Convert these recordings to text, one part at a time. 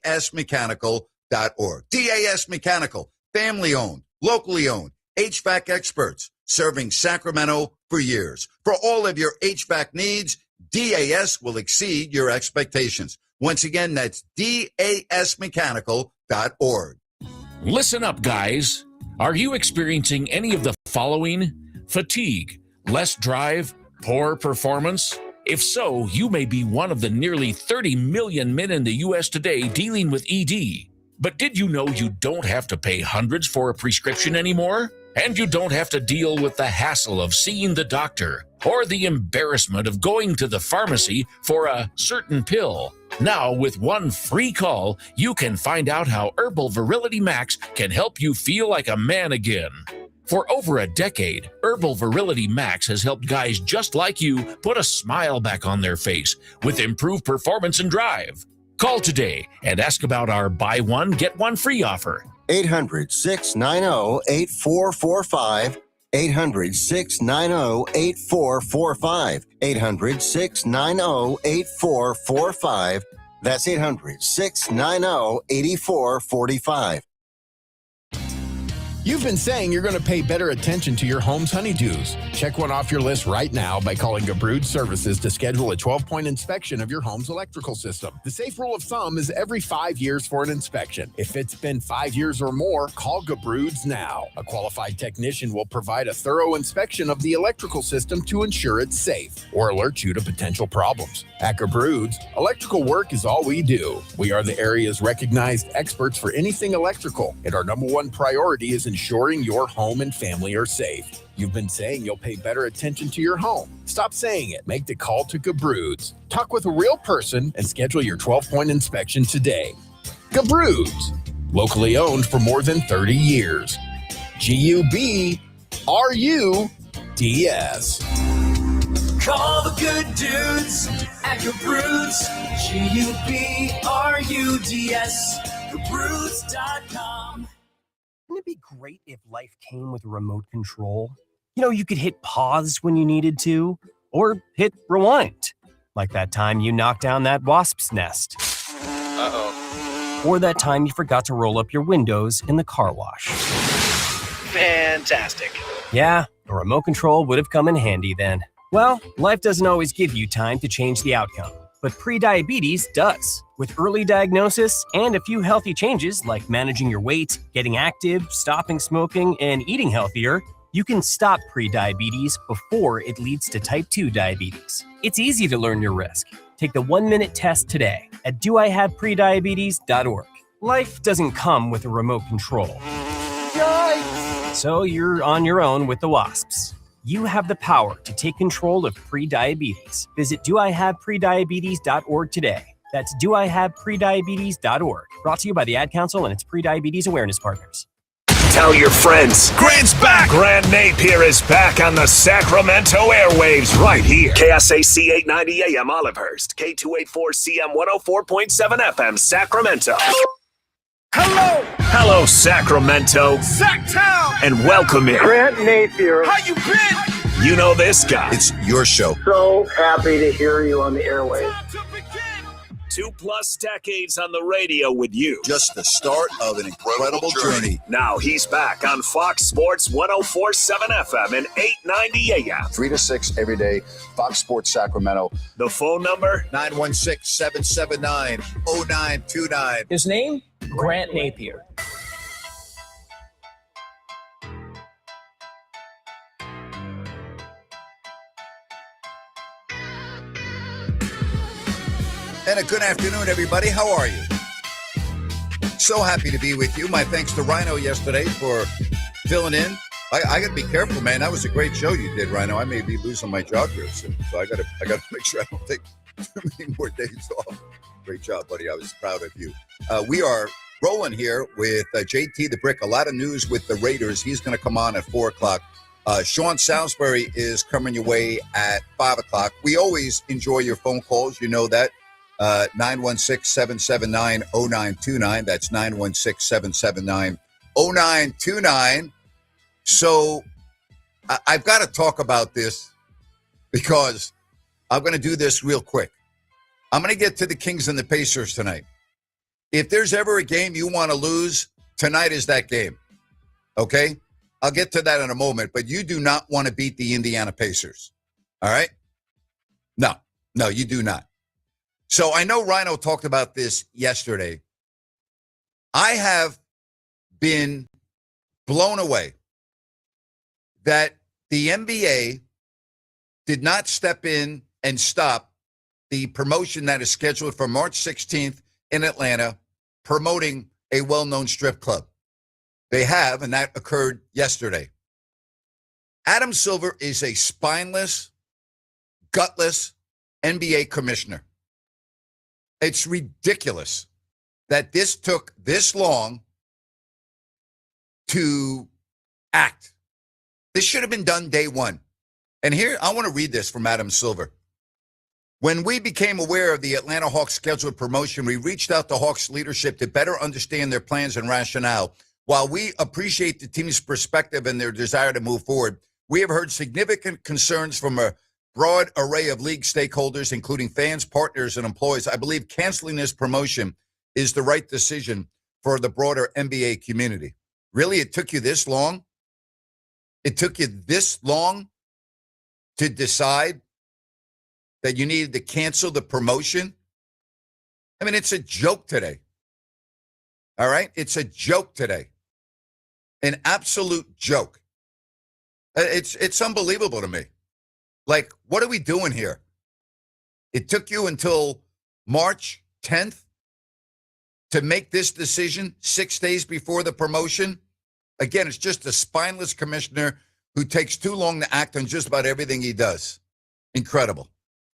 dasmechanical.org. DAS Mechanical, family-owned, locally owned, HVAC experts, serving Sacramento for years. For all of your HVAC needs, DAS will exceed your expectations. Once again, that's dasmechanical.org. Listen up, guys. Are you experiencing any of the following? Fatigue, less drive, poor performance? If so, you may be one of the nearly 30 million men in the U.S. today dealing with ED. But did you know you don't have to pay hundreds for a prescription anymore? And you don't have to deal with the hassle of seeing the doctor or the embarrassment of going to the pharmacy for a certain pill. Now, with one free call, you can find out how Herbal Virility Max can help you feel like a man again. For over a decade, Herbal Virility Max has helped guys just like you put a smile back on their face with improved performance and drive. Call today and ask about our buy one, get one free offer. 800-690-8445. 800-690-8445. 800-690-8445. That's 800-690-8445. You've been saying you're going to pay better attention to your home's honeydews. Check one off your list right now by calling Gabrud Services to schedule a 12-point inspection of your home's electrical system. The safe rule of thumb is every 5 years for an inspection. If it's been 5 years or more, call Gabrud's now. A qualified technician will provide a thorough inspection of the electrical system to ensure it's safe or alert you to potential problems. At Gabrud's, electrical work is all we do. We are the area's recognized experts for anything electrical, and our number one priority is ensuring your home and family are safe. You've been saying you'll pay better attention to your home. Stop saying it. Make the call to Gabrud's. Talk with a real person and schedule your 12-point inspection today. Gabrud's, locally owned for more than 30 years. G-U-B-R-U-D-S. Call the good dudes at Gabrud's. G-U-B-R-U-D-S. Gabrud's.com. Wouldn't it be great if life came with a remote control? You know, you could hit pause when you needed to, or hit rewind, like that time you knocked down that wasp's nest. Uh-oh. Or that time you forgot to roll up your windows in the car wash. Fantastic. Yeah, a remote control would have come in handy then. Well, life doesn't always give you time to change the outcome, but prediabetes does. With early diagnosis and a few healthy changes like managing your weight, getting active, stopping smoking, and eating healthier, you can stop prediabetes before it leads to type 2 diabetes. It's easy to learn your risk. Take the 1-minute test today at doihaveprediabetes.org. Life doesn't come with a remote control. Yikes! So you're on your own with the wasps. You have the power to take control of prediabetes. Visit doihaveprediabetes.org today. That's doihaveprediabetes.org. Brought to you by the Ad Council and its Prediabetes Awareness Partners. Tell your friends. Grant's back. Grant Napear is back on the Sacramento airwaves right here. KSAC 890 AM Olivehurst. K284CM 104.7 FM Sacramento. Hello! Hello, Sacramento. Sacktown! And welcome in. Grant Napear. How you been? You know this guy. It's your show. So happy to hear you on the airwaves. 2+ decades on the radio with you. Just the start of an incredible journey. Now he's back on Fox Sports 104.7 FM and 890 AM. 3 to 6 every day, Fox Sports Sacramento. The phone number? 916-779-0929. His name? Grant Napear. And a good afternoon, everybody. How are you? So happy to be with you. My thanks to Rhino yesterday for filling in. I got to be careful, man. That was a great show you did, Rhino. I may be losing my job here soon, so I got to make sure I don't take too many more days off. Great job, buddy. I was proud of you. We are rolling here with JT the Brick. A lot of news with the Raiders. He's going to come on at 4 o'clock. Sean Salisbury is coming your way at 5 o'clock. We always enjoy your phone calls. You know that. 916-779-0929. That's 916-779-0929. So I've got to talk about this because I'm going to do this real quick. I'm going to get to the Kings and the Pacers tonight. If there's ever a game you want to lose, tonight is that game. Okay? I'll get to that in a moment, but you do not want to beat the Indiana Pacers. All right? No, you do not. So I know Rhino talked about this yesterday. I have been blown away that the NBA did not step in and stop the promotion that is scheduled for March 16th in Atlanta, promoting a well-known strip club. They have, and that occurred yesterday. Adam Silver is a spineless, gutless NBA commissioner. It's ridiculous that this took this long to act. This should have been done day one. And here, I want to read this from Adam Silver. When we became aware of the Atlanta Hawks scheduled promotion, we reached out to Hawks leadership to better understand their plans and rationale. While we appreciate the team's perspective and their desire to move forward, we have heard significant concerns from a broad array of league stakeholders, including fans, partners, and employees. I believe canceling this promotion is the right decision for the broader NBA community. Really, it took you this long? It took you this long to decide that you needed to cancel the promotion? I mean, it's a joke today. All right? It's a joke today. An absolute joke. It's unbelievable to me. Like, what are we doing here? It took you until March 10th to make this decision 6 days before the promotion. Again, it's just a spineless commissioner who takes too long to act on just about everything he does. Incredible.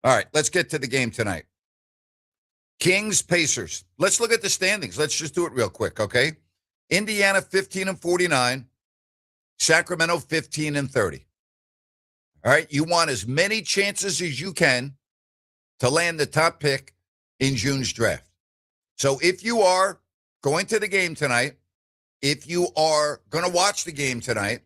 All right, let's get to the game tonight. Kings, Pacers. Let's look at the standings. Let's just do it real quick, okay? Indiana 15-49. Sacramento 15-30. All right, you want as many chances as you can to land the top pick in June's draft. So if you are going to the game tonight, if you are going to watch the game tonight,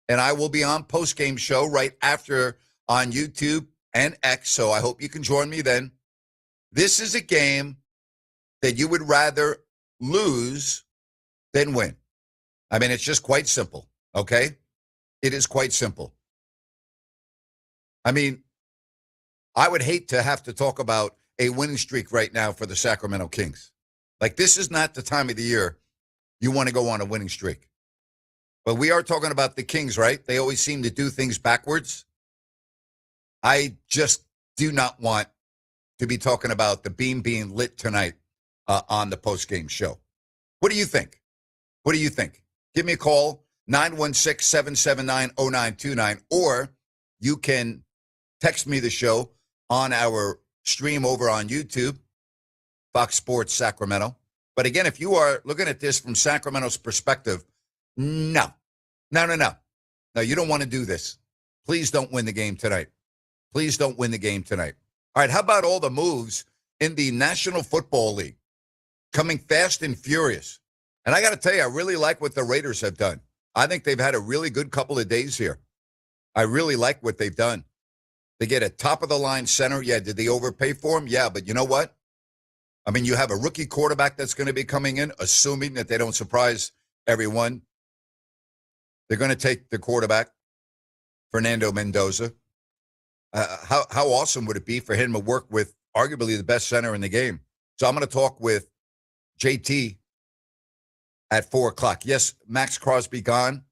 and I will be on post-game show right after on YouTube and X, so I hope you can join me then. This is a game that you would rather lose than win. I mean, it's just quite simple, okay? It is quite simple. I mean, I would hate to have to talk about a winning streak right now for the Sacramento Kings. Like, this is not the time of the year you want to go on a winning streak. But we are talking about the Kings, right? They always seem to do things backwards. I just do not want to be talking about the beam being lit tonight on the postgame show. What do you think? What do you think? Give me a call, 916-779-0929, or you can text me the show on our stream over on YouTube, Fox Sports Sacramento. But again, if you are looking at this from Sacramento's perspective, no, you don't want to do this. Please don't win the game tonight. Please don't win the game tonight. All right, how about all the moves in the National Football League? Coming fast and furious. And I got to tell you, I really like what the Raiders have done. I think they've had a really good couple of days here. I really like what they've done. They get a top-of-the-line center. Yeah, did they overpay for him? Yeah, but you know what? I mean, you have a rookie quarterback that's going to be coming in, assuming that they don't surprise everyone. They're going to take the quarterback, Fernando Mendoza. How awesome would it be for him to work with arguably the best center in the game? So I'm going to talk with JT at 4 o'clock. Yes, Max Crosby gone.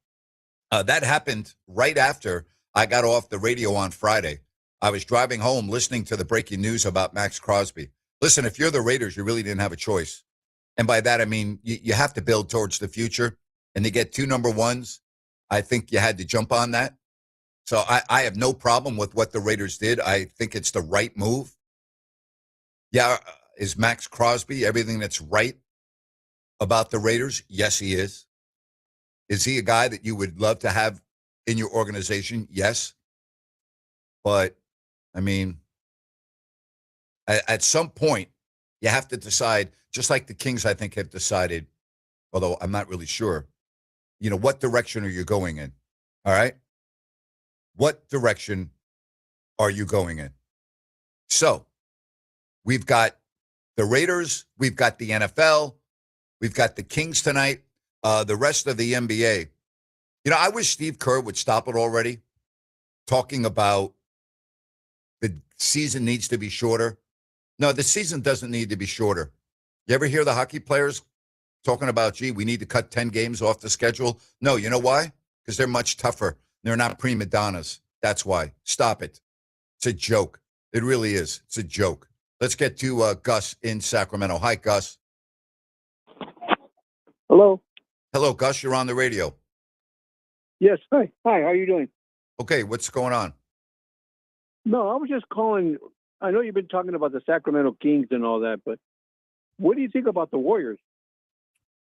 That happened right after I got off the radio on Friday. I was driving home listening to the breaking news about Max Crosby. Listen, if you're the Raiders, you really didn't have a choice. And by that, I mean, you have to build towards the future. And to get 2 number ones, I think you had to jump on that. So I have no problem with what the Raiders did. I think it's the right move. Yeah, is Max Crosby everything that's right about the Raiders? Yes, he is. Is he a guy that you would love to have in your organization? Yes. But, I mean, at some point, you have to decide, just like the Kings, I think, have decided, although I'm not really sure, what direction are you going in? All right? What direction are you going in? So, we've got the Raiders. We've got the NFL. We've got the Kings tonight. The rest of the NBA. I wish Steve Kerr would stop it already, talking about the season needs to be shorter. No, the season doesn't need to be shorter. You ever hear the hockey players talking about, gee, we need to cut 10 games off the schedule? No, you know why? Because they're much tougher. They're not prima donnas. That's why. Stop it. It's a joke. It really is. It's a joke. Let's get to Gus in Sacramento. Hi, Gus. Hello. Hello, Gus. You're on the radio. Yes. Hi. Hi. How are you doing? Okay, what's going on? No, I was just calling. I know you've been talking about the Sacramento Kings and all that, but what do you think about the Warriors?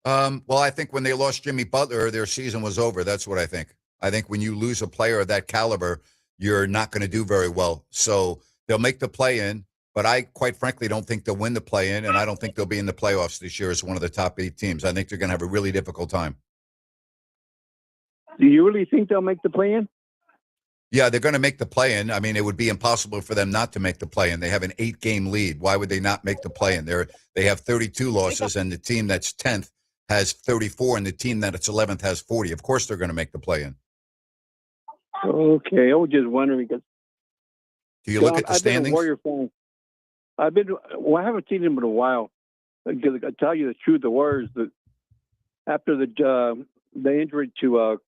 Well, I think when they lost Jimmy Butler, their season was over. That's what I think. I think when you lose a player of that caliber, you're not going to do very well. So they'll make the play-in, but I, quite frankly, don't think they'll win the play-in, and I don't think they'll be in the playoffs this year as one of the top 8 teams. I think they're going to have a really difficult time. Do you really think they'll make the play-in? Yeah, they're going to make the play-in. I mean, it would be impossible for them not to make the play-in. They have an 8-game lead. Why would they not make the play-in? They have 32 losses, and the team that's 10th has 34, and the team that's 11th has 40. Of course they're going to make the play-in. Okay, I was just wondering because do you look at the standings? I've been a Warrior fan. I haven't seen them in a while. I tell you the truth, the Warriors, after the injury to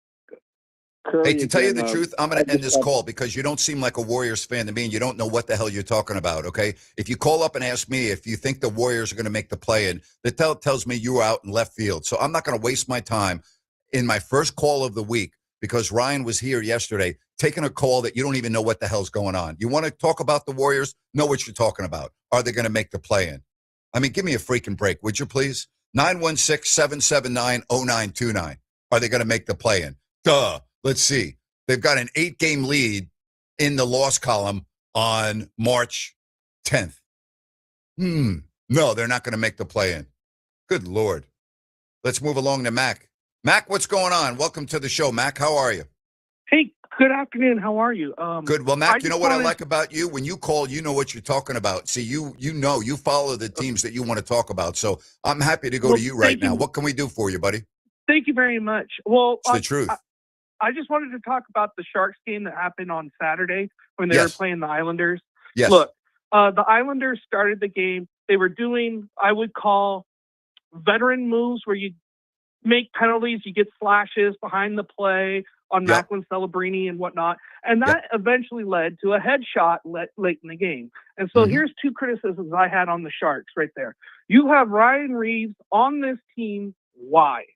Curry. Hey, to tell you the truth, I'm going to end this call because you don't seem like a Warriors fan to me, and you don't know what the hell you're talking about, okay? If you call up and ask me if you think the Warriors are going to make the play-in, that tells me you were out in left field. So I'm not going to waste my time in my first call of the week because Ryan was here yesterday taking a call that you don't even know what the hell's going on. You want to talk about the Warriors? Know what you're talking about. Are they going to make the play-in? I mean, give me a freaking break, would you please? 916-779-0929. Are they going to make the play-in? Duh. Let's see. They've got an 8-game lead in the loss column on March 10th. No, they're not going to make the play-in. Good Lord. Let's move along to Mac. Mac, what's going on? Welcome to the show, Mac. How are you? Hey, good afternoon. How are you? Good. Well, Mac, you know what I like about you? When you call, you know what you're talking about. See, you follow the teams that you want to talk about. So I'm happy to go to you right now. What can we do for you, buddy? Thank you very much. Well, it's the truth. I just wanted to talk about the Sharks game that happened on Saturday when they were playing the Islanders. Yes. Look, the Islanders started the game. They were doing, I would call, veteran moves where you make penalties, you get slashes behind the play on Macklin Celebrini and whatnot. And that eventually led to a headshot late in the game. And so here's 2 criticisms I had on the Sharks right there. You have Ryan Reeves on this team. Why?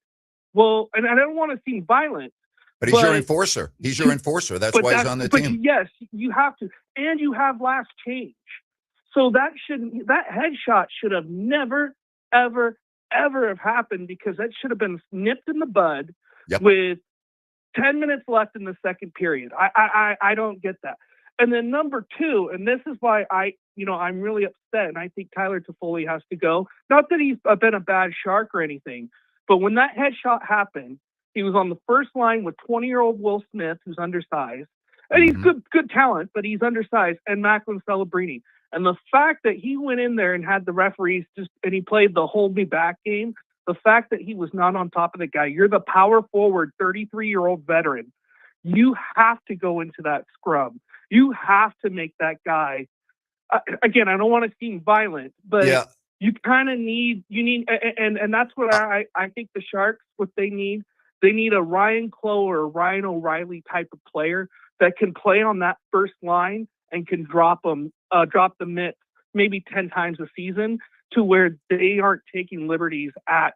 Well, and I don't want to seem violent. But he's your enforcer. He's your enforcer. That's why he's on the team. Yes, you have to. And you have last change. So that headshot should have never, ever, ever have happened because that should have been nipped in the bud with 10 minutes left in the second period. I don't get that. And then number 2, and this is why I'm really upset, and I think Tyler Toffoli has to go. Not that he's been a bad Shark or anything, but when that headshot happened, he was on the first line with 20-year-old Will Smith, who's undersized. And he's good talent, but he's undersized, and Macklin Celebrini. And the fact that he went in there and had the referees and he played the hold me back game, the fact that he was not on top of the guy, you're the power forward, 33-year-old veteran. You have to go into that scrub. You have to make that guy, again, I don't want to seem violent, but you kind of need, and that's what I think the Sharks, what they need a Ryan Clough or a Ryan O'Reilly type of player that can play on that first line and can drop the mitt maybe 10 times a season to where they aren't taking liberties at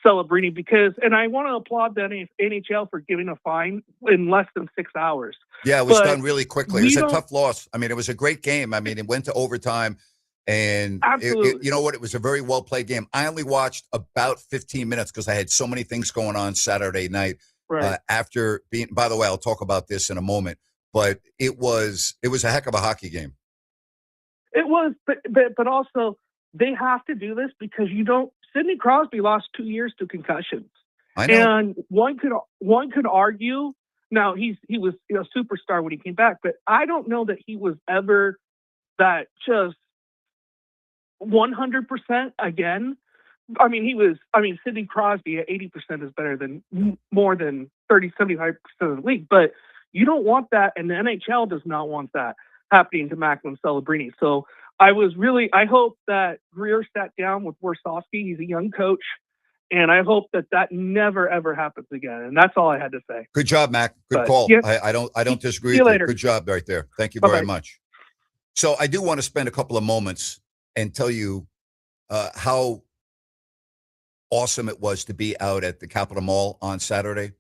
Celebrini and I want to applaud the NHL for giving a fine in less than 6 hours. Yeah, it was done really quickly. It was a tough loss. I mean, it was a great game. I mean, it went to overtime. And you know what? It was a very well-played game. I only watched about 15 minutes because I had so many things going on Saturday night. After being, by the way, I'll talk about this in a moment, but it was a heck of a hockey game. It was, but also they have to do this because Sidney Crosby lost 2 years to concussions. I know. And one could argue, now he was a superstar when he came back, but I don't know that he was ever that just 100% again. Sidney Crosby at 80% is better than more than 75% of the league. But you don't want that, and the NHL does not want that happening to Macklin Celebrini. So I hope that Greer sat down with Warsofsky. He's a young coach, and I hope that never, ever happens again. And that's all I had to say. Good job, Mac. Good call. Yeah, I don't disagree see you with later. you. Good job right there. Thank you Bye-bye. very much. So I do want to spend a couple of moments and tell you how awesome it was to be out at the Capitol Mall on Saturday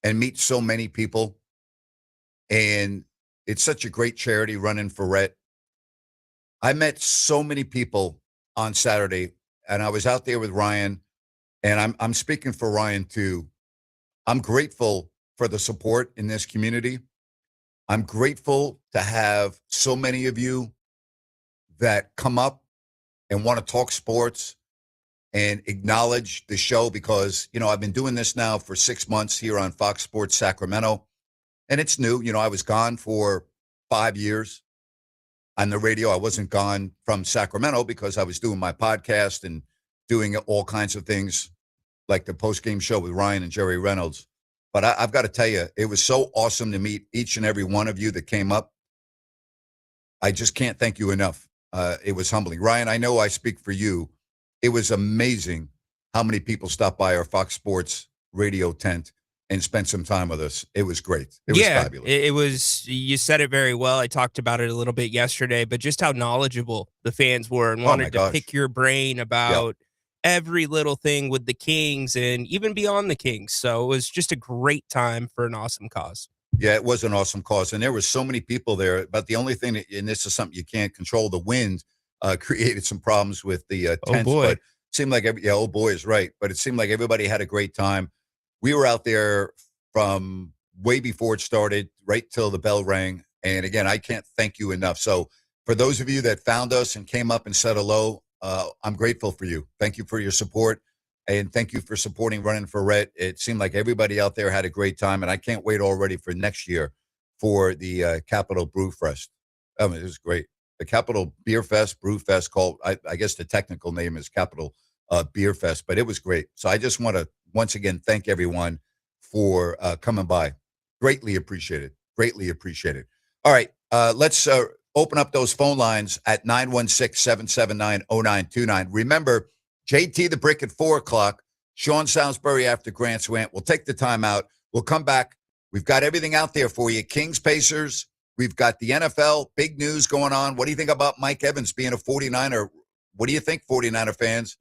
and meet so many people. And it's such a great charity, Running for Rhett. I met so many people on Saturday, and I was out there with Ryan, and I'm speaking for Ryan too. I'm grateful for the support in this community. I'm grateful to have so many of you that come up and want to talk sports and acknowledge the show because, I've been doing this now for 6 months here on Fox Sports Sacramento, and it's new. I was gone for 5 years on the radio. I wasn't gone from Sacramento because I was doing my podcast and doing all kinds of things like the post-game show with Ryan and Jerry Reynolds. But I've got to tell you, it was so awesome to meet each and every one of you that came up. I just can't thank you enough. It was humbling. Ryan, I know I speak for you. It was amazing how many people stopped by our Fox Sports radio tent and spent some time with us. It was great. It was fabulous. It was, you said it very well. I talked about it a little bit yesterday, but just how knowledgeable the fans were and wanted to pick your brain about every little thing with the Kings and even beyond the Kings. So it was just a great time for an awesome cause. Yeah, it was an awesome cause. And there were so many people there. But the only thing, and this is something you can't control, the wind created some problems with the tents. Oh, boy. But it seemed like, oh, boy is right. But it seemed like everybody had a great time. We were out there from way before it started, right till the bell rang. And again, I can't thank you enough. So for those of you that found us and came up and said hello, I'm grateful for you. Thank you for your support. And thank you for supporting Running for Rhett. It seemed like everybody out there had a great time. And I can't wait already for next year for the Capitol Brew Fest. It was great. The Capitol Beer Fest, Brew Fest, called, I guess the technical name is Capitol Beer Fest, but it was great. So I just want to once again thank everyone for coming by. Greatly appreciated. Greatly appreciated. All right, let's open up those phone lines at 916-779-0929. Remember, JT the Brick at 4 o'clock, Sean Salisbury after Grant's Rant. We'll take the time out. We'll come back. We've got everything out there for you. Kings, Pacers. We've got the NFL, big news going on. What do you think about Mike Evans being a 49er? What do you think, 49er fans?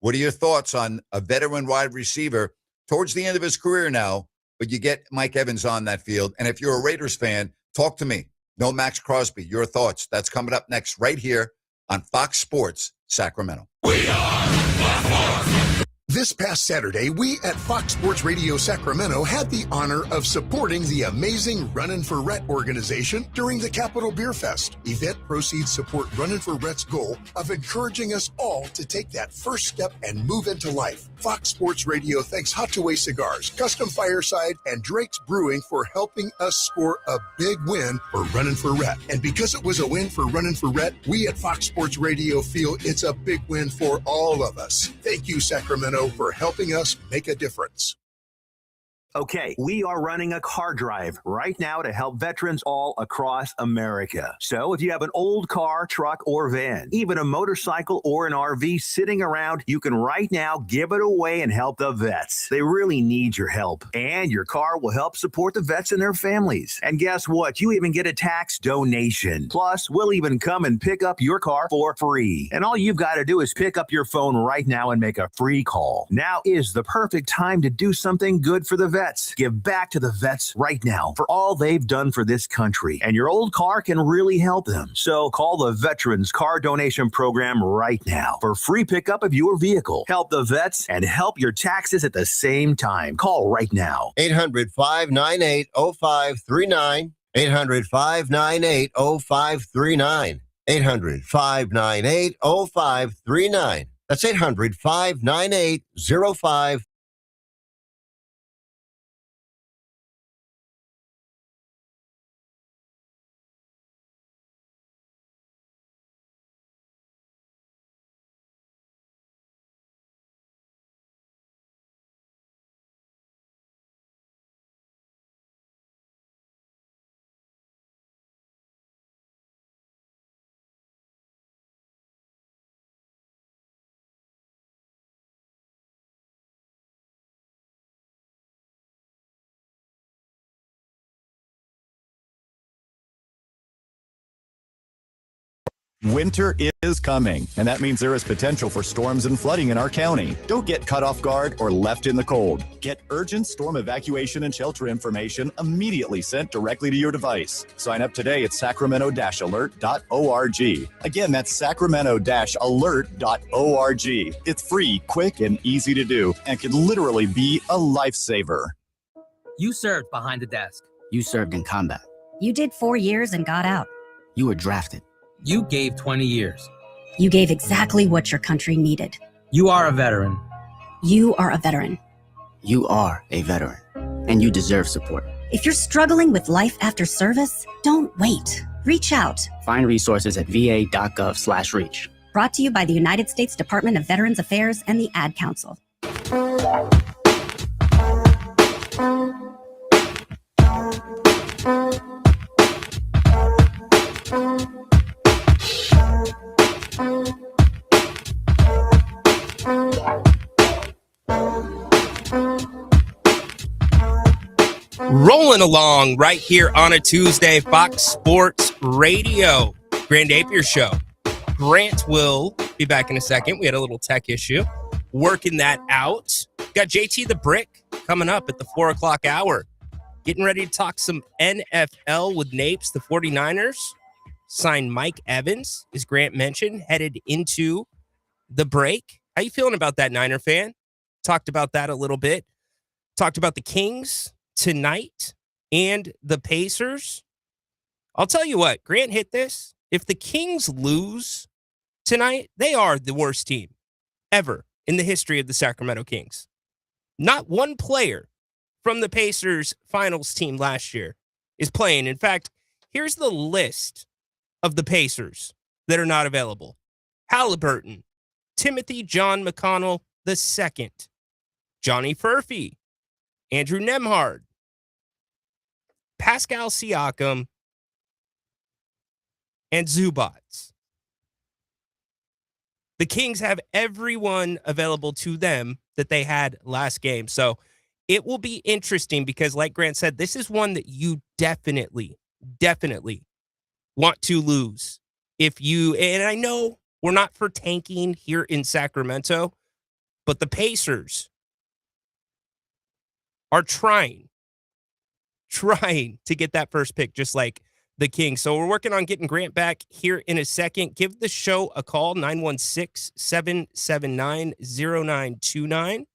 What are your thoughts on a veteran wide receiver towards the end of his career now, but you get Mike Evans on that field? And if you're a Raiders fan, talk to me. No Max Crosby, your thoughts. That's coming up next right here on Fox Sports Sacramento. We are Fox Sports. This past Saturday, we at Fox Sports Radio Sacramento had the honor of supporting the amazing Runnin' for Rhett organization during the Capitol Beer Fest. Event proceeds support Runnin' for Rhett's goal of encouraging us all to take that first step and move into life. Fox Sports Radio thanks Hotaway Cigars, Custom Fireside, and Drake's Brewing for helping us score a big win for Runnin' for Rhett. And because it was a win for Runnin' for Rhett, we at Fox Sports Radio feel it's a big win for all of us. Thank you, Sacramento, for helping us make a difference. Okay, we are running a car drive right now to help veterans all across America. So if you have an old car, truck, or van, even a motorcycle or an RV sitting around, you can right now give it away and help the vets. They really need your help. And your car will help support the vets and their families. And guess what? You even get a tax donation. Plus, we'll even come and pick up your car for free. And all you've got to do is pick up your phone right now and make a free call. Now is the perfect time to do something good for the vets. Give back to the vets right now for all they've done for this country. And your old car can really help them. So call the Veterans Car Donation Program right now for free pickup of your vehicle. Help the vets and help your taxes at the same time. Call right now. 800-598-0539. 800-598-0539. 800-598-0539. That's 800-598-0539. Winter is coming, and that means there is potential for storms and flooding in our county. Don't get caught off guard or left in the cold. Get urgent storm evacuation and shelter information immediately sent directly to your device. Sign up today at sacramento-alert.org. Again, that's sacramento-alert.org. It's free, quick, and easy to do, and can literally be a lifesaver. You served behind the desk. You served in combat. You did 4 years and got out. You were drafted. You gave 20 years. You gave exactly what your country needed. You are a veteran. You are a veteran. You are a veteran, and you deserve support. If you're struggling with life after service, don't wait. Reach out. Find resources at va.gov/reach. Brought to you by the United States Department of Veterans Affairs and the Ad Council. Rolling along right here on a Tuesday, Fox Sports Radio, Grant Napear Show. Grant will be back in a second. We had a little tech issue. Working that out. Got JT the Brick coming up at the 4 o'clock hour. Getting ready to talk some NFL with Napes. The 49ers signed Mike Evans, as Grant mentioned, headed into the break. How you feeling about that, Niner fan? Talked about that a little bit. Talked about the Kings tonight and the Pacers. I'll tell you what, Grant hit this. If the Kings lose tonight, they are the worst team ever in the history of the Sacramento Kings. Not one player from the Pacers finals team last year is playing. In fact, here's the list of the Pacers that are not available. Halliburton, Timothy John McConnell II, Johnny Furphy, Andrew Nemhard, Pascal Siakam, and Zubats. The Kings have everyone available to them that they had last game. So it will be interesting because, like Grant said, this is one that you definitely want to lose. And I know we're not for tanking here in Sacramento, but the Pacers are trying to get that first pick, just like the Kings. So we're working on getting Grant back here in a second. Give the show a call, 916-779-0929.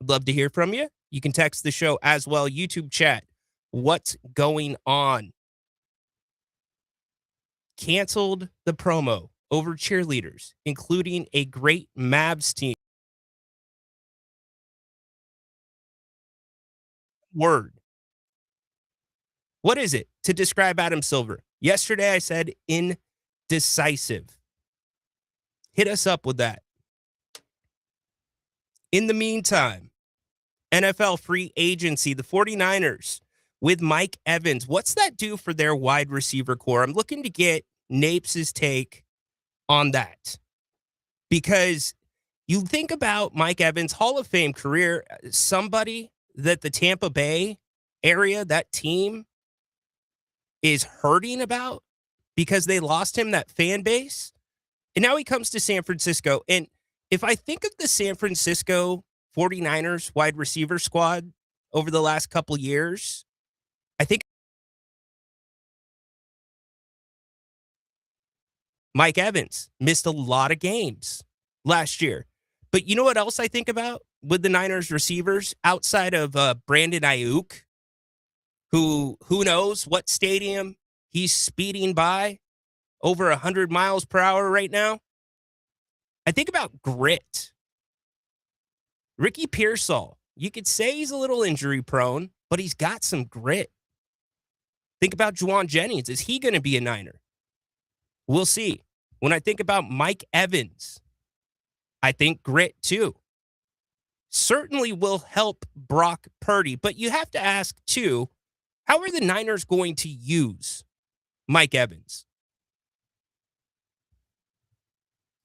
I'd love to hear from you. You can text the show as well. YouTube chat. What's going on? Canceled the promo over cheerleaders, including a great Mavs team. Word. What is it to describe Adam Silver? Yesterday I said indecisive. Hit us up with that. In the meantime, NFL free agency, the 49ers with Mike Evans. What's that do for their wide receiver core? I'm looking to get Napes' take on that. Because you think about Mike Evans, Hall of Fame career, somebody that the Tampa Bay area, that team, is hurting about because they lost him, that fan base. And now he comes to San Francisco. And if I think of the San Francisco 49ers wide receiver squad over the last couple years, I think Mike Evans missed a lot of games last year. But you know what else I think about with the Niners receivers outside of Brandon Ayuk, who knows what stadium he's speeding by over 100 miles per hour right now? I think about grit. Ricky Pearsall, you could say he's a little injury prone, but he's got some grit. Think about Juwan Jennings. Is he going to be a Niner? We'll see. When I think about Mike Evans, I think grit too. Certainly will help Brock Purdy, but you have to ask too, how are the Niners going to use Mike Evans?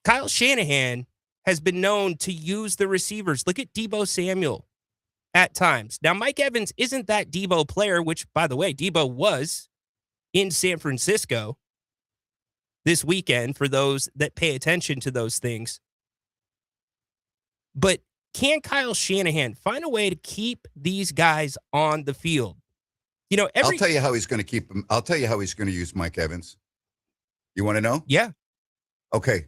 Kyle Shanahan has been known to use the receivers. Look at Deebo Samuel at times. Now, Mike Evans isn't that Deebo player, which, by the way, Deebo was in San Francisco. this weekend for those that pay attention to those things. But can Kyle Shanahan find a way to keep these guys on the field? You know, I'll tell you how he's going to keep him. I'll tell you how he's going to use Mike Evans. You want to know? Yeah. Okay.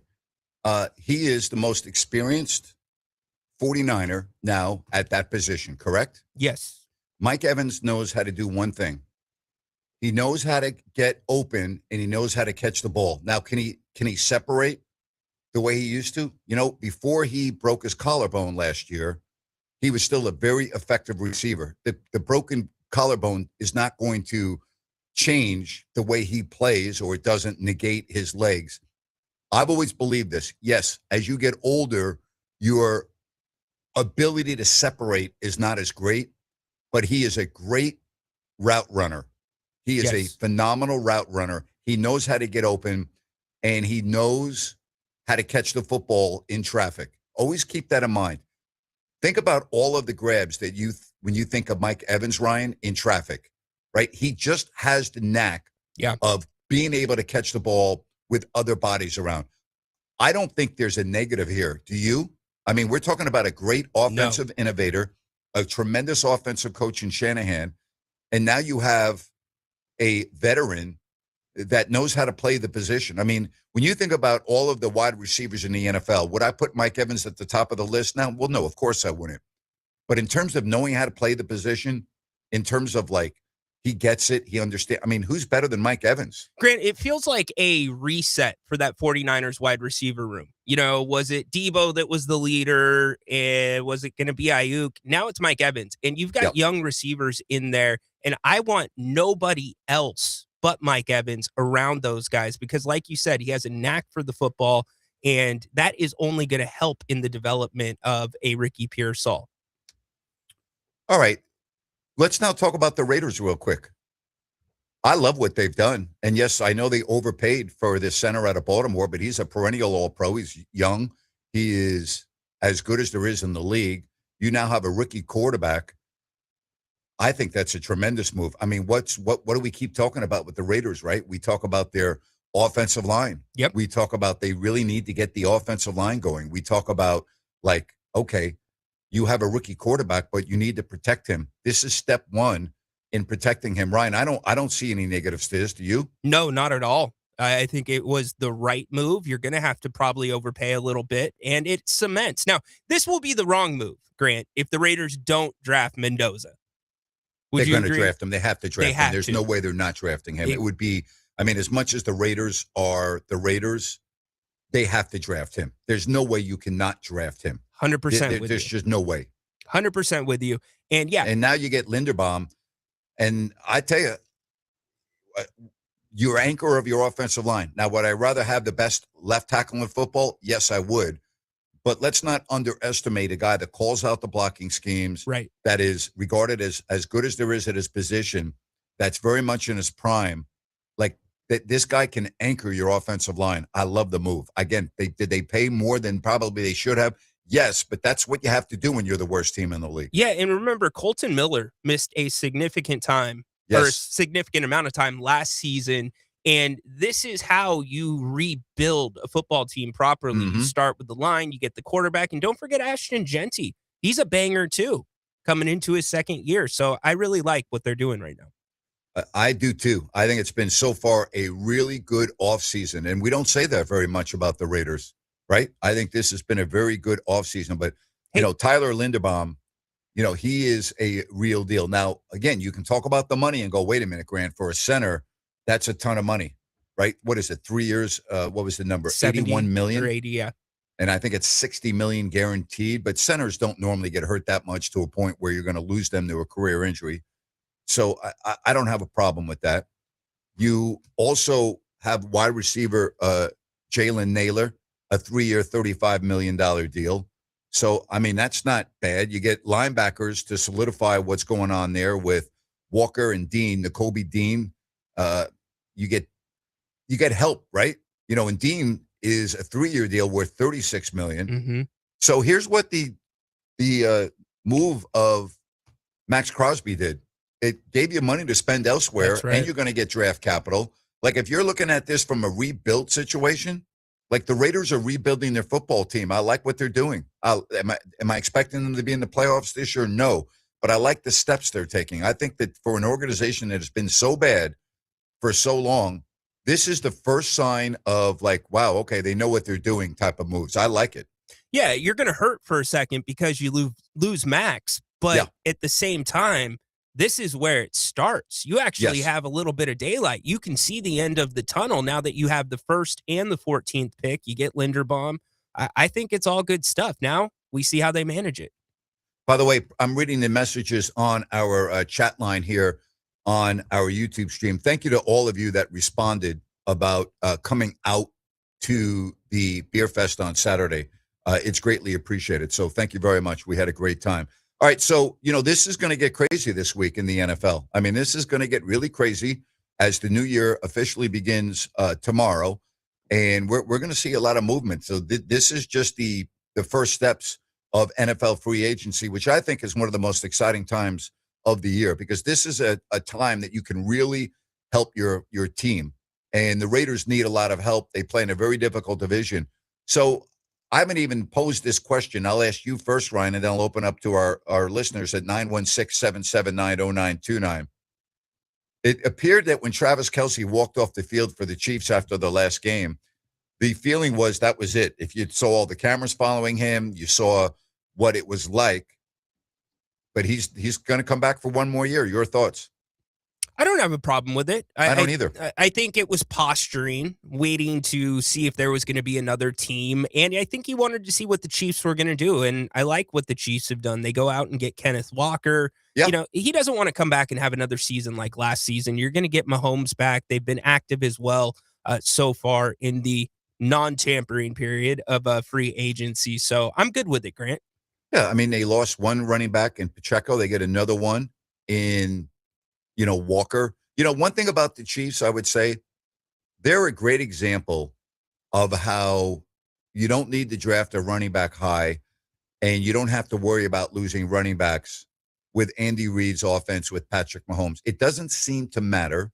He is the most experienced 49er now at that position, correct? Yes. Mike Evans knows how to do one thing. He knows how to get open and he knows how to catch the ball. Now, can he separate the way he used to? You know, before he broke his collarbone last year, he was still a very effective receiver. The broken collarbone is not going to change the way he plays, or it doesn't negate his legs. I've always believed this. Yes, as you get older, your ability to separate is not as great, but he is a great route runner. He is a phenomenal route runner. He knows how to get open, and he knows how to catch the football in traffic. Always keep that in mind. Think about all of the grabs that when you think of Mike Evans, Ryan, in traffic, right? He just has the knack of being able to catch the ball with other bodies around. I don't think there's a negative here. Do you? I mean, we're talking about a great offensive innovator, a tremendous offensive coach in Shanahan, and now you have a veteran that knows how to play the position. I mean, when you think about all of the wide receivers in the NFL, would I put Mike Evans at the top of the list now? Well, no, of course I wouldn't. But in terms of knowing how to play the position, in terms of like, he gets it, he understands. I mean, who's better than Mike Evans? Grant, it feels like a reset for that 49ers wide receiver room. You know, was it Debo that was the leader? And was it going to be Ayuk? Now it's Mike Evans. And you've got young receivers in there. And I want nobody else but Mike Evans around those guys because, like you said, he has a knack for the football. And that is only going to help in the development of a Ricky Pearsall. All right. Let's now talk about the Raiders real quick. I love what they've done. And yes, I know they overpaid for this center out of Baltimore, but he's a perennial All-Pro. He's young. He is as good as there is in the league. You now have a rookie quarterback. I think that's a tremendous move. I mean, what do we keep talking about with the Raiders, right? We talk about their offensive line. Yep. We talk about they really need to get the offensive line going. We talk about like, okay, you have a rookie quarterback, but you need to protect him. This is step one in protecting him. Ryan, I don't see any negatives to this. Do you? No, not at all. I think it was the right move. You're going to have to probably overpay a little bit, and it cements. Now, this will be the wrong move, Grant, if the Raiders don't draft Mendoza. They're going to draft him. They have to draft him. There's no way they're not drafting him. It would be, I mean, as much as the Raiders are the Raiders, they have to draft him. There's no way you cannot draft him. 100% There's just no way. 100% with you. And yeah. And now you get Linderbaum. And I tell you, your anchor of your offensive line. Now, would I rather have the best left tackle in football? Yes, I would. But let's not underestimate a guy that calls out the blocking schemes. Right. That is regarded as good as there is at his position. That's very much in his prime. Like that, this guy can anchor your offensive line. I love the move. Again, did they pay more than probably they should have? Yes, but that's what you have to do when you're the worst team in the league. Yeah, and remember, Colton Miller missed a significant time or a significant amount of time last season, and this is how you rebuild a football team properly. Mm-hmm. You start with the line, you get the quarterback, and don't forget Ashton Genty. He's a banger too, coming into his second year. So I really like what they're doing right now. I do too. I think it's been so far a really good offseason, and we don't say that very much about the Raiders. Right? I think this has been a very good offseason. But, you know, Tyler Linderbaum, you know, he is a real deal. Now, again, you can talk about the money and go, wait a minute, Grant, for a center, that's a ton of money, right? What is it, 3 years? What was the number? 81 million? Or 80, yeah. And I think it's 60 million guaranteed. But centers don't normally get hurt that much to a point where you're going to lose them to a career injury. So I don't have a problem with that. You also have wide receiver Jalen Naylor, a 3-year, $35 million deal. So, I mean, that's not bad. You get linebackers to solidify what's going on there with Walker and Dean, Nakobe Dean. You get help, right? You know, and Dean is a 3-year deal worth $36 million. Mm-hmm. So here's what the move of Max Crosby did. It gave you money to spend elsewhere, That's right. and you're going to get draft capital. Like if you're looking at this from a rebuild situation, like the Raiders are rebuilding their football team. I like what they're doing. Am I expecting them to be in the playoffs this year? No, but I like the steps they're taking. I think that for an organization that has been so bad for so long, this is the first sign of like, wow, okay, they know what they're doing type of moves. I like it. Yeah, you're going to hurt for a second because you lose Max, but at the same time, this is where it starts. You actually have a little bit of daylight. You can see the end of the tunnel now that you have the first and the 14th pick. You get Linderbaum. I think it's all good stuff. Now we see how they manage it. By the way, I'm reading the messages on our chat line here on our YouTube stream. Thank you to all of you that responded about coming out to the Beer Fest on Saturday. It's greatly appreciated. So thank you very much. We had a great time. All right, so, this is going to get crazy this week in the NFL. I mean, this is going to get really crazy as the new year officially begins tomorrow, and we're going to see a lot of movement. So this is just the first steps of NFL free agency, which I think is one of the most exciting times of the year because this is a time that you can really help your team. And the Raiders need a lot of help. They play in a very difficult division. So I haven't even posed this question. I'll ask you first, Ryan, and then I'll open up to our listeners at 916-779-0929. It appeared that when Travis Kelce walked off the field for the Chiefs after the last game, the feeling was that was it. If you saw all the cameras following him, you saw what it was like. But he's going to come back for one more year. Your thoughts? I don't have a problem with it. I don't either. I think it was posturing, waiting to see if there was going to be another team. And I think he wanted to see what the Chiefs were going to do. And I like what the Chiefs have done. They go out and get Kenneth Walker. Yeah. He doesn't want to come back and have another season like last season. You're going to get Mahomes back. They've been active as well so far in the non-tampering period of free agency. So I'm good with it, Grant. Yeah, I mean, they lost one running back in Pacheco. They get another one in Walker. One thing about the Chiefs, I would say, they're a great example of how you don't need to draft a running back high and you don't have to worry about losing running backs with Andy Reid's offense with Patrick Mahomes. It doesn't seem to matter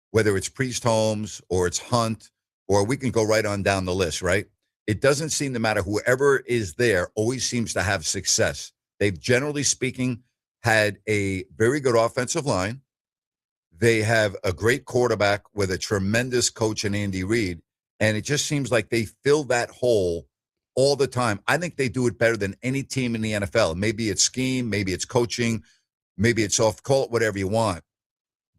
whether it's Priest Holmes or it's Hunt, or we can go right on down the list, right? It doesn't seem to matter. Whoever is there always seems to have success. They've, generally speaking, had a very good offensive line. They have a great quarterback with a tremendous coach in Andy Reid, and it just seems like they fill that hole all the time. I think they do it better than any team in the NFL. Maybe it's scheme, maybe it's coaching, maybe it's off, call it whatever you want.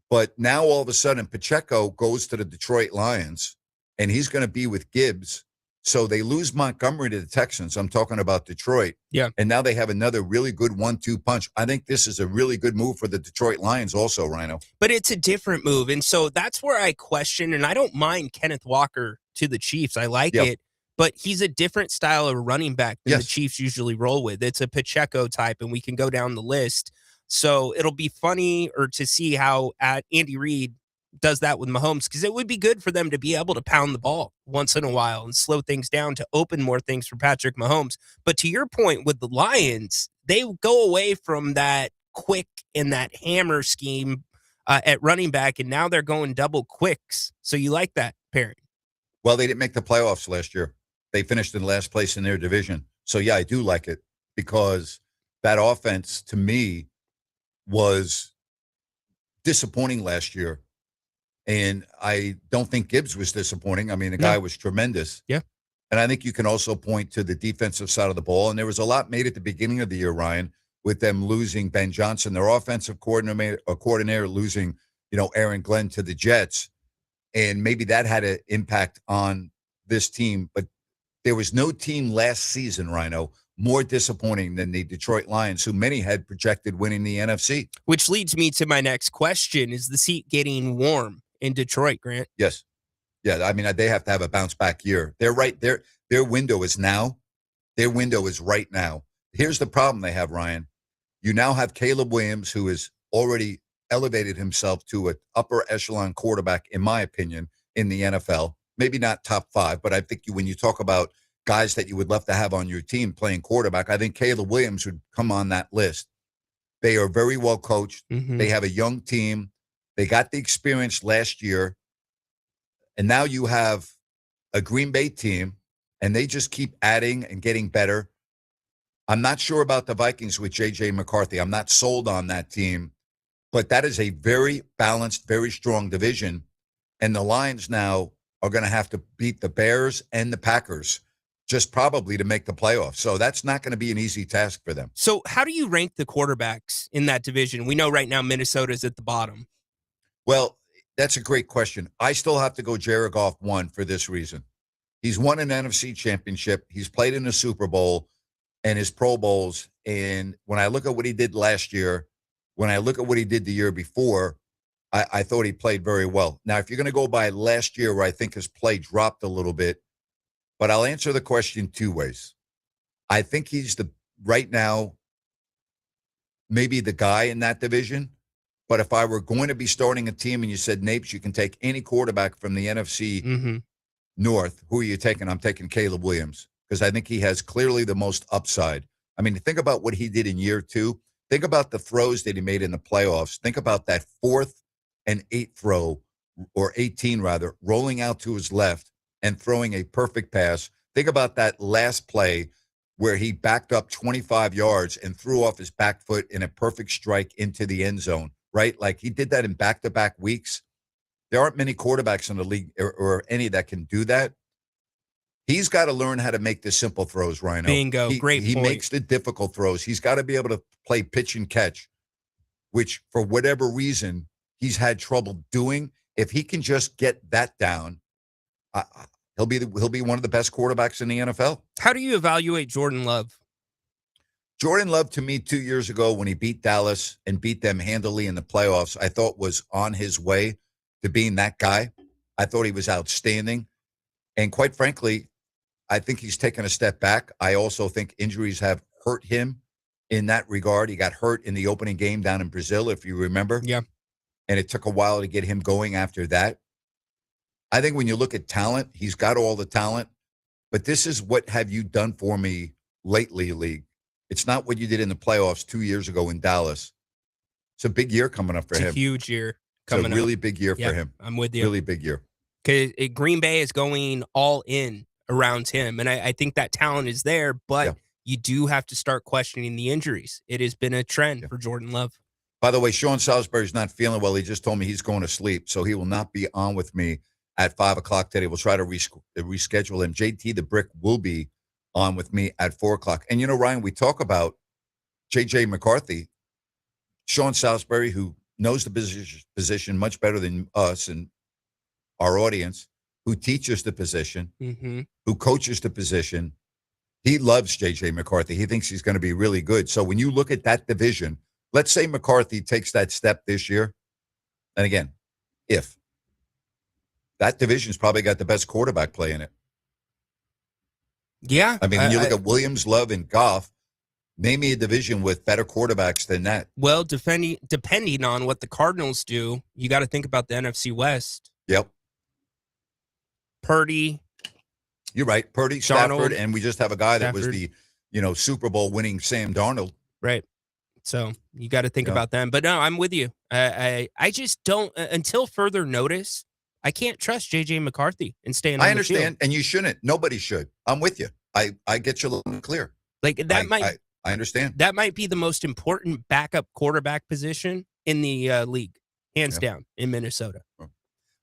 But now all of a sudden, Pacheco goes to the Detroit Lions, and he's going to be with Gibbs. So they lose Montgomery to the Texans. I'm talking about Detroit. Yeah. And now they have another really good 1-2 punch. I think this is a really good move for the Detroit Lions also, Rhino. But it's a different move. And so that's where I question, and I don't mind Kenneth Walker to the Chiefs. I like it. But he's a different style of running back than the Chiefs usually roll with. It's a Pacheco type, and we can go down the list. So it'll be funny to see how Andy Reid does that with Mahomes, because it would be good for them to be able to pound the ball once in a while and slow things down to open more things for Patrick Mahomes. But to your point with the Lions, they go away from that quick and that hammer scheme at running back, and now they're going double quicks. So you like that pairing? Well, they didn't make the playoffs last year. They finished in last place in their division. So, yeah, I do like it because that offense, to me, was disappointing last year. And I don't think Gibbs was disappointing. I mean, the guy was tremendous. Yeah. And I think you can also point to the defensive side of the ball. And there was a lot made at the beginning of the year, Ryan, with them losing Ben Johnson, their offensive coordinator losing, Aaron Glenn to the Jets. And maybe that had an impact on this team. But there was no team last season, Rhino, more disappointing than the Detroit Lions, who many had projected winning the NFC. Which leads me to my next question. Is the seat getting warm in Detroit, Grant? Yes. Yeah, I mean, they have to have a bounce-back year. They're right there. Their window is now. Their window is right now. Here's the problem they have, Ryan. You now have Caleb Williams, who has already elevated himself to an upper echelon quarterback, in my opinion, in the NFL. Maybe not top 5, but I think when you talk about guys that you would love to have on your team playing quarterback, I think Caleb Williams would come on that list. They are very well coached. Mm-hmm. They have a young team. They got the experience last year And now you have a Green Bay team, and they just keep adding and getting better. I'm not sure about the Vikings with J.J. McCarthy. I'm not sold on that team. But that is a very balanced, very strong division. And the Lions now are going to have to beat the Bears and the Packers just probably to make the playoffs. So that's not going to be an easy task for them. So how do you rank the quarterbacks in that division? We know right now Minnesota's at the bottom. Well, that's a great question. I still have to go Jared Goff 1 for this reason. He's won an NFC championship. He's played in a Super Bowl and his Pro Bowls. And when I look at what he did last year, when I look at what he did the year before, I thought he played very well. Now, if you're going to go by last year, where I think his play dropped a little bit, but I'll answer the question two ways. I think he's right now, maybe the guy in that division. But if I were going to be starting a team and you said, Napes, you can take any quarterback from the NFC North, who are you taking? I'm taking Caleb Williams because I think he has clearly the most upside. I mean, think about what he did in year 2. Think about the throws that he made in the playoffs. Think about that 4th and 8th throw, or 18 rather, rolling out to his left and throwing a perfect pass. Think about that last play where he backed up 25 yards and threw off his back foot in a perfect strike into the end zone, right? Like he did that in back-to-back weeks. There aren't many quarterbacks in the league or any that can do that. He's got to learn how to make the simple throws, Rhino. Bingo, great He point. makes the difficult throws. He's got to be able to play pitch and catch, which for whatever reason he's had trouble doing. If he can just get that down, he'll be one of the best quarterbacks in the NFL. How do you evaluate Jordan Love? Jordan Love, to me, 2 years ago when he beat Dallas and beat them handily in the playoffs, I thought was on his way to being that guy. I thought he was outstanding. And quite frankly, I think he's taken a step back. I also think injuries have hurt him in that regard. He got hurt in the opening game down in Brazil, if you remember. Yeah. And it took a while to get him going after that. I think when you look at talent, he's got all the talent. But this is what have you done for me lately, League. It's not what you did in the playoffs 2 years ago in Dallas. It's a big year coming up for him. It's a huge year coming up. It's a really big year for him. I'm with you. Really big year. Because Green Bay is going all in around him. And I think that talent is there, but you do have to start questioning the injuries. It has been a trend for Jordan Love. By the way, Sean Salisbury's not feeling well. He just told me he's going to sleep, so he will not be on with me at 5 o'clock today. We'll try to reschedule him. JT the Brick will be on with me at 4 o'clock. And, you know, Ryan, we talk about J.J. McCarthy, Sean Salisbury, who knows the position much better than us and our audience, who teaches the position, who coaches the position. He loves J.J. McCarthy. He thinks he's going to be really good. So when you look at that division, let's say McCarthy takes that step this year. And again, if that division's probably got the best quarterback play in it. Yeah. I mean, when you look at Williams, Love, and Goff, name me a division with better quarterbacks than that. Well, depending on what the Cardinals do, you got to think about the NFC West. Yep. Purdy. You're right. Purdy, Stafford, and we just have a guy that was the, Super Bowl winning Sam Darnold. Right. So you got to think about them. But no, I'm with you. I just don't, until further notice, I can't trust J.J. McCarthy and staying on I understand, the field. and you shouldn't. Nobody should. I'm with you. I get you loud and clear. Like that I understand. That might be the most important backup quarterback position in the league, hands down, in Minnesota. All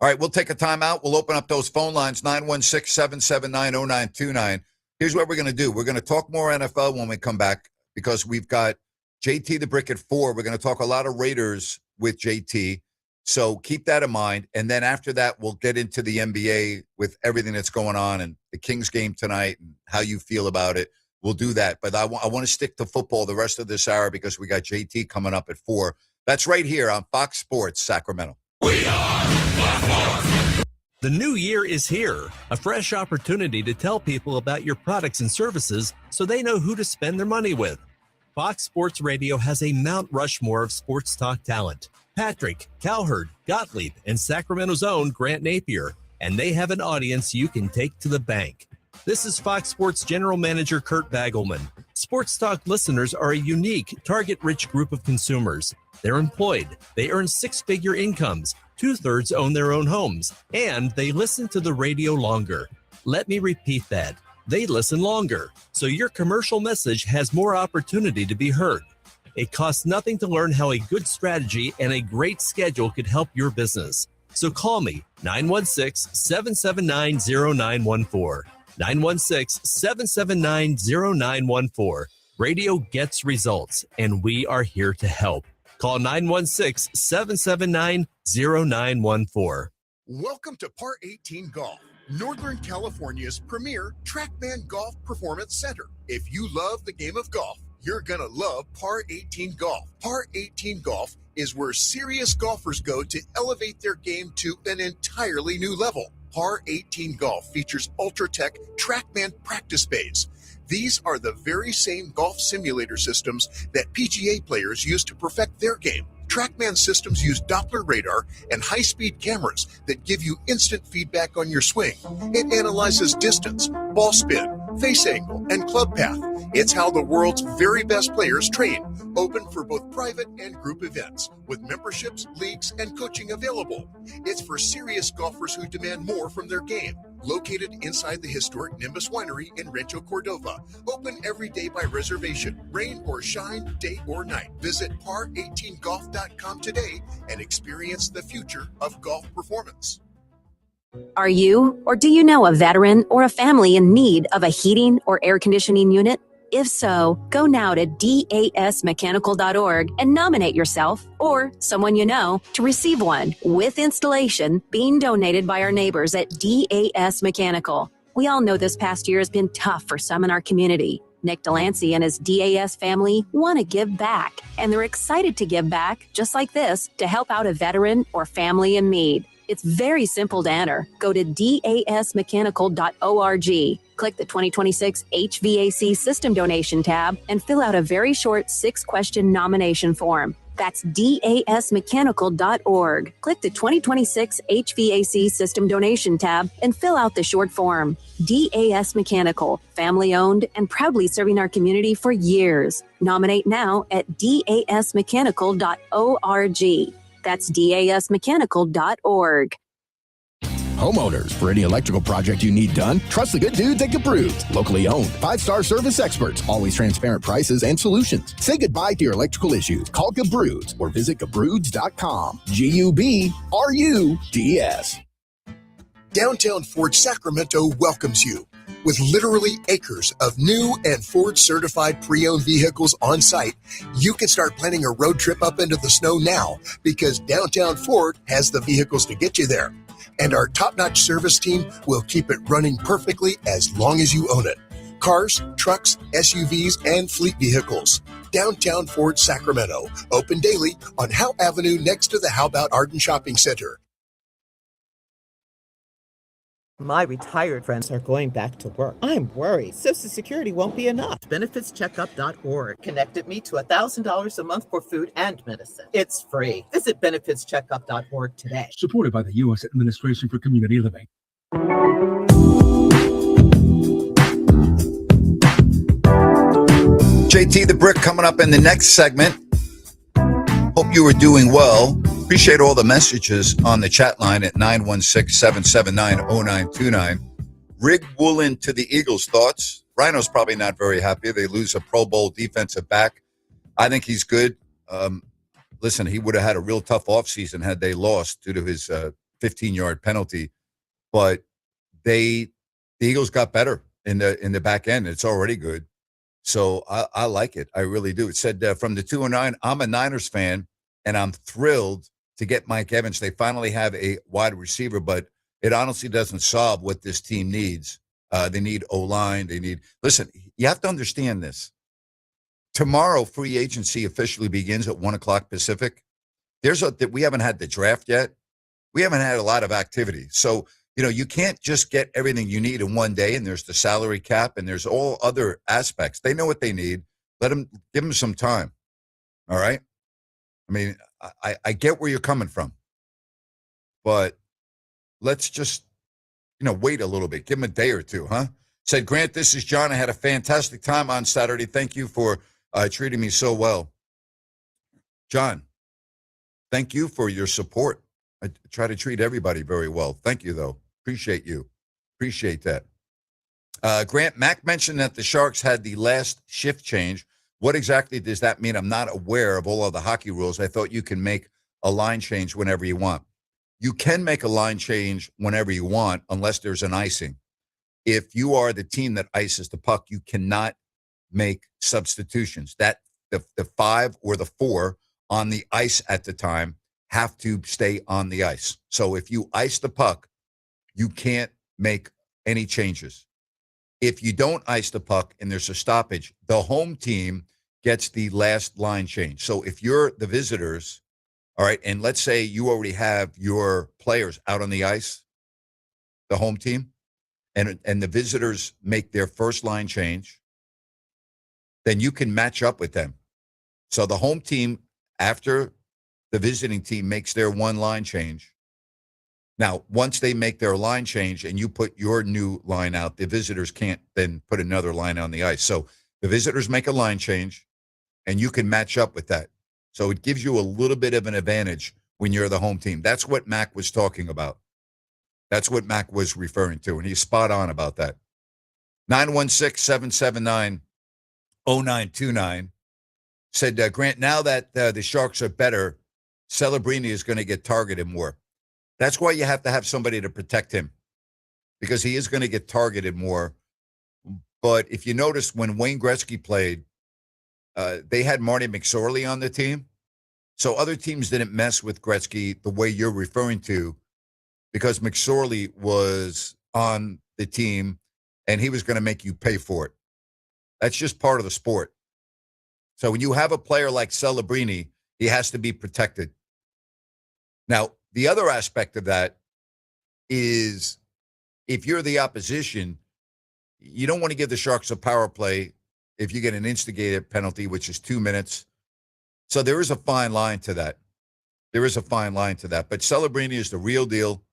right, we'll take a timeout. We'll open up those phone lines, 916-779-0929. Here's what we're going to do. We're going to talk more NFL when we come back because we've got JT the Brick at 4. We're going to talk a lot of Raiders with JT. So keep that in mind. And then after that, we'll get into the NBA with everything that's going on and the Kings game tonight and how you feel about it. We'll do that. But I want to stick to football the rest of this hour because we got JT coming up at 4. That's right here on Fox Sports Sacramento. We are Fox Sports. The new year is here, a fresh opportunity to tell people about your products and services so they know who to spend their money with. Fox Sports Radio has a Mount Rushmore of sports talk talent. Patrick, Cowherd, Gottlieb, and Sacramento's own Grant Napear, and they have an audience you can take to the bank. This is Fox Sports General Manager Kurt Bagelman. Sports Talk listeners are a unique, target-rich group of consumers. They're employed, they earn six-figure incomes, 2/3 own their own homes, and they listen to the radio longer. Let me repeat that. They listen longer, so your commercial message has more opportunity to be heard. It costs nothing to learn how a good strategy and a great schedule could help your business. So call me, 916-779-0914. 916-779-0914. Radio gets results, and we are here to help. Call 916-779-0914. Welcome to Par 18 Golf, Northern California's premier TrackMan Golf Performance Center. If you love the game of golf, you're going to love Par 18 Golf. Par 18 Golf is where serious golfers go to elevate their game to an entirely new level. Par 18 Golf features Ultratech TrackMan practice bays. These are the very same golf simulator systems that PGA players use to perfect their game. TrackMan systems use Doppler radar and high-speed cameras that give you instant feedback on your swing. It analyzes distance, ball spin, face angle, and club path. It's how the world's very best players train. Open for both private and group events, with memberships, leagues, and coaching available. It's for serious golfers who demand more from their game. Located inside the historic Nimbus Winery in Rancho Cordova. Open every day by reservation, rain or shine, day or night. Visit par18golf.com today and experience the future of golf performance. Are you or do you know a veteran or a family in need of a heating or air conditioning unit? If so, go now to dasmechanical.org and nominate yourself or someone you know to receive one with installation being donated by our neighbors at DAS Mechanical. We all know this past year has been tough for some in our community. Nick Delancey and his DAS family want to give back, and they're excited to give back, just like this, to help out a veteran or family in need. It's very simple to enter. Go to dasmechanical.org. Click the 2026 HVAC System Donation tab and fill out a very short 6-question nomination form. That's dasmechanical.org. Click the 2026 HVAC System Donation tab and fill out the short form. DAS Mechanical, family-owned and proudly serving our community for years. Nominate now at dasmechanical.org. That's dasmechanical.org. Homeowners, for any electrical project you need done, trust the good dudes at Gabroods. Locally owned, 5-star service experts, always transparent prices and solutions. Say goodbye to your electrical issues. Call Gabroods or visit Gabroods.com. G-U-B-R-U-D-S. Downtown Ford Sacramento welcomes you. With literally acres of new and Ford certified pre-owned vehicles on site, you can start planning a road trip up into the snow now because Downtown Ford has the vehicles to get you there. And our top-notch service team will keep it running perfectly as long as you own it. Cars, trucks, SUVs, and fleet vehicles. Downtown Ford Sacramento. Open daily on Howe Avenue next to the How About Arden Shopping Center. My retired friends are going back to work. I'm worried Social Security won't be enough. BenefitsCheckup.org connected me to $1,000 a month for food and medicine. It's free. Visit BenefitsCheckup.org today. Supported by the U.S. Administration for Community Living. JT the Brick coming up in the next segment. Hope you are doing well. Appreciate all the messages on the chat line at 916-779-0929. Rig Woolen to the Eagles. Thoughts? Rhino's probably not very happy. They lose a Pro Bowl defensive back. I think he's good. Listen, he would have had a real tough offseason had they lost due to his 15-yard penalty. But the Eagles got better in the back end. It's already good. So I like it. I really do. It said from the 209, I'm a Niners fan, and I'm thrilled to get Mike Evans. They finally have a wide receiver, but it honestly doesn't solve what this team needs. They need O-line. Listen, you have to understand this. Tomorrow, free agency officially begins at 1 o'clock Pacific. We haven't had the draft yet. We haven't had a lot of activity. So, you can't just get everything you need in one day, and there's the salary cap, and there's all other aspects. They know what they need. Give them some time. All right? I mean, I get where you're coming from, but let's just, wait a little bit. Give them a day or two, huh? Said, Grant, this is John. I had a fantastic time on Saturday. Thank you for treating me so well. John, thank you for your support. I try to treat everybody very well. Thank you, though. Appreciate you. Appreciate that. Grant, Mac mentioned that the Sharks had the last shift change. What exactly does that mean? I'm not aware of all of the hockey rules. I thought you can make a line change whenever you want. You can make a line change whenever you want unless there's an icing. If you are the team that ices the puck, you cannot make substitutions. That the 5 or the 4 on the ice at the time have to stay on the ice. So if you ice the puck, you can't make any changes. If you don't ice the puck and there's a stoppage, the home team gets the last line change. So if you're the visitors, all right, and let's say you already have your players out on the ice, the home team, and the visitors make their first line change, then you can match up with them. So the home team, after the visiting team makes their one line change, now, once they make their line change and you put your new line out, the visitors can't then put another line on the ice. So the visitors make a line change, and you can match up with that. So it gives you a little bit of an advantage when you're the home team. That's what Mac was talking about. That's what Mac was referring to, and he's spot on about that. 916-779-0929 said, Grant, now that the Sharks are better, Celebrini is going to get targeted more. That's why you have to have somebody to protect him, because he is going to get targeted more. But if you notice, when Wayne Gretzky played, they had Marty McSorley on the team. So other teams didn't mess with Gretzky the way you're referring to, because McSorley was on the team and he was going to make you pay for it. That's just part of the sport. So when you have a player like Celebrini, he has to be protected. Now, the other aspect of that is if you're the opposition, you don't want to give the Sharks a power play if you get an instigated penalty, which is 2 minutes. So there is a fine line to that. There is a fine line to that. But Celebrini is the real deal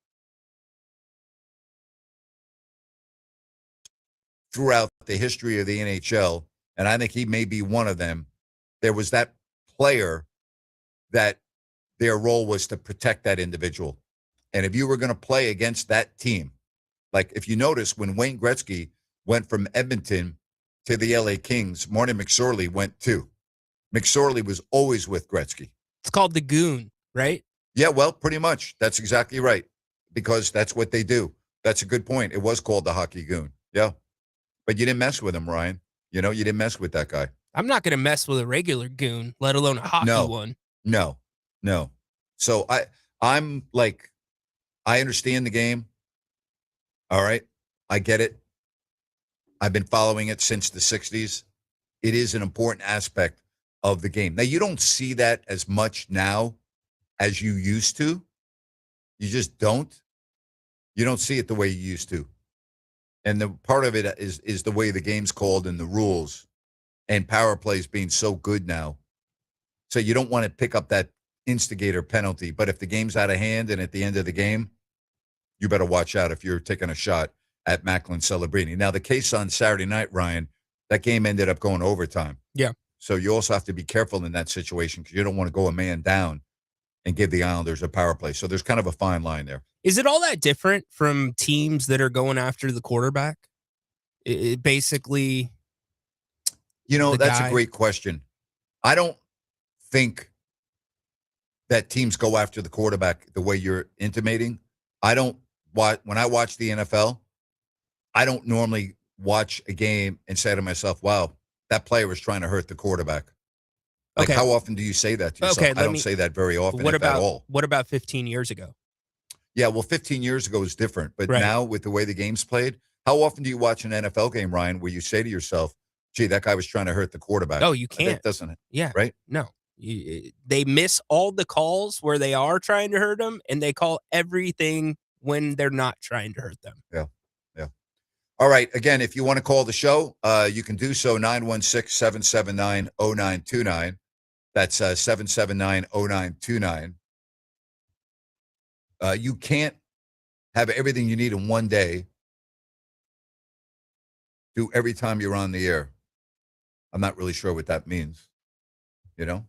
throughout the history of the NHL, and I think he may be one of them. There was that player that their role was to protect that individual. And if you were going to play against that team, like if you notice when Wayne Gretzky went from Edmonton to the LA Kings, Marty McSorley went too. McSorley was always with Gretzky. It's called the goon, right? Yeah, well, pretty much. That's exactly right, because that's what they do. That's a good point. It was called the hockey goon. Yeah. But you didn't mess with him, Ryan. You didn't mess with that guy. I'm not going to mess with a regular goon, let alone a hockey one. No. So I'm like, I understand the game. All right. I get it. I've been following it since the 60s. It is an important aspect of the game. Now, you don't see that as much now as you used to. You just don't. You don't see it the way you used to. And the part of it is the way the game's called and the rules, and power plays being so good now. So you don't want to pick up that instigator penalty. But if the game's out of hand and at the end of the game, you better watch out if you're taking a shot at Macklin Celebrini. Now, the case on Saturday night, Ryan, that game ended up going overtime. Yeah. So you also have to be careful in that situation, because you don't want to go a man down and give the Islanders a power play. So there's kind of a fine line there. Is it all that different from teams that are going after the quarterback? It basically, that's a great question. I don't think that teams go after the quarterback the way you're intimating. When I watch the NFL, I don't normally watch a game and say to myself, wow, that player was trying to hurt the quarterback. Like, how often do you say that to yourself? Okay, I don't say that very often, at all. What about 15 years ago? Yeah, well, 15 years ago was different. But Right. now, with the way the game's played, how often do you watch an NFL game, Ryan, where you say to yourself, gee, that guy was trying to hurt the quarterback? Oh, you can't. That doesn't it? Yeah. Right? No. They miss all the calls where they are trying to hurt them, and they call everything when they're not trying to hurt them. Yeah. All right. Again, if you want to call the show, you can do so, 916-779-0929. That's 779-0929. You can't have everything you need in one day. do every time you're on the air. I'm not really sure what that means. You know?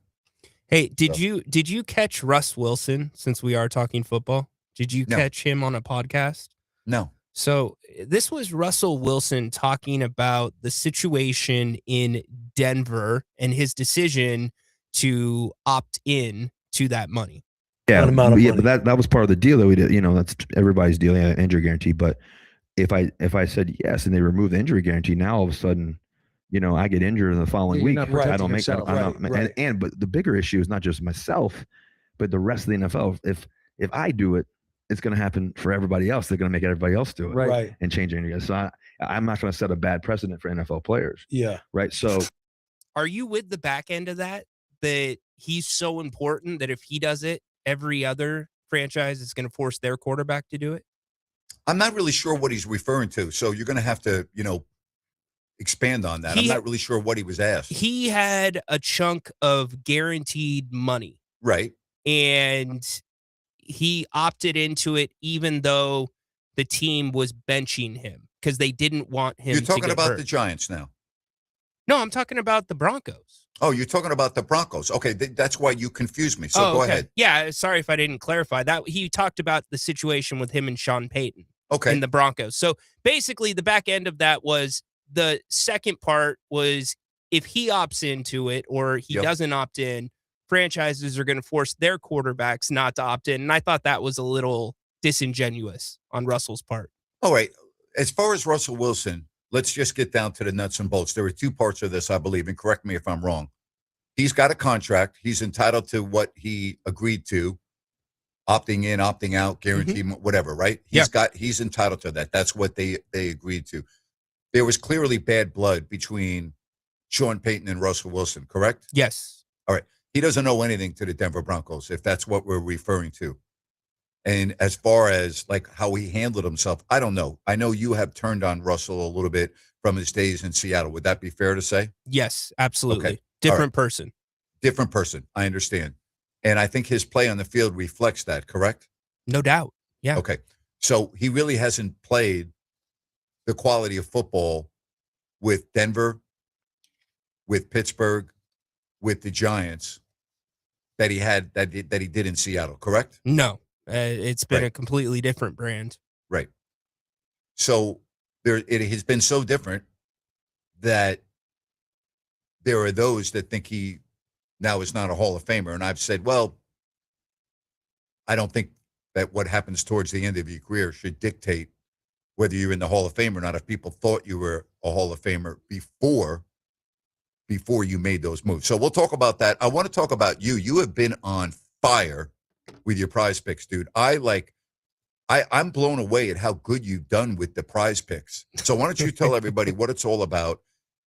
Hey, did you catch Russ Wilson, since we are talking football? Did you catch him on a podcast? No. So this was Russell Wilson talking about the situation in Denver and his decision to opt in to that money. Yeah, but that was part of the deal that we did. You know, that's everybody's deal, injury guarantee. But if I said yes and they remove the injury guarantee, now all of a sudden, you know, I get injured in the following week. I don't make that. But the bigger issue is not just myself, but the rest of the NFL. If I do it, it's going to happen for everybody else. They're going to make everybody else do it, and change injury. So I'm not going to set a bad precedent for NFL players. Yeah, right. So, are you with the back end of that? That he's so important that if he does it, every other franchise is going to force their quarterback to do it? I'm not really sure what he's referring to. So you're going to have to, expand on that. I'm not really sure what he was asked. He had a chunk of guaranteed money. Right. And he opted into it even though the team was benching him because they didn't want him You're to talking get about hurt. the Giants now. No, I'm talking about the Broncos. Oh, you're talking about the Broncos. Okay, that's why you confused me. So go ahead. Yeah, sorry if I didn't clarify that. He talked about the situation with him and Sean Payton. Okay. In the Broncos. So basically the back end of that was the second part was if he opts into it or he doesn't opt in, franchises are going to force their quarterbacks not to opt in. And I thought that was a little disingenuous on Russell's part. All right. As far as Russell Wilson, let's just get down to the nuts and bolts. There are two parts of this, I believe, and correct me if I'm wrong. He's got a contract. He's entitled to what he agreed to, opting in, opting out, guarantee, whatever, right? He's entitled to that. That's what they agreed to. There was clearly bad blood between Sean Payton and Russell Wilson, correct? Yes. All right. He doesn't owe anything to the Denver Broncos, if that's what we're referring to. And as far as like how he handled himself, I don't know. I know you have turned on Russell a little bit from his days in Seattle. Would that be fair to say? Yes, absolutely. Okay. Different person. Different person. I understand. And I think his play on the field reflects that, correct? No doubt. Yeah. Okay. So he really hasn't played the quality of football with Denver, with Pittsburgh, with the Giants that he had that he did in Seattle, correct? No. It's been a completely different brand. Right. So it has been so different that there are those that think he now is not a Hall of Famer. And I've said, well, I don't think that what happens towards the end of your career should dictate whether you're in the Hall of Fame or not. If people thought you were a Hall of Famer before you made those moves. So we'll talk about that. I want to talk about you. You have been on fire with your prize picks, dude. I'm blown away at how good you've done with the prize picks. So why don't you tell everybody what it's all about?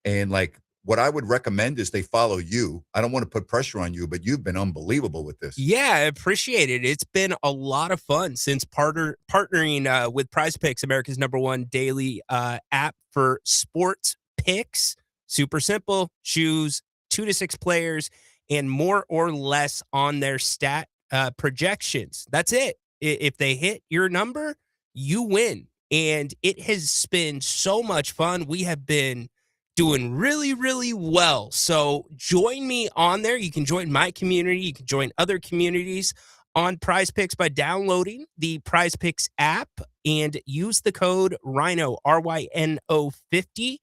And like what I would recommend is they follow you. I don't want to put pressure on you, but you've been unbelievable with this. Yeah, I appreciate it. It's been a lot of fun since partnering with Prize Picks, America's #1 daily app for sports picks. Super simple. Choose 2 to 6 players and more or less on their stat projections. That's it. If they hit your number, you win. And it has been so much fun. We have been doing really, really well. So join me on there. You can join my community. You can join other communities on Prize Picks by downloading the Prize Picks app and use the code RYNO, RYNO 50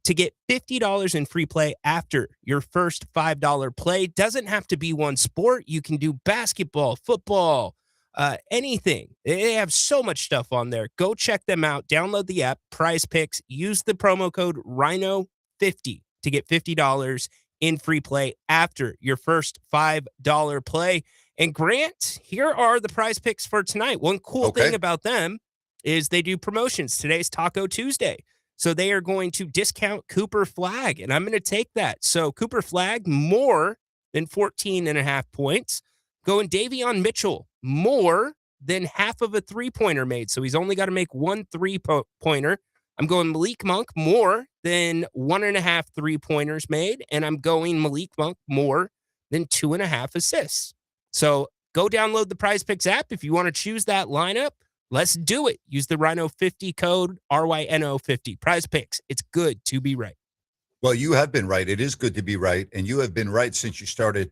to get $50 in free play after your first $5 play. Doesn't have to be one sport. You can do basketball, football, anything. They have so much stuff on there. Go check them out. Download the app, Prize Picks. Use the promo code RYNO50 to get $50 in free play after your first $5 play. And Grant, here are the Prize Picks for tonight. One cool thing about them is they do promotions. Today's Taco Tuesday. So they are going to discount Cooper Flag, and I'm going to take that. So Cooper Flag, more than 14.5 points. Going Davion Mitchell, more than half of a three-pointer made. So he's only got to make 1 3-pointer. I'm going Malik Monk, more than 1.5 3-pointers made. And I'm going Malik Monk, more than 2.5 assists. So go download the Prize Picks app if you want to choose that lineup. Let's do it. Use the Rhino50 code, RYNO50. Prize Picks. It's good to be right. Well, you have been right. It is good to be right. And you have been right since you started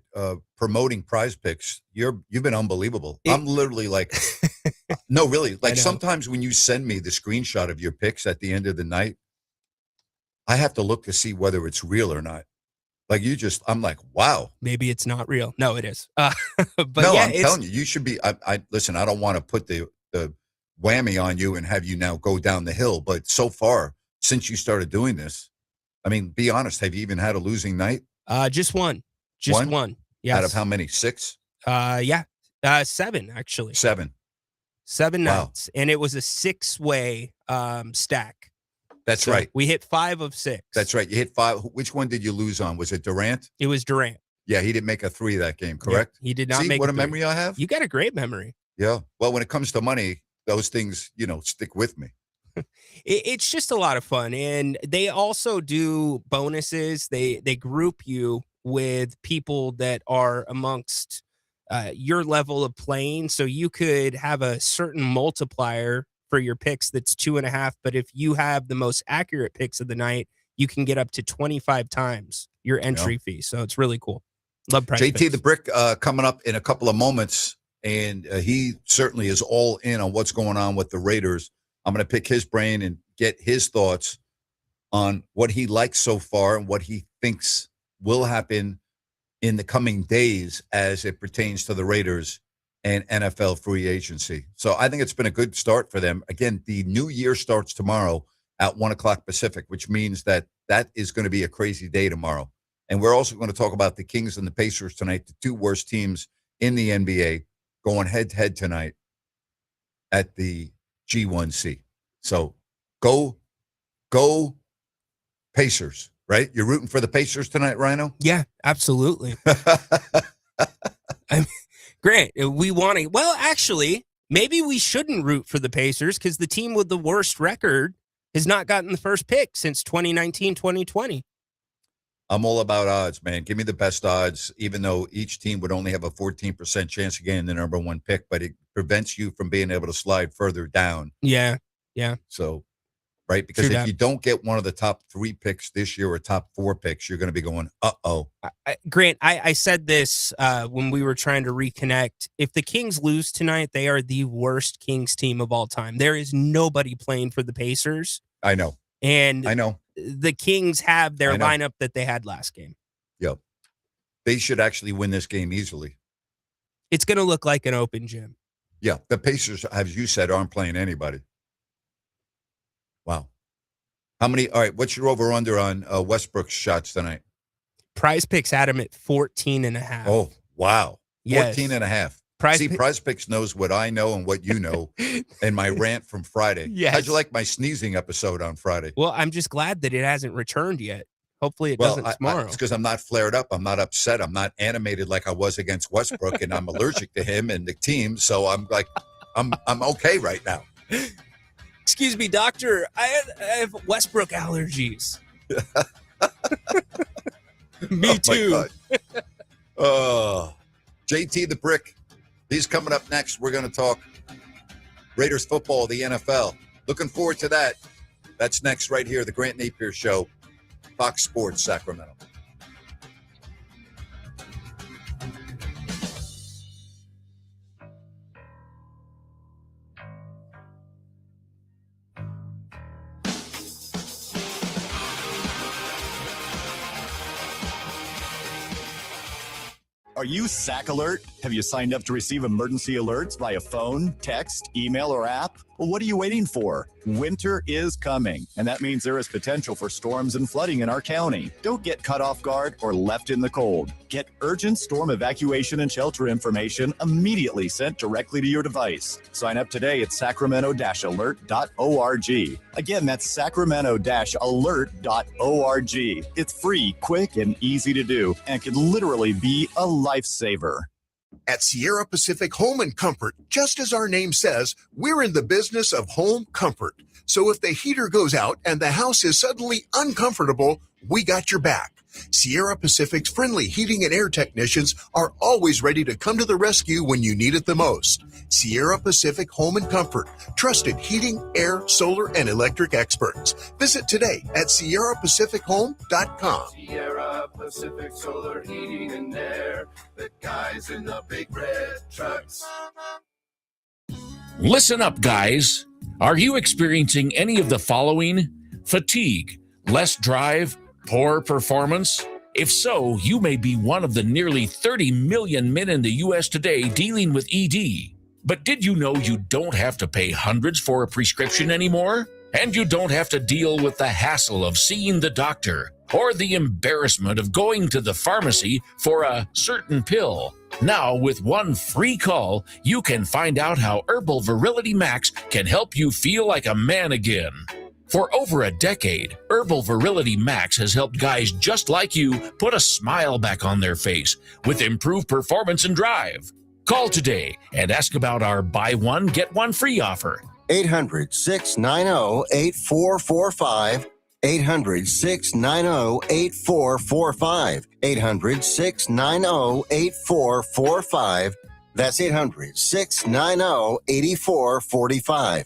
promoting Prize Picks. You've been unbelievable. I'm literally like, no, really. Like sometimes when you send me the screenshot of your picks at the end of the night, I have to look to see whether it's real or not. Like I'm like, wow. Maybe it's not real. No, it is. But no, yeah, I'm telling you should be. Listen, I don't want to put the whammy on you and have you now go down the hill. But so far, since you started doing this, I mean, be honest. Have you even had a losing night? Just one. Just one. Yes. Out of how many? 6? Yeah. 7 actually. 7 nights, and it was a 6-way stack. That's right. We hit 5 of 6. That's right. You hit 5. Which one did you lose on? Was it Durant? It was Durant. Yeah, he didn't make a 3 that game. Correct. Yeah, he did not. See, make what a memory I have. You got a great memory. Yeah. Well, when it comes to money, those things, stick with me. It's just a lot of fun. And they also do bonuses. They group you with people that are amongst your level of playing. So you could have a certain multiplier for your picks that's 2.5. But if you have the most accurate picks of the night, you can get up to 25 times your entry fee. So it's really cool. Love Prize JT Picks. the Brick coming up in a couple of moments. And he certainly is all in on what's going on with the Raiders. I'm going to pick his brain and get his thoughts on what he likes so far and what he thinks will happen in the coming days as it pertains to the Raiders and NFL free agency. So I think it's been a good start for them. Again, the new year starts tomorrow at 1:00 Pacific, which means that is going to be a crazy day tomorrow. And we're also going to talk about the Kings and the Pacers tonight, the 2 worst teams in the NBA, going head-to-head tonight at the G1C. So go Pacers, right? You're rooting for the Pacers tonight, Rhino? Yeah, absolutely. Grant, we want to. Well, actually, maybe we shouldn't root for the Pacers because the team with the worst record has not gotten the first pick since 2019, 2020. I'm all about odds, man. Give me the best odds, even though each team would only have a 14% chance of getting the number 1 pick, but it prevents you from being able to slide further down. Yeah. So, right? Because if you don't get one of the top 3 picks this year or top 4 picks, you're going to be going, uh-oh. Grant, I said this when we were trying to reconnect. If the Kings lose tonight, they are the worst Kings team of all time. There is nobody playing for the Pacers. I know. And I know. The Kings have their lineup that they had last game. Yep. They should actually win this game easily. It's going to look like an open gym. Yeah. The Pacers, as you said, aren't playing anybody. Wow. All right, what's your over-under on Westbrook's shots tonight? Prize Picks had him at 14.5. Oh, wow. Yes. 14.5. Prize Picks knows what I know and what you know and my rant from Friday. Yes. How'd you like my sneezing episode on Friday? Well, I'm just glad that it hasn't returned yet. Hopefully it doesn't tomorrow. It's because I'm not flared up. I'm not upset. I'm not animated like I was against Westbrook, and I'm allergic to him and the team. So I'm like, I'm okay right now. Excuse me, doctor. I have Westbrook allergies. Me too. JT the Brick. He's coming up next. We're going to talk Raiders football, the NFL. Looking forward to that. That's next right here, the Grant Napear Show, Fox Sports Sacramento. Are you SAC Alert? Have you signed up to receive emergency alerts via phone, text, email, or app? Well, what are you waiting for? Winter is coming, and that means there is potential for storms and flooding in our county. Don't get caught off guard or left in the cold. Get urgent storm evacuation and shelter information immediately sent directly to your device. Sign up today at sacramento-alert.org. Again, that's sacramento-alert.org. It's free, quick, and easy to do, and can literally be a lifesaver. At Sierra Pacific Home and Comfort, just as our name says, we're in the business of home comfort. So if the heater goes out and the house is suddenly uncomfortable, we got your back. Sierra Pacific's friendly heating and air technicians are always ready to come to the rescue when you need it the most. Sierra Pacific Home and Comfort, trusted heating, air, solar, and electric experts. Visit today at SierraPacificHome.com. Sierra Pacific Solar Heating and Air, the guys in the big red trucks. Listen up, guys. Are you experiencing any of the following? Fatigue, less drive, poor performance? If so, you may be one of the nearly 30 million men in the U.S. today dealing with ED. But did you know you don't have to pay hundreds for a prescription anymore? And you don't have to deal with the hassle of seeing the doctor or the embarrassment of going to the pharmacy for a certain pill. Now, with one free call, you can find out how Herbal Virility Max can help you feel like a man again. For over a decade, Herbal Virility Max has helped guys just like you put a smile back on their face with improved performance and drive. Call today and ask about our buy one, get one free offer. 800-690-8445. 800-690-8445. 800-690-8445. That's 800-690-8445.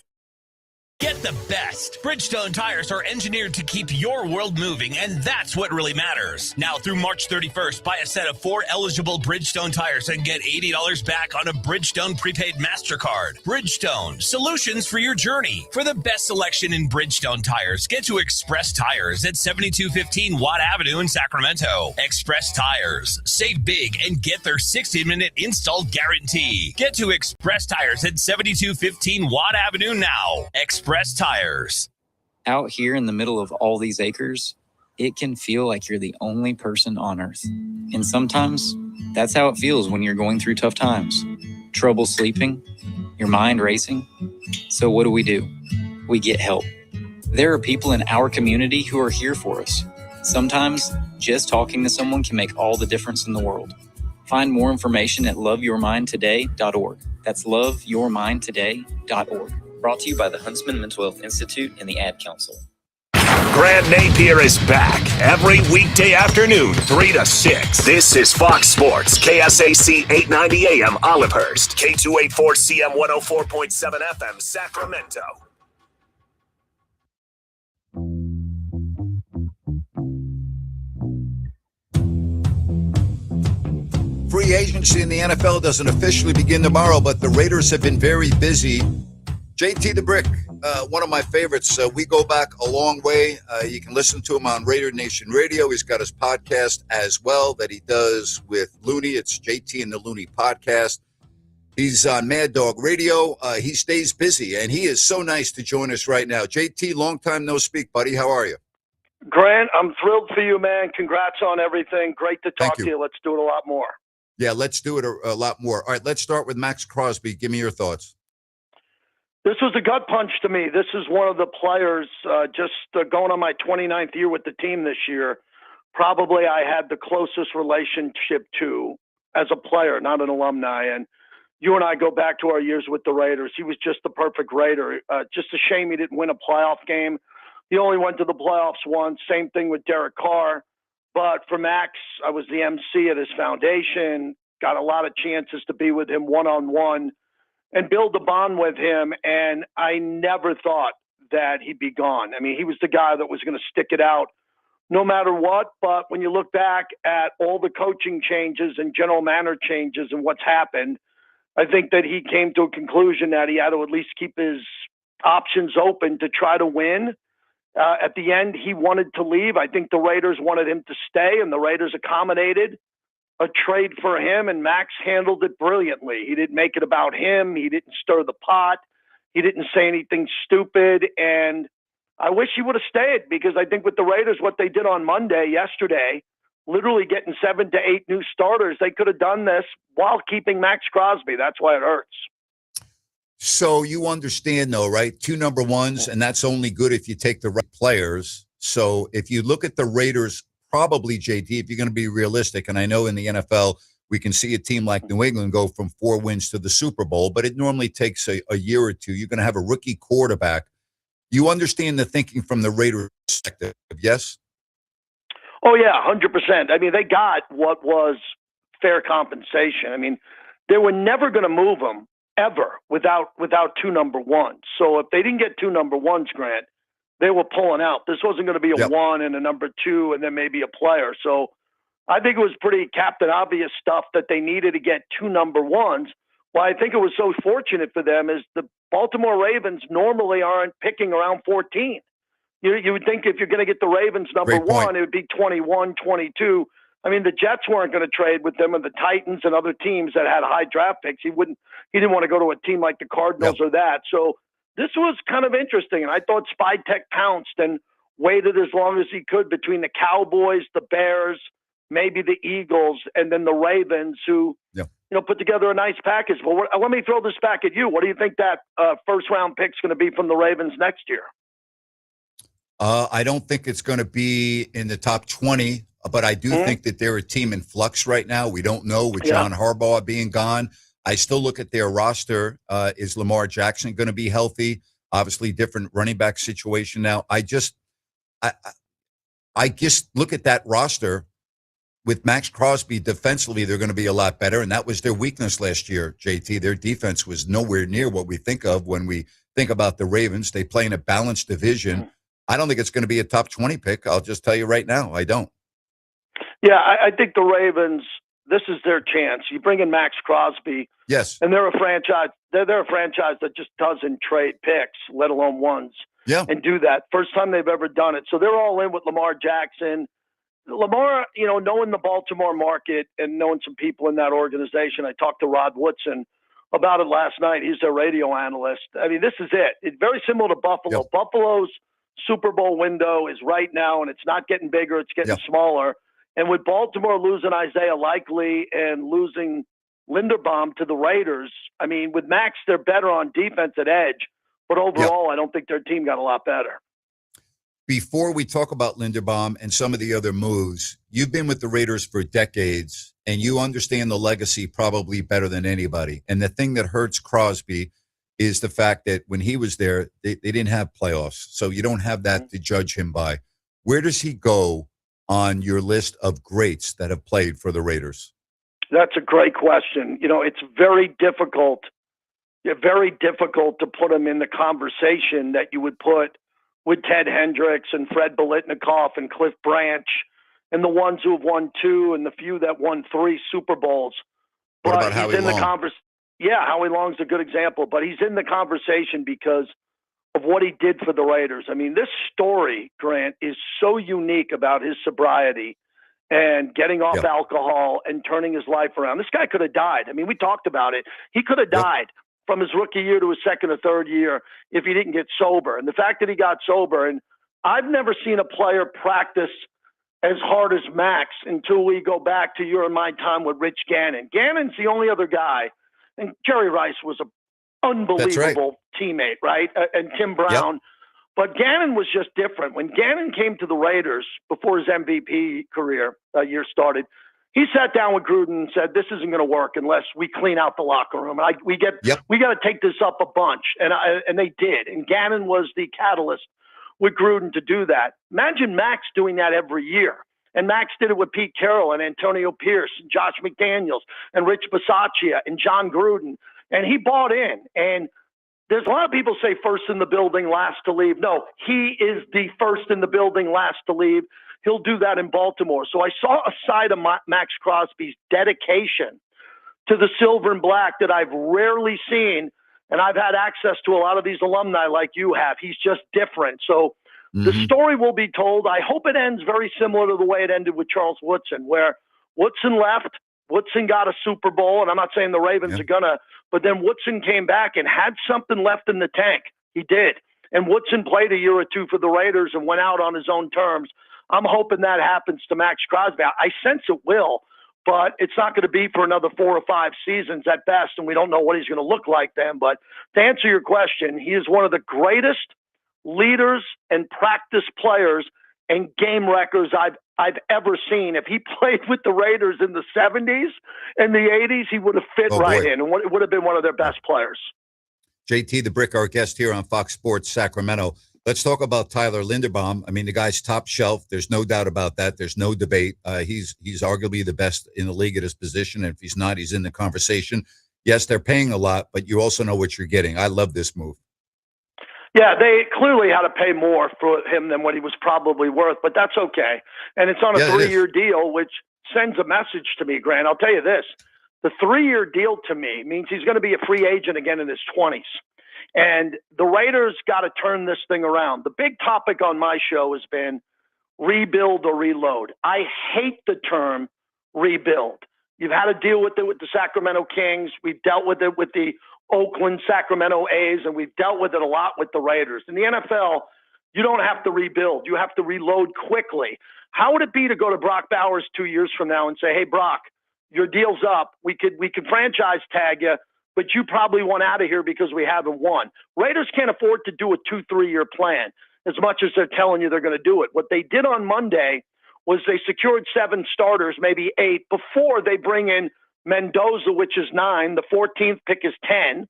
Get the best. Bridgestone tires are engineered to keep your world moving, and that's what really matters. Now through March 31st, buy a set of 4 eligible Bridgestone tires and get $80 back on a Bridgestone prepaid MasterCard. Bridgestone, solutions for your journey. For the best selection in Bridgestone tires, get to Express Tires at 7215 Watt Avenue in Sacramento. Express Tires. Save big and get their 60-minute install guarantee. Get to Express Tires at 7215 Watt Avenue now. Express Tires. Out here in the middle of all these acres, it can feel like you're the only person on Earth. And sometimes that's how it feels when you're going through tough times. Trouble sleeping, your mind racing. So what do? We get help. There are people in our community who are here for us. Sometimes just talking to someone can make all the difference in the world. Find more information at loveyourmindtoday.org. That's loveyourmindtoday.org. Brought to you by the Huntsman Mental Health Institute and the Ad Council. Grant Napear is back every weekday afternoon, 3 to 6. This is Fox Sports, KSAC 890 AM Olivehurst, K284CM 104.7 FM Sacramento. Free agency in the NFL doesn't officially begin tomorrow, but the Raiders have been very busy. JT the Brick, one of my favorites. We go back a long way. You can listen to him on Raider Nation Radio. He's got his podcast as well that he does with Looney. It's JT and the Looney podcast. He's on Mad Dog Radio. He stays busy, and he is so nice to join us right now. JT, long time no speak, buddy. How are you? Grant, I'm thrilled for you, man. Congrats on everything. Great to talk to you. Let's do it a lot more. Yeah, let's do it a lot more. All right, let's start with Max Crosby. Give me your thoughts. This was a gut punch to me. This is one of the players going on my 29th year with the team this year. Probably I had the closest relationship to as a player, not an alumni. And you and I go back to our years with the Raiders. He was just the perfect Raider. Just a shame he didn't win a playoff game. He only went to the playoffs once. Same thing with Derek Carr. But for Max, I was the MC at his foundation, got a lot of chances to be with him one-on-one and build a bond with him. And I never thought that he'd be gone. I mean, he was the guy that was going to stick it out no matter what. But when you look back at all the coaching changes and general manager changes and what's happened, I think that he came to a conclusion that he had to at least keep his options open to try to win. At the end, he wanted to leave. I think the Raiders wanted him to stay, and the Raiders accommodated a trade for him, and Max handled it brilliantly. He didn't make it about him. He didn't stir the pot. He didn't say anything stupid, and I wish he would have stayed because I think with the Raiders, what they did on yesterday, literally getting 7 to 8 new starters, they could have done this while keeping Max Crosby. That's why it hurts. So you understand, though, right? 2 number ones, and that's only good if you take the right players. So if you look at the Raiders, probably, JT, if you're going to be realistic, and I know in the NFL we can see a team like New England go from 4 wins to the Super Bowl, but it normally takes a year or two. You're going to have a rookie quarterback. You understand the thinking from the Raiders perspective, yes? Oh, yeah, 100%. I mean, they got what was fair compensation. I mean, they were never going to move him ever without two number ones. So if they didn't get two number ones, Grant, they were pulling out. This wasn't going to be a one and a number two and then maybe a player. So I think it was pretty Captain Obvious stuff that they needed to get two number ones. Why I think it was so fortunate for them is the Baltimore Ravens normally aren't picking around 14. You would think if you're going to get the Ravens number one, it would be 21, 22. I mean, the Jets weren't going to trade with them, and the Titans and other teams that had high draft picks. He didn't want to go to a team like the Cardinals or that. So this was kind of interesting, and I thought Spytek pounced and waited as long as he could between the Cowboys, the Bears, maybe the Eagles, and then the Ravens, who put together a nice package. But let me throw this back at you. What do you think that first-round pick's going to be from the Ravens next year? I don't think it's going to be in the top 20, but I do think that they're a team in flux right now. We don't know with John Harbaugh being gone. I still look at their roster. Is Lamar Jackson going to be healthy? Obviously, different running back situation now. I just look at that roster. With Max Crosby defensively, they're going to be a lot better, and that was their weakness last year, JT. Their defense was nowhere near what we think of when we think about the Ravens. They play in a balanced division. I don't think it's going to be a top 20 pick. I'll just tell you right now, I don't. Yeah, I think the Ravens, this is their chance. You bring in Max Crosby. Yes. And they're a franchise. They're a franchise that just doesn't trade picks, let alone ones, and do that. First time they've ever done it. So they're all in with Lamar Jackson. Lamar, knowing the Baltimore market and knowing some people in that organization, I talked to Rod Woodson about it last night. He's their radio analyst. I mean, this is it. It's very similar to Buffalo. Yep. Buffalo's Super Bowl window is right now, and it's not getting bigger. It's getting smaller. And with Baltimore losing Isaiah Likely and losing Linderbaum to the Raiders, I mean, with Max, they're better on defense at edge. But overall, I don't think their team got a lot better. Before we talk about Linderbaum and some of the other moves, you've been with the Raiders for decades, and you understand the legacy probably better than anybody. And the thing that hurts Crosby is the fact that when he was there, they didn't have playoffs. So you don't have that to judge him by. Where does he go on your list of greats that have played for the Raiders? That's a great question. It's very difficult to put him in the conversation that you would put with Ted Hendricks and Fred Biletnikoff and Cliff Branch and the ones who have won 2 and the few that won 3 Super Bowls. What about Howie Long? Howie Long's a good example, but he's in the conversation because of what he did for the Raiders. I mean, this story, Grant, is so unique about his sobriety and getting off alcohol and turning his life around. This guy could have died. I mean, we talked about it. He could have died from his rookie year to his second or third year if he didn't get sober. And the fact that he got sober, and I've never seen a player practice as hard as Max until we go back to your and my time with Rich Gannon. Gannon's the only other guy, and Jerry Rice was an unbelievable teammate, right? And Tim Brown. But Gannon was just different. When Gannon came to the Raiders before his MVP career year started, he sat down with Gruden and said, "This isn't going to work unless we clean out the locker room. We got to take this up a bunch." And they did. And Gannon was the catalyst with Gruden to do that. Imagine Max doing that every year. And Max did it with Pete Carroll and Antonio Pierce and Josh McDaniels and Rich Bisaccia and John Gruden. And he bought in. And there's a lot of people say first in the building, last to leave. No, he is the first in the building, last to leave. He'll do that in Baltimore. So I saw a side of Max Crosby's dedication to the silver and black that I've rarely seen. And I've had access to a lot of these alumni like you have. He's just different. So the story will be told. I hope it ends very similar to the way it ended with Charles Woodson, where Woodson left. Woodson got a Super Bowl, and I'm not saying the Ravens are going to, but then Woodson came back and had something left in the tank. He did. And Woodson played a year or two for the Raiders and went out on his own terms. I'm hoping that happens to Max Crosby. I sense it will, but it's not going to be for another 4 or 5 seasons at best, and we don't know what he's going to look like then. But to answer your question, he is one of the greatest leaders and practice players and game wreckers I've ever seen. If he played with the Raiders in the 70s and the 80s, he would have fit in, and it would have been one of their best players. JT the Brick, our guest here on Fox Sports Sacramento. Let's talk about Tyler Linderbaum. I mean, the guy's top shelf. There's no doubt about that. There's no debate. He's arguably the best in the league at his position. And if he's not, he's in the conversation. Yes, they're paying a lot, but you also know what you're getting. I love this move. Yeah, they clearly had to pay more for him than what he was probably worth, but that's okay. And it's on a 3-year deal, which sends a message to me, Grant. I'll tell you this. The 3-year deal to me means he's going to be a free agent again in his 20s. And the Raiders got to turn this thing around. The big topic on my show has been rebuild or reload. I hate the term rebuild. You've had to deal with it with the Sacramento Kings. We've dealt with it with the Oakland, Sacramento A's, and we've dealt with it a lot with the Raiders. In the NFL, you don't have to rebuild. You have to reload quickly. How would it be to go to Brock Bowers 2 years from now and say, hey, Brock, your deal's up. We could franchise tag you, but you probably want out of here because we haven't won. Raiders can't afford to do a 2-3 year plan as much as they're telling you they're going to do it. What they did on Monday was they secured 7 starters, maybe 8, before they bring in Mendoza, which is 9. The 14th pick is 10.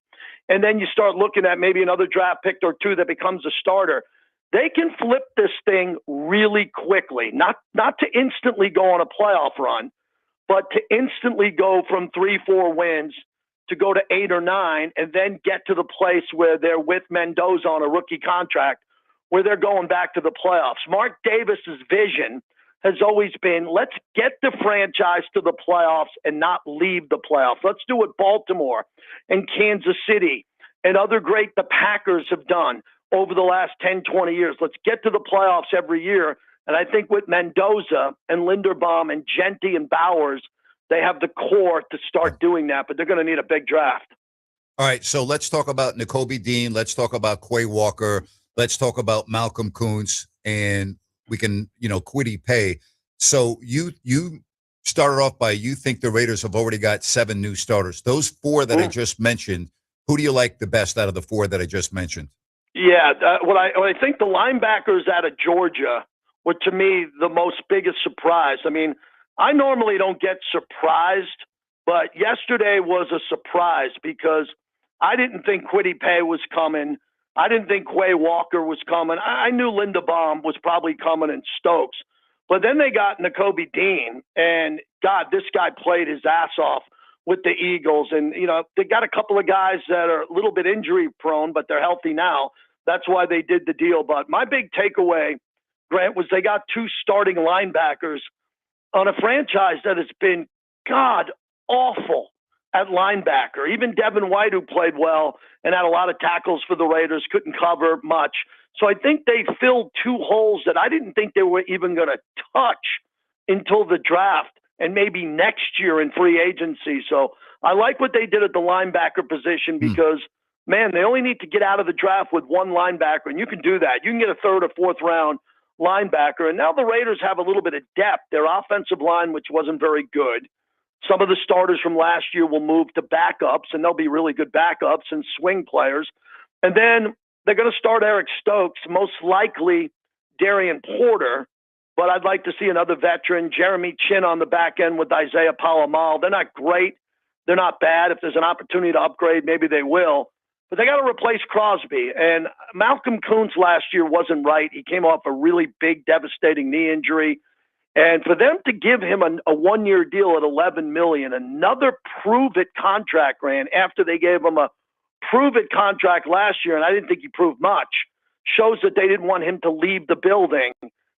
And then you start looking at maybe another draft pick or 2 that becomes a starter. They can flip this thing really quickly, not to instantly go on a playoff run, but to instantly go from 3-4 wins to go to 8 or 9 and then get to the place where they're with Mendoza on a rookie contract, where they're going back to the playoffs. Mark Davis's vision has always been, let's get the franchise to the playoffs and not leave the playoffs. Let's do what Baltimore and Kansas City and the Packers have done over the last 10, 20 years. Let's get to the playoffs every year. And I think with Mendoza and Linderbaum and Genty and Bowers, they have the core to start doing that, but they're going to need a big draft. All right, so let's talk about Nakobe Dean. Let's talk about Quay Walker. Let's talk about Malcolm Kuntz, and we can, Kwity Paye. So you started off by, you think the Raiders have already got 7 new starters. Those 4 that I just mentioned, who do you like the best out of the 4 that I just mentioned? Yeah, what I think the linebackers out of Georgia were, to me, the most biggest surprise. I mean, I normally don't get surprised, but yesterday was a surprise because I didn't think Kwity Paye was coming. I didn't think Quay Walker was coming. I knew Linderbaum was probably coming in Stokes. But then they got Nakobe Dean, and, God, this guy played his ass off with the Eagles. And, they got a couple of guys that are a little bit injury-prone, but they're healthy now. That's why they did the deal. But my big takeaway, Grant, was they got 2 starting linebackers on a franchise that has been, God, awful at linebacker. Even Devin White, who played well and had a lot of tackles for the Raiders, couldn't cover much. So I think they filled 2 holes that I didn't think they were even going to touch until the draft and maybe next year in free agency. So I like what they did at the linebacker position because, man, they only need to get out of the draft with 1 linebacker, and you can do that. You can get a 3rd or 4th round linebacker. And now the Raiders have a little bit of depth. Their offensive line, which wasn't very good. Some of the starters from last year will move to backups, and they'll be really good backups and swing players. And then they're going to start Eric Stokes, most likely Darian Porter, but I'd like to see another veteran, Jeremy Chin on the back end with Isaiah Palomal. They're not great. They're not bad. If there's an opportunity to upgrade, maybe they will. But they got to replace Crosby. And Malcolm Kuntz last year wasn't right. He came off a really big, devastating knee injury. And for them to give him a 1-year deal at $11 million, another prove-it contract, Grant, after they gave him a prove-it contract last year, and I didn't think he proved much, shows that they didn't want him to leave the building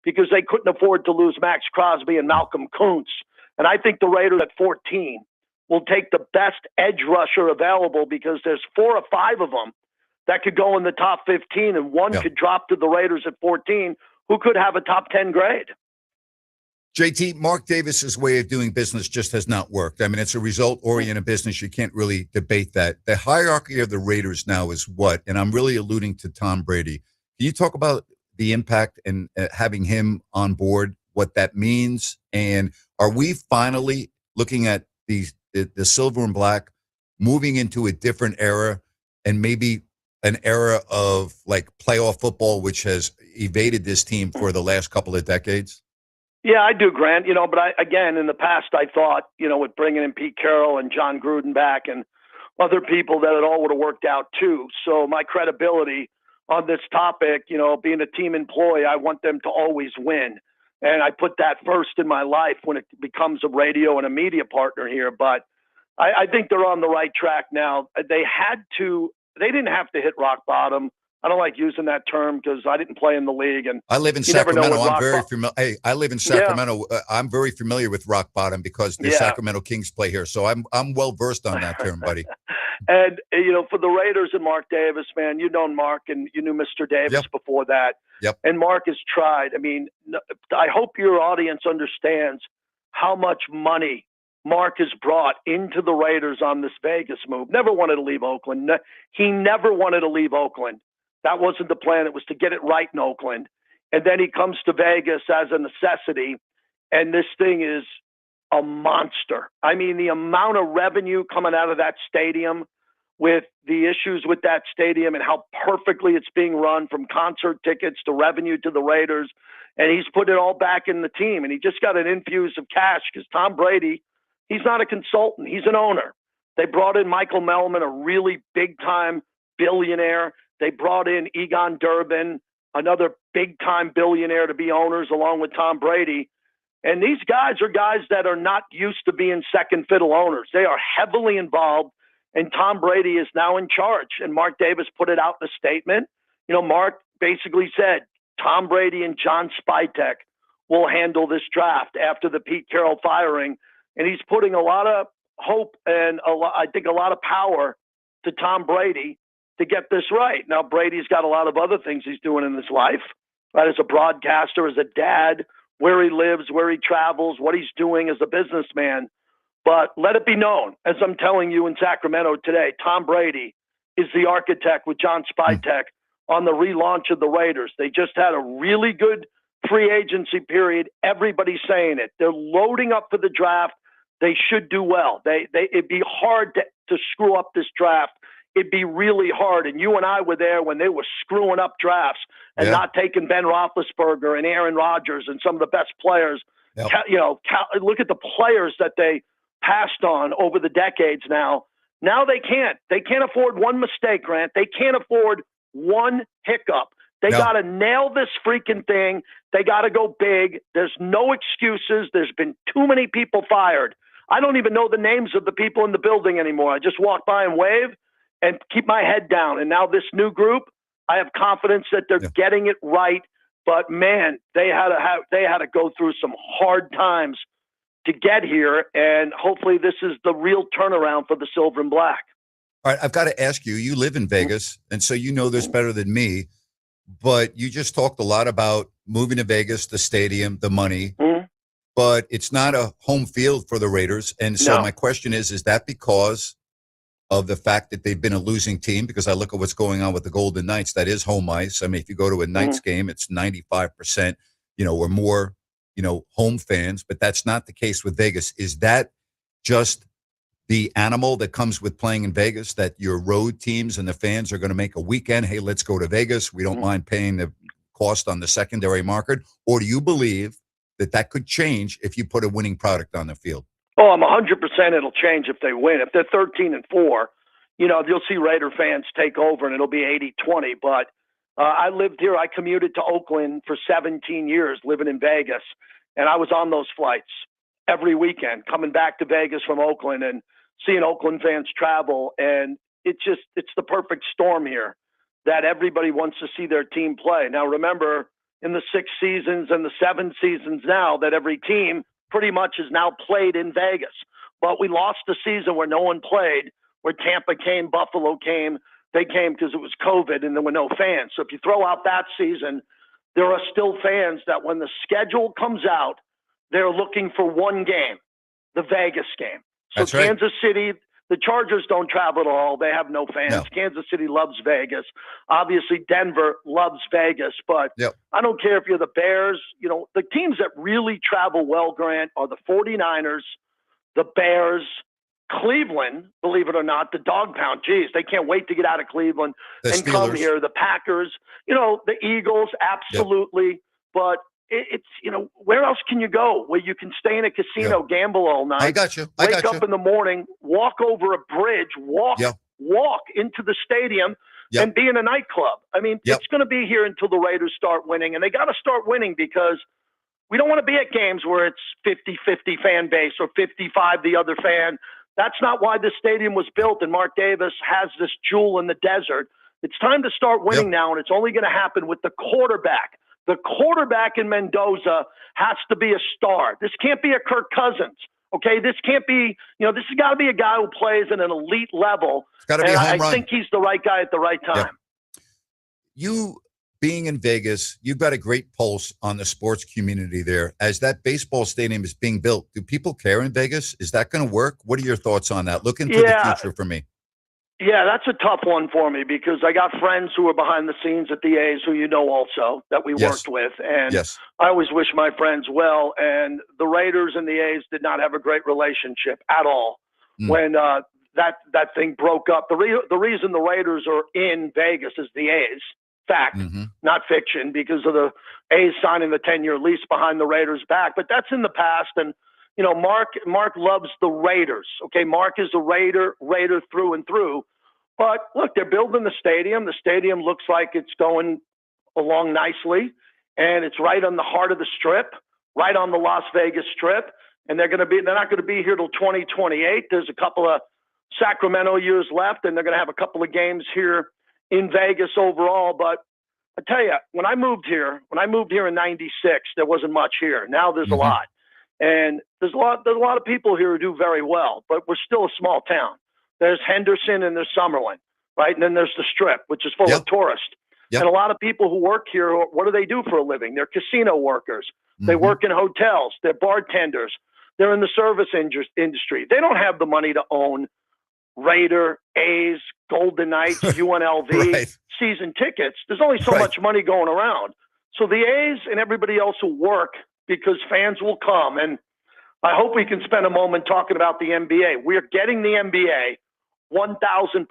because they couldn't afford to lose Max Crosby and Malcolm Kuntz. And I think the Raiders at 14 will take the best edge rusher available because there's 4 or 5 of them that could go in the top 15, and one could drop to the Raiders at 14 who could have a top 10 grade. JT, Mark Davis's way of doing business just has not worked. I mean, it's a result-oriented business. You can't really debate that. The hierarchy of the Raiders now is what? And I'm really alluding to Tom Brady. Can you talk about the impact and having him on board, what that means? And are we finally looking at the silver and black moving into a different era, and maybe an era of like playoff football, which has evaded this team for the last couple of decades? Yeah, I do, Grant. But again, in the past, I thought, with bringing in Pete Carroll and John Gruden back and other people, that it all would have worked out too. So my credibility on this topic, being a team employee, I want them to always win. And I put that first in my life when it becomes a radio and a media partner here. But I think they're on the right track now. They didn't have to hit rock bottom. I don't like using that term because I didn't play in the league, and I live in Sacramento. I'm very familiar. Hey, I live in Sacramento. Yeah. I'm very familiar with rock bottom because the Sacramento Kings play here. So I'm well versed on that term, buddy. And for the Raiders and Mark Davis, man, you know Mark and you knew Mr. Davis before that. Yep. And Mark has tried. I mean, I hope your audience understands how much money Mark has brought into the Raiders on this Vegas move. Never wanted to leave Oakland. He never wanted to leave Oakland. That wasn't the plan. It was to get it right in Oakland. And then he comes to Vegas as a necessity. And this thing is a monster. I mean, the amount of revenue coming out of that stadium with the issues with that stadium and how perfectly it's being run, from concert tickets to revenue to the Raiders. And he's put it all back in the team. And he just got an infuse of cash because Tom Brady, he's not a consultant. He's an owner. They brought in Michael Mellman, a really big-time billionaire. They brought in Egon Durbin, another big-time billionaire, to be owners along with Tom Brady. And these guys are guys that are not used to being second-fiddle owners. They are heavily involved, and Tom Brady is now in charge. And Mark Davis put it out in a statement. Mark basically said Tom Brady and John Spytek will handle this draft after the Pete Carroll firing. And he's putting a lot of hope and I think a lot of power to Tom Brady to get this right. Now, Brady's got a lot of other things he's doing in his life, right? As a broadcaster, as a dad, where he lives, where he travels, what he's doing as a businessman. But let it be known, as I'm telling you in Sacramento today, Tom Brady is the architect with John Spytek on the relaunch of the Raiders. They just had a really good free agency period. Everybody's saying it. They're loading up for the draft. They should do well. It'd be hard to screw up this draft. It'd be really hard. And you and I were there when they were screwing up drafts and not taking Ben Roethlisberger and Aaron Rodgers and some of the best players. Yep. Look at the players that they passed on over the decades now. Now they can't. They can't afford one mistake, Grant. They can't afford one hiccup. They got to nail this freaking thing. They got to go big. There's no excuses. There's been too many people fired. I don't even know the names of the people in the building anymore. I just walk by and wave and keep my head down. And now this new group, I have confidence that they're getting it right. But man, they had to go through some hard times to get here. And hopefully this is the real turnaround for the Silver and Black. All right, I've got to ask you, you live in Vegas, and so you know this better than me, but you just talked a lot about moving to Vegas, the stadium, the money, but it's not a home field for the Raiders. And so my question is that because of the fact that they've been a losing team? Because I look at what's going on with the Golden Knights, that is home ice. I mean, if you go to a Knights game, it's 95%, or more, home fans, but that's not the case with Vegas. Is that just the animal that comes with playing in Vegas, that your road teams and the fans are going to make a weekend? Hey, let's go to Vegas. We don't mind paying the cost on the secondary market. Or do you believe that could change if you put a winning product on the field? Oh, I'm 100% it'll change if they win. If they're 13-4, you'll see Raider fans take over and it'll be 80-20. But I lived here. I commuted to Oakland for 17 years, living in Vegas. And I was on those flights every weekend, coming back to Vegas from Oakland and seeing Oakland fans travel. And it's the perfect storm here that everybody wants to see their team play. Now, remember, in the 6 seasons and the 7 seasons now that every team pretty much is now played in Vegas. But we lost the season where no one played, where Tampa came, Buffalo came. They came because it was COVID and there were no fans. So if you throw out that season, there are still fans that when the schedule comes out, they're looking for one game, the Vegas game. So That's right. Kansas City, the Chargers don't travel at all. They have no fans. No. Kansas City loves Vegas. Obviously, Denver loves Vegas. But I don't care if you're the Bears. The teams that really travel well, Grant, are the 49ers, the Bears, Cleveland, believe it or not, the dog pound. Geez, they can't wait to get out of Cleveland and come here. The Packers, the Eagles, absolutely. But it's, where else can you go where you can stay in a casino, gamble all night? I got you. Wake up in the morning, walk over a bridge, walk into the stadium. and be in a nightclub. I mean, it's going to be here until the Raiders start winning, and they got to start winning because we don't want to be at games where it's 50-50 fan base or 55 the other fan. That's not why this stadium was built, and Mark Davis has this jewel in the desert. It's time to start winning now, and it's only going to happen with the quarterback. The quarterback in Mendoza has to be a star. This can't be a Kirk Cousins. Okay, this can't be, this has got to be a guy who plays at an elite level. It's got to be a home run. I think he's the right guy at the right time. You being in Vegas, you've got a great pulse on the sports community there. As that baseball stadium is being built, do people care in Vegas? Is that going to work? What are your thoughts on that? Looking to the future for me. Yeah, that's a tough one for me because I got friends who are behind the scenes at the A's who also that we worked with. And I always wish my friends well. And the Raiders and the A's did not have a great relationship at all when that thing broke up. The reason the Raiders are in Vegas is the A's. Fact, not fiction, because of the A's signing the 10-year lease behind the Raiders' back. But that's in the past. And, Mark loves the Raiders. Okay, Mark is a Raider through and through. But look, they're building the stadium. The stadium looks like it's going along nicely, and it's right on the heart of the Strip, right on the Las Vegas Strip. And they're not going to be here till 2028. There's a couple of Sacramento years left, and they're going to have a couple of games here in Vegas overall. But I tell you, when I moved here in '96, there wasn't much here. Now there's a lot. And there's a lot of people here who do very well, but we're still a small town. There's Henderson and there's Summerlin, right? And then there's the Strip, which is full of tourists. And a lot of people who work here, what do they do for a living? They're casino workers. They work in hotels. They're bartenders. They're in the service industry. They don't have the money to own Raider, A's, Golden Knights, UNLV season tickets. There's only so much money going around. So the A's and everybody else will work because fans will come. And I hope we can spend a moment talking about the NBA. We're getting the NBA 1,000%.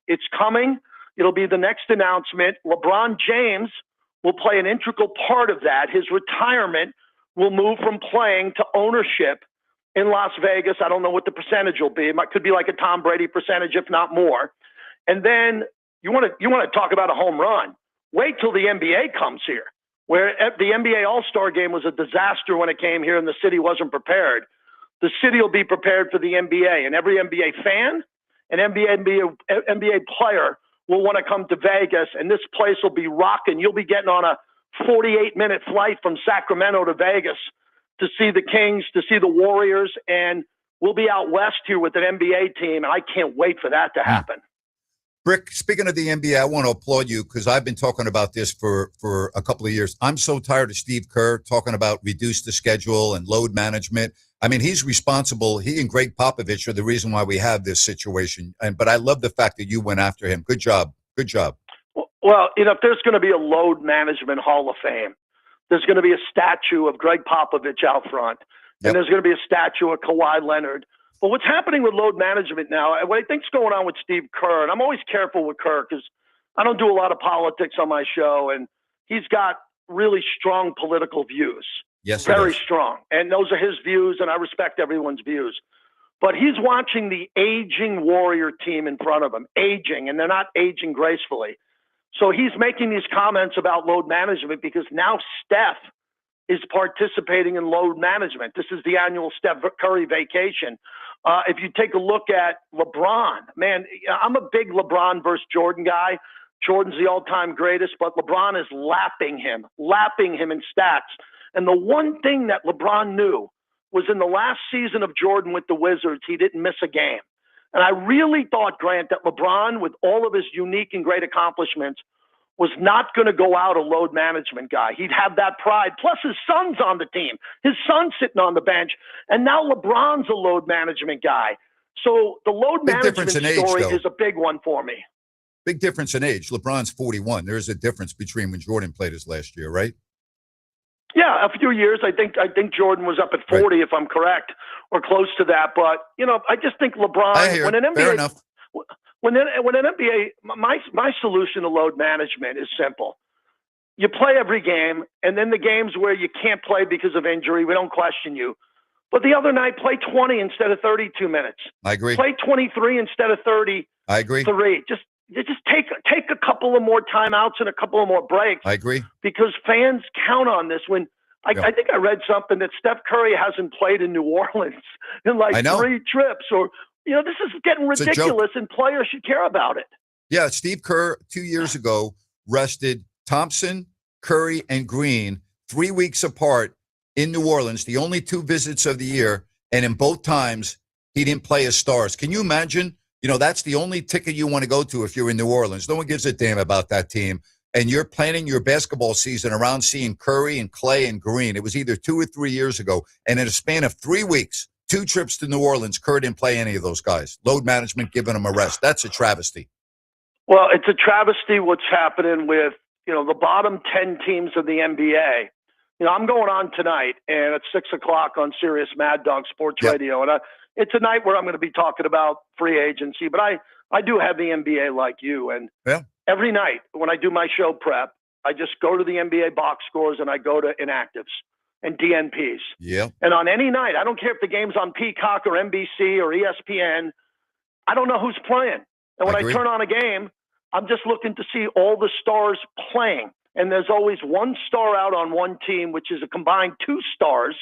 It's coming. It'll be the next announcement. LeBron James will play an integral part of that. His retirement will move from playing to ownership in Las Vegas. I don't know what the percentage will be. It could be like a Tom Brady percentage, if not more. And then you want to talk about a home run. Wait till the NBA comes here, where the NBA All-Star game was a disaster when it came here and the city wasn't prepared. The city will be prepared for the NBA, and every NBA fan and NBA player will want to come to Vegas, and this place will be rocking. You'll be getting on a 48-minute flight from Sacramento to Vegas to see the Kings, to see the Warriors, and we'll be out west here with an NBA team, and I can't wait for that to happen. Brick, speaking of the NBA, I want to applaud you because I've been talking about this for a couple of years. I'm so tired of Steve Kerr talking about reduce the schedule and load management. I mean, he's responsible. He and Greg Popovich are the reason why we have this situation. But I love the fact that you went after him. Good job. Good job. Well, if there's going to be a load management Hall of Fame, there's going to be a statue of Greg Popovich out front, and there's going to be a statue of Kawhi Leonard. But what's happening with load management now, what I think's going on with Steve Kerr, and I'm always careful with Kerr because I don't do a lot of politics on my show, and he's got really strong political views. Yes, very strong. And those are his views, and I respect everyone's views. But he's watching the aging Warrior team in front of him, aging, and they're not aging gracefully. So he's making these comments about load management because now Steph is participating in load management. This is the annual Steph Curry vacation. If you take a look at LeBron, man, I'm a big LeBron versus Jordan guy. Jordan's the all-time greatest, but LeBron is lapping him in stats. And the one thing that LeBron knew was in the last season of Jordan with the Wizards, he didn't miss a game. And I really thought, Grant, that LeBron, with all of his unique and great accomplishments, was not going to go out a load management guy. He'd have that pride. Plus, his son's on the team. His son's sitting on the bench. And now LeBron's a load management guy. So the load management story is a big one for me. Big difference in age. LeBron's 41. There's a difference between when Jordan played his last year, right? Yeah, a few years. I think Jordan was up at 40, if I'm correct, or close to that. But, I just think LeBron, when an NBA, fair enough. When an NBA, my solution to load management is simple. You play every game, and then the games where you can't play because of injury, we don't question you. But the other night, play 20 instead of 32 minutes. I agree. Play 23 instead of 30. I agree. Just you just take a couple of more timeouts and a couple of more breaks. I agree. Because fans count on this. When I think I read something that Steph Curry hasn't played in New Orleans in like 3 trips, or this is getting ridiculous, and players should care about it. Yeah, Steve Kerr 2 years ago rested Thompson, Curry, and Green 3 weeks apart in New Orleans, the only 2 visits of the year, and in both times he didn't play his stars. Can you imagine? That's the only ticket you want to go to if you're in New Orleans. No one gives a damn about that team. And you're planning your basketball season around seeing Curry and Clay and Green. It was either 2 or 3 years ago. And in a span of 3 weeks, 2 trips to New Orleans, Kerr didn't play any of those guys. Load management giving them a rest. That's a travesty. Well, it's a travesty what's happening with, the bottom 10 teams of the NBA. I'm going on tonight, and it's 6 o'clock on Sirius Mad Dog Sports Radio. And it's a night where I'm going to be talking about free agency. But I do have the NBA like you. And every night when I do my show prep, I just go to the NBA box scores and I go to inactives and DNPs. Yeah. And on any night, I don't care if the game's on Peacock or NBC or ESPN, I don't know who's playing. And when I turn on a game, I'm just looking to see all the stars playing. And there's always one star out on one team, which is a combined 2 stars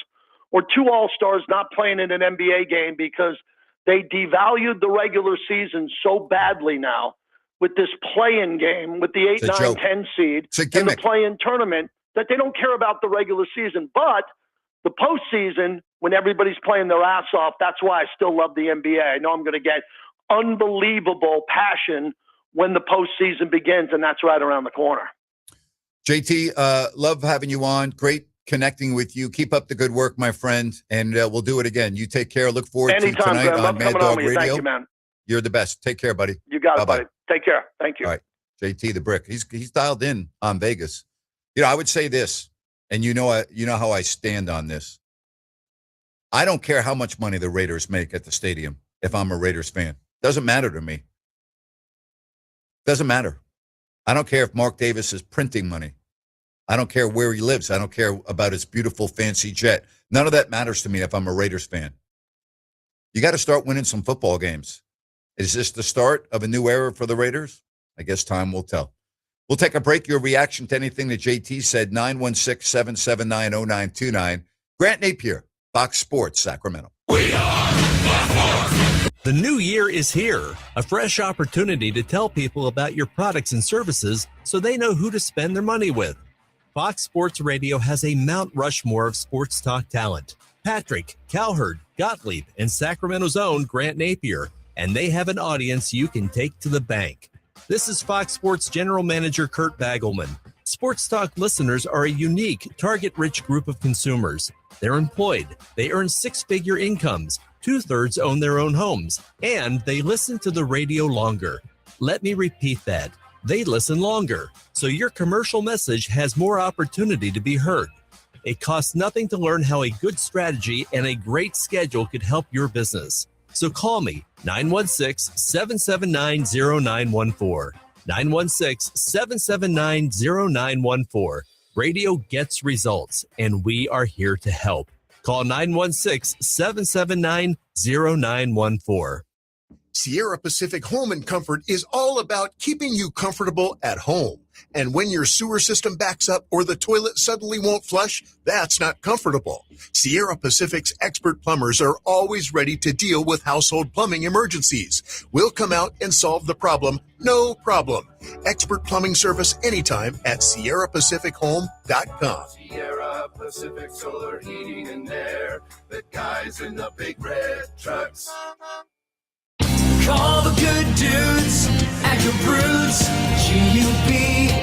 or 2 all-stars not playing in an NBA game because they devalued the regular season so badly now with this play-in game, with the 8, 9, 10 seed and the play-in tournament, that they don't care about the regular season. But the postseason, when everybody's playing their ass off, that's why I still love the NBA. I know I'm going to get unbelievable passion when the postseason begins, and that's right around the corner. JT, love having you on. Great connecting with you. Keep up the good work, my friend, and we'll do it again. You take care. Look forward to tonight on Mad Dog Radio. Thank you, man. You're the best. Take care, buddy. You got Bye-bye. it, buddy. Take care. Thank you. All right. JT the Brick. He's dialed in on Vegas. I would say this, and you know how I stand on this. I don't care how much money the Raiders make at the stadium if I'm a Raiders fan. Doesn't matter to me. Doesn't matter. I don't care if Mark Davis is printing money. I don't care where he lives. I don't care about his beautiful, fancy jet. None of that matters to me if I'm a Raiders fan. You got to start winning some football games. Is this the start of a new era for the Raiders? I guess time will tell. We'll take a break. Your reaction to anything that JT said, 916-779-0929. Grant Napear, Fox Sports, Sacramento. We are Fox. The new year is here, a fresh opportunity to tell people about your products and services so they know who to spend their money with. Fox Sports Radio has a Mount Rushmore of sports talk talent. Patrick, Cowherd, Gottlieb, and Sacramento's own Grant Napear, and they have an audience you can take to the bank. This is Fox Sports General Manager Kurt Bagelman. Sports Talk listeners are a unique, target-rich group of consumers. They're employed, they earn 6-figure incomes, 2/3 own their own homes, and they listen to the radio longer. Let me repeat that. They listen longer, so your commercial message has more opportunity to be heard. It costs nothing to learn how a good strategy and a great schedule could help your business. So call me, 916-779-0914. 916-779-0914. Radio gets results, and we are here to help. Call 916-779-0914. Sierra Pacific Home and Comfort is all about keeping you comfortable at home. And when your sewer system backs up or the toilet suddenly won't flush, that's not comfortable. Sierra Pacific's expert plumbers are always ready to deal with household plumbing emergencies. We'll come out and solve the problem, no problem. Expert plumbing service anytime at SierraPacificHome.com. Sierra Pacific Solar Heating and Air, the guys in the big red trucks. Call the good dudes at Gabrudes, G-U-B-R-U-D-S.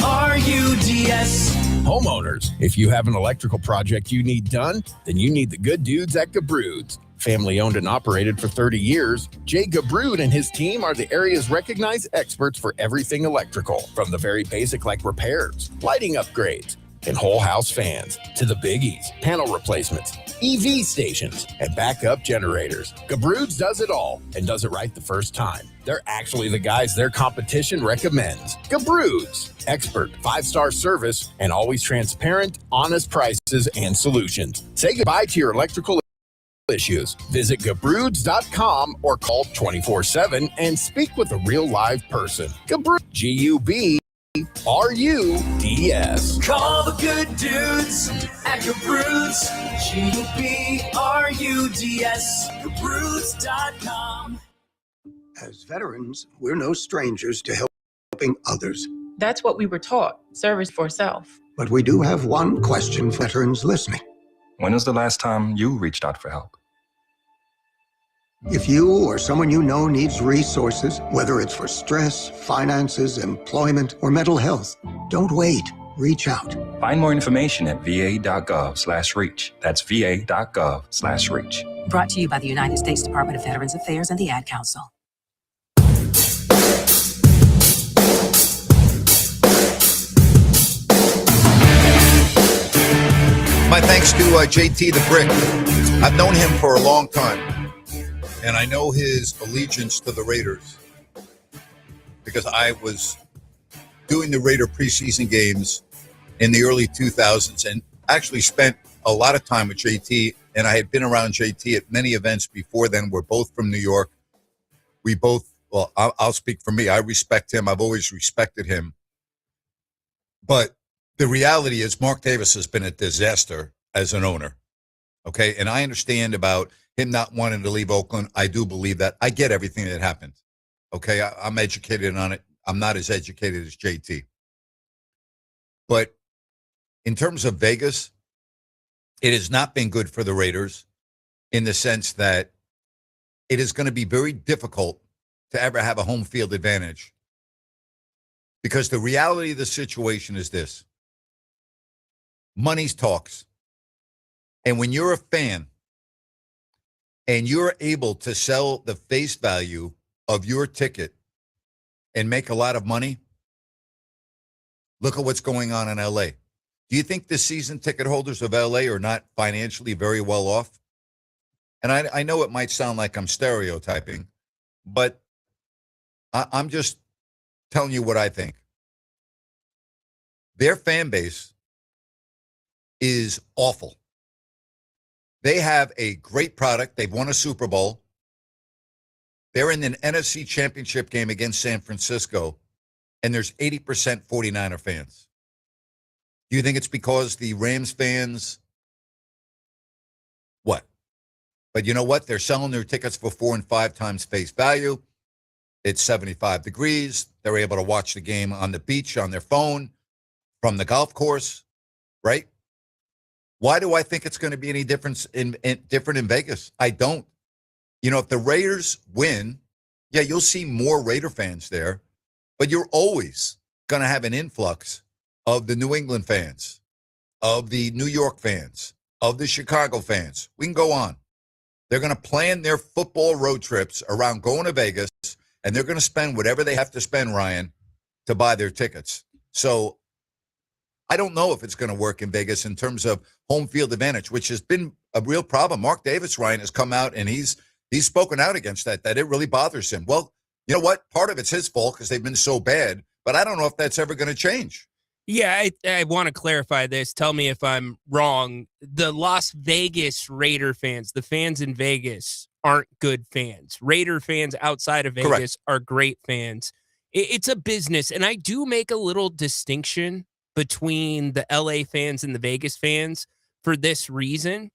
Homeowners, if you have an electrical project you need done, then you need the good dudes at Gabrudes. Family owned and operated for 30 years, Jay Gabrude and his team are the area's recognized experts for everything electrical, from the very basic like repairs, lighting upgrades, and whole house fans, to the biggies, panel replacements, EV stations, and backup generators. Gabrudes does it all and does it right the first time. They're actually the guys their competition recommends. Gabrudes, expert 5-star service and always transparent, honest prices and solutions. Say goodbye to your electrical issues. Visit Gabrudes.com or call 24/7 and speak with a real live person. Gabrudes, Gubruds. Call the good dudes at Gabrudes, Gubruds, Gabrudes.com. As veterans, we're no strangers to helping others. That's what we were taught, service for self. But we do have one question for veterans listening. When was the last time you reached out for help? If you or someone you know needs resources, whether it's for stress, finances, employment, or mental health, don't wait. Reach out. Find more information at va.gov/reach. That's va.gov/reach. Brought to you by the United States Department of Veterans Affairs and the Ad Council. My thanks to JT the Brick. I've known him for a long time, and I know his allegiance to the Raiders because I was doing the Raider preseason games in the early 2000s and actually spent a lot of time with JT, and I had been around JT at many events before then. We're both from New York. We both, well, I'll speak for me. I respect him. I've always respected him. But the reality is Mark Davis has been a disaster as an owner, okay? And I understand about him not wanting to leave Oakland. I do believe that. I get everything that happened, okay? I'm educated on it. I'm not as educated as JT. But in terms of Vegas, it has not been good for the Raiders in the sense that it is going to be very difficult to ever have a home field advantage because the reality of the situation is this. Money talks. And when you're a fan and you're able to sell the face value of your ticket and make a lot of money, look at what's going on in LA. Do you think the season ticket holders of LA are not financially very well off? And I know it might sound like I'm stereotyping, but I'm just telling you what I think. Their fan base is awful. They have a great product. They've won a Super Bowl. They're in an NFC championship game against San Francisco, and there's 80% 49er fans. Do you think it's because the Rams fans, what? But you know what? They're selling their tickets for 4 and 5 times face value. It's 75 degrees. They're able to watch the game on the beach, on their phone, from the golf course, right? Why do I think it's going to be any different in Vegas? I don't. You know, if the Raiders win, yeah, you'll see more Raider fans there, but you're always going to have an influx of the New England fans, of the New York fans, of the Chicago fans. We can go on. They're going to plan their football road trips around going to Vegas, and they're going to spend whatever they have to spend, Ryan, to buy their tickets. So I don't know if it's going to work in Vegas in terms of home field advantage, which has been a real problem. Mark Davis, Ryan, has come out and he's spoken out against that it really bothers him. Well, you know what? Part of it's his fault because they've been so bad, but I don't know if that's ever going to change. Yeah, I want to clarify this. Tell me if I'm wrong. The Las Vegas Raider fans, the fans in Vegas, aren't good fans. Raider fans outside of Vegas Correct. are great fans. It's a business, and I do make a little distinction between the LA fans and the Vegas fans for this reason.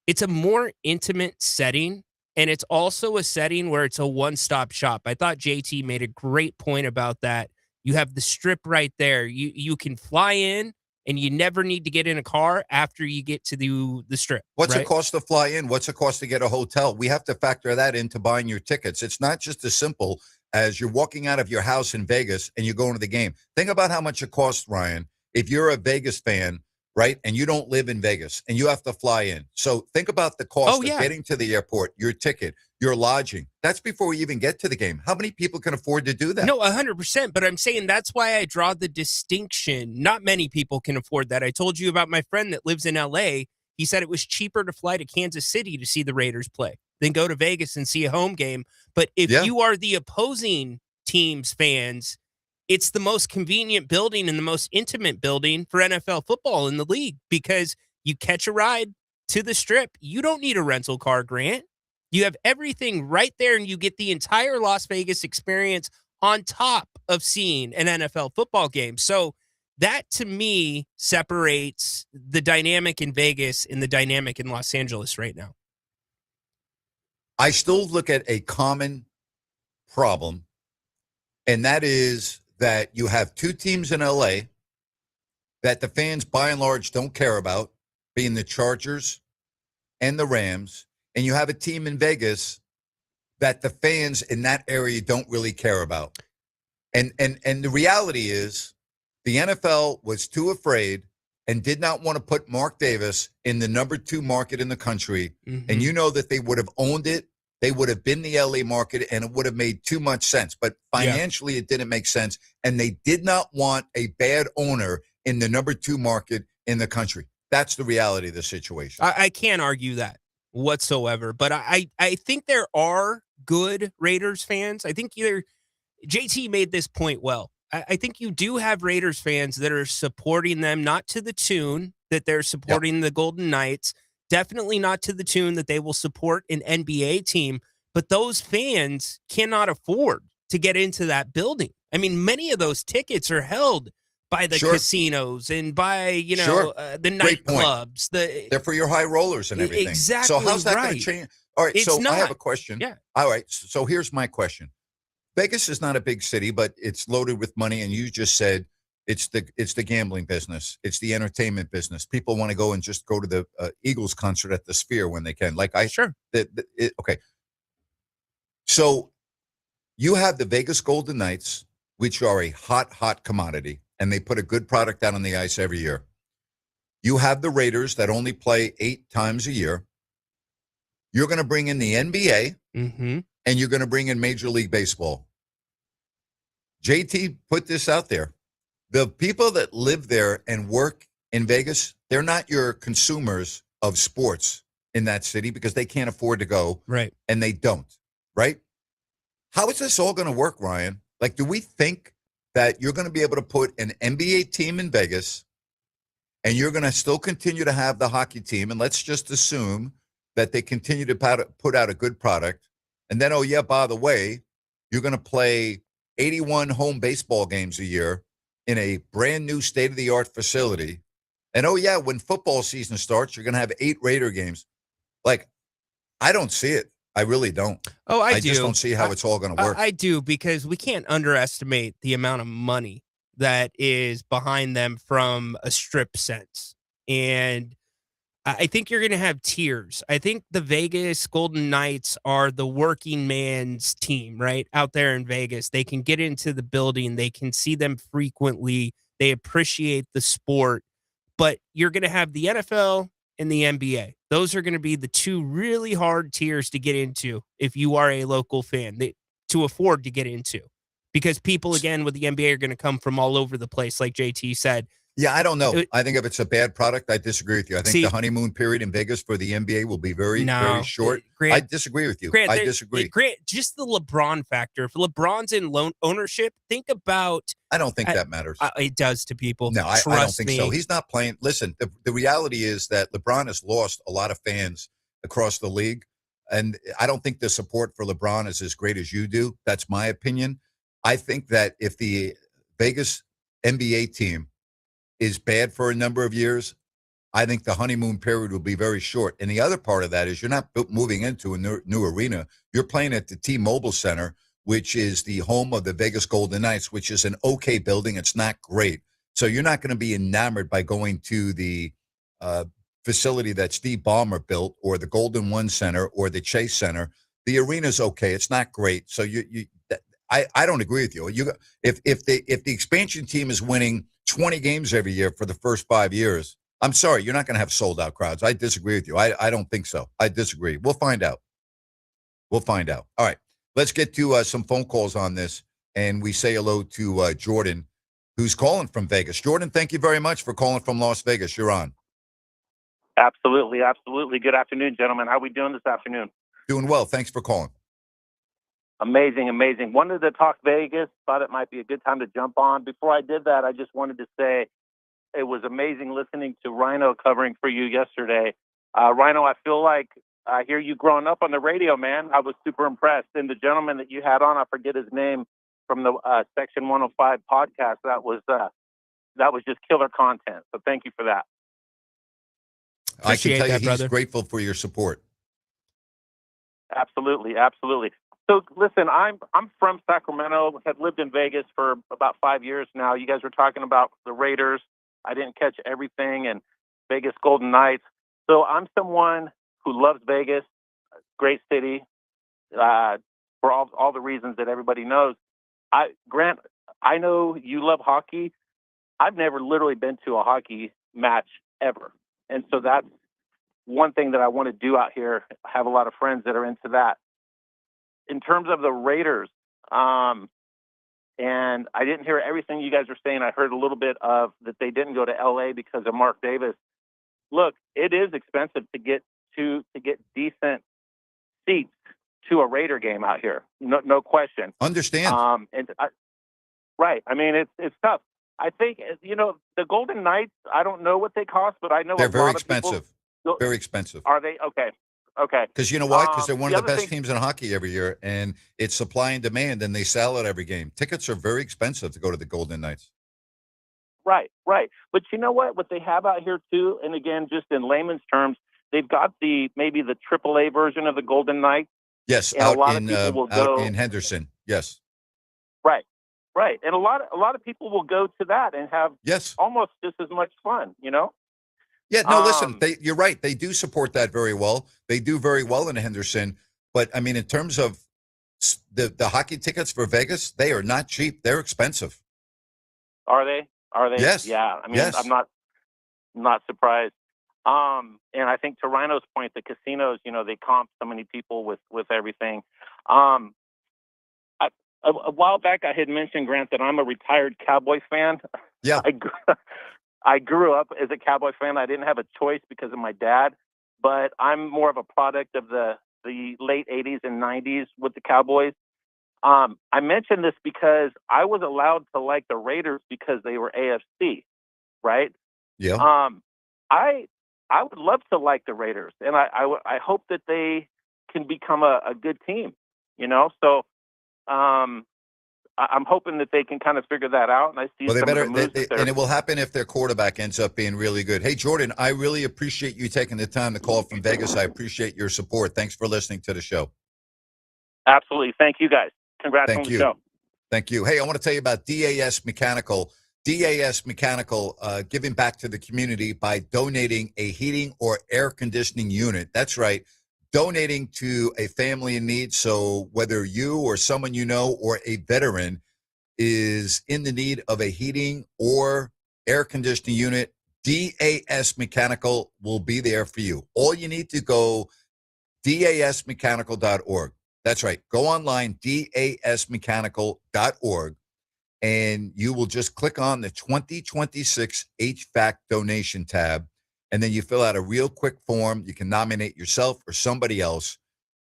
It's a more intimate setting, and it's also a setting where it's a one-stop shop. I thought JT made a great point about that. You have the Strip right there. You can fly in, and you never need to get in a car after you get to the Strip. What's right? it cost to fly in? What's it cost to get a hotel? We have to factor that into buying your tickets. It's not just as simple as you're walking out of your house in Vegas and you're going to the game. Think about how much it costs, Ryan, if you're a Vegas fan, right, and you don't live in Vegas and you have to fly in. So think about the cost of getting to the airport, your ticket, your lodging. That's before we even get to the game. How many people can afford to do that? No, 100%. But I'm saying that's why I draw the distinction. Not many people can afford that. I told you about my friend that lives in LA. He said it was cheaper to fly to Kansas City to see the Raiders play than go to Vegas and see a home game. But if you are the opposing team's fans, it's the most convenient building and the most intimate building for NFL football in the league because you catch a ride to the Strip, you don't need a rental car, Grant. You have everything right there, and you get the entire Las Vegas experience on top of seeing an NFL football game. So that, to me, separates the dynamic in Vegas and the dynamic in Los Angeles right now. I still look at a common problem, and that is that you have two teams in LA that the fans, by and large, don't care about, being the Chargers and the Rams, and you have a team in Vegas that the fans in that area don't really care about. And the reality is the NFL was too afraid and did not want to put Mark Davis in the number 2 market in the country. Mm-hmm. And you know that they would have owned it. They would have been the LA market, and it would have made too much sense. But financially, It didn't make sense. And they did not want a bad owner in the number 2 market in the country. That's the reality of the situation. I can't argue that whatsoever. But I think there are good Raiders fans. I think JT made this point well. I think you do have Raiders fans that are supporting them, not to the tune that they're supporting the Golden Knights, definitely not to the tune that they will support an NBA team, but those fans cannot afford to get into that building. I mean, many of those tickets are held by the casinos and by, the nightclubs. They're for your high rollers and everything. Exactly. So how's that going to change? All right, It's not. I have a question. Yeah. All right, so here's my question. Vegas is not a big city, but it's loaded with money, and you just said it's the gambling business. It's the entertainment business. People want to go and just go to the Eagles concert at the Sphere when they can. Okay. So you have the Vegas Golden Knights, which are a hot commodity, and they put a good product out on the ice every year. You have the Raiders that only play 8 times a year. You're going to bring in the NBA, and you're going to bring in Major League Baseball. JT put this out there. The people that live there and work in Vegas, they're not your consumers of sports in that city because they can't afford to go. Right. And they don't. Right? How is this all going to work, Ryan? Like, do we think that you're going to be able to put an NBA team in Vegas and you're going to still continue to have the hockey team? And let's just assume that they continue to put out a good product. And then, by the way, you're going to play 81 home baseball games a year in a brand new state-of-the-art facility. And, when football season starts, you're going to have 8 Raider games. Like, I don't see it. I really don't. I do. Just don't see how it's all going to work. I do, because we can't underestimate the amount of money that is behind them from a Strip sense. And I think you're going to have tiers. I think the Vegas Golden Knights are the working man's team, right? Out there in Vegas. They can get into the building. They can see them frequently. They appreciate the sport. But you're going to have the NFL and the NBA. Those are going to be the 2 really hard tiers to get into if you are a local fan, to afford to get into. Because people, again, with the NBA are going to come from all over the place, like JT said. Yeah, I don't know. I think if it's a bad product, I disagree with you. I think the honeymoon period in Vegas for the NBA will be very short. Grant, I disagree with you. Grant, I disagree. Grant, just the LeBron factor. If LeBron's in ownership, think about... I don't think that matters. It does to people. No, I don't think so. He's not playing. Listen, the reality is that LeBron has lost a lot of fans across the league, and I don't think the support for LeBron is as great as you do. That's my opinion. I think that if the Vegas NBA team is bad for a number of years, I think the honeymoon period will be very short. And the other part of that is you're not moving into a new arena. You're playing at the T-Mobile Center, which is the home of the Vegas Golden Knights, which is an okay building. It's not great. So you're not going to be enamored by going to the facility that Steve Ballmer built, or the Golden One Center, or the Chase Center. The arena's okay. It's not great. So I don't agree with you. If the expansion team is winning 20 games every year for the first 5 years, I'm sorry, you're not going to have sold out crowds. I disagree with you. I don't think so. I disagree. We'll find out. All right, let's get to some phone calls on this, and we say hello to Jordan, who's calling from Vegas. Jordan, thank you very much for calling from Las Vegas. You're on. Absolutely. Good afternoon, gentlemen. How are we doing this afternoon? Doing well. Thanks for calling. Amazing. Wanted to talk Vegas. Thought it might be a good time to jump on. Before I did that, I just wanted to say it was amazing listening to Rhino covering for you yesterday. Rhino, I feel like I hear you growing up on the radio, man. I was super impressed. And the gentleman that you had on, I forget his name, from the Section 105 podcast, that was just killer content. So thank you for that. I can tell you he's grateful for your support. Absolutely, absolutely. So listen, I'm from Sacramento, have lived in Vegas for about 5 years now. You guys were talking about the Raiders. I didn't catch everything, and Vegas Golden Knights. So I'm someone who loves Vegas, great city, for all the reasons that everybody knows. Grant, I know you love hockey. I've never literally been to a hockey match ever. And so that's one thing that I want to do out here. I have a lot of friends that are into that. In terms of the Raiders, and I didn't hear everything you guys were saying. I heard a little bit of that they didn't go to LA because of Mark Davis. Look, it is expensive to get decent seats to a Raider game out here. No question. Understand. Right. I mean, it's tough. I think, the Golden Knights, I don't know what they cost, but I know they're very expensive. Very expensive. Are they? Okay. Because you know why? Because they're one of the best teams in hockey every year, and it's supply and demand, and they sell it every game. Tickets are very expensive to go to the Golden Knights. Right. But you know what? What they have out here too, and again, just in layman's terms, they've got maybe the AAA version of the Golden Knights. Yes, and out in Henderson. Yes. Right. And a lot of people will go to that and have almost just as much fun, Yeah, no, listen, you're right. They do support that very well. They do very well in Henderson. But, I mean, in terms of the hockey tickets for Vegas, they are not cheap. They're expensive. Are they? Yes. Yeah. I mean, yes. I'm not surprised. And I think to Rhino's point, the casinos, they comp so many people with everything. A while back, I had mentioned, Grant, that I'm a retired Cowboy fan. Yeah. I grew up as a Cowboy fan. I didn't have a choice because of my dad, but I'm more of a product of the late 80s and 90s with the Cowboys. I mentioned this because I was allowed to like the Raiders because they were AFC, right? Yeah. I would love to like the Raiders, and I hope that they can become a good team, So I'm hoping that they can kind of figure that out. And I see and it will happen if their quarterback ends up being really good. Hey, Jordan, I really appreciate you taking the time to call from Vegas. I appreciate your support. Thanks for listening to the show. Absolutely. Thank you, guys. Congrats on the show. Thank you. Hey, I want to tell you about DAS Mechanical. DAS Mechanical giving back to the community by donating a heating or air conditioning unit. That's right. Donating to a family in need. So whether you or someone you know or a veteran is in the need of a heating or air conditioning unit, DAS Mechanical will be there for you. All you need to go dasmechanical.org. That's right. Go online, dasmechanical.org, and you will just click on the 2026 HVAC donation tab. And then you fill out a real quick form. You can nominate yourself or somebody else.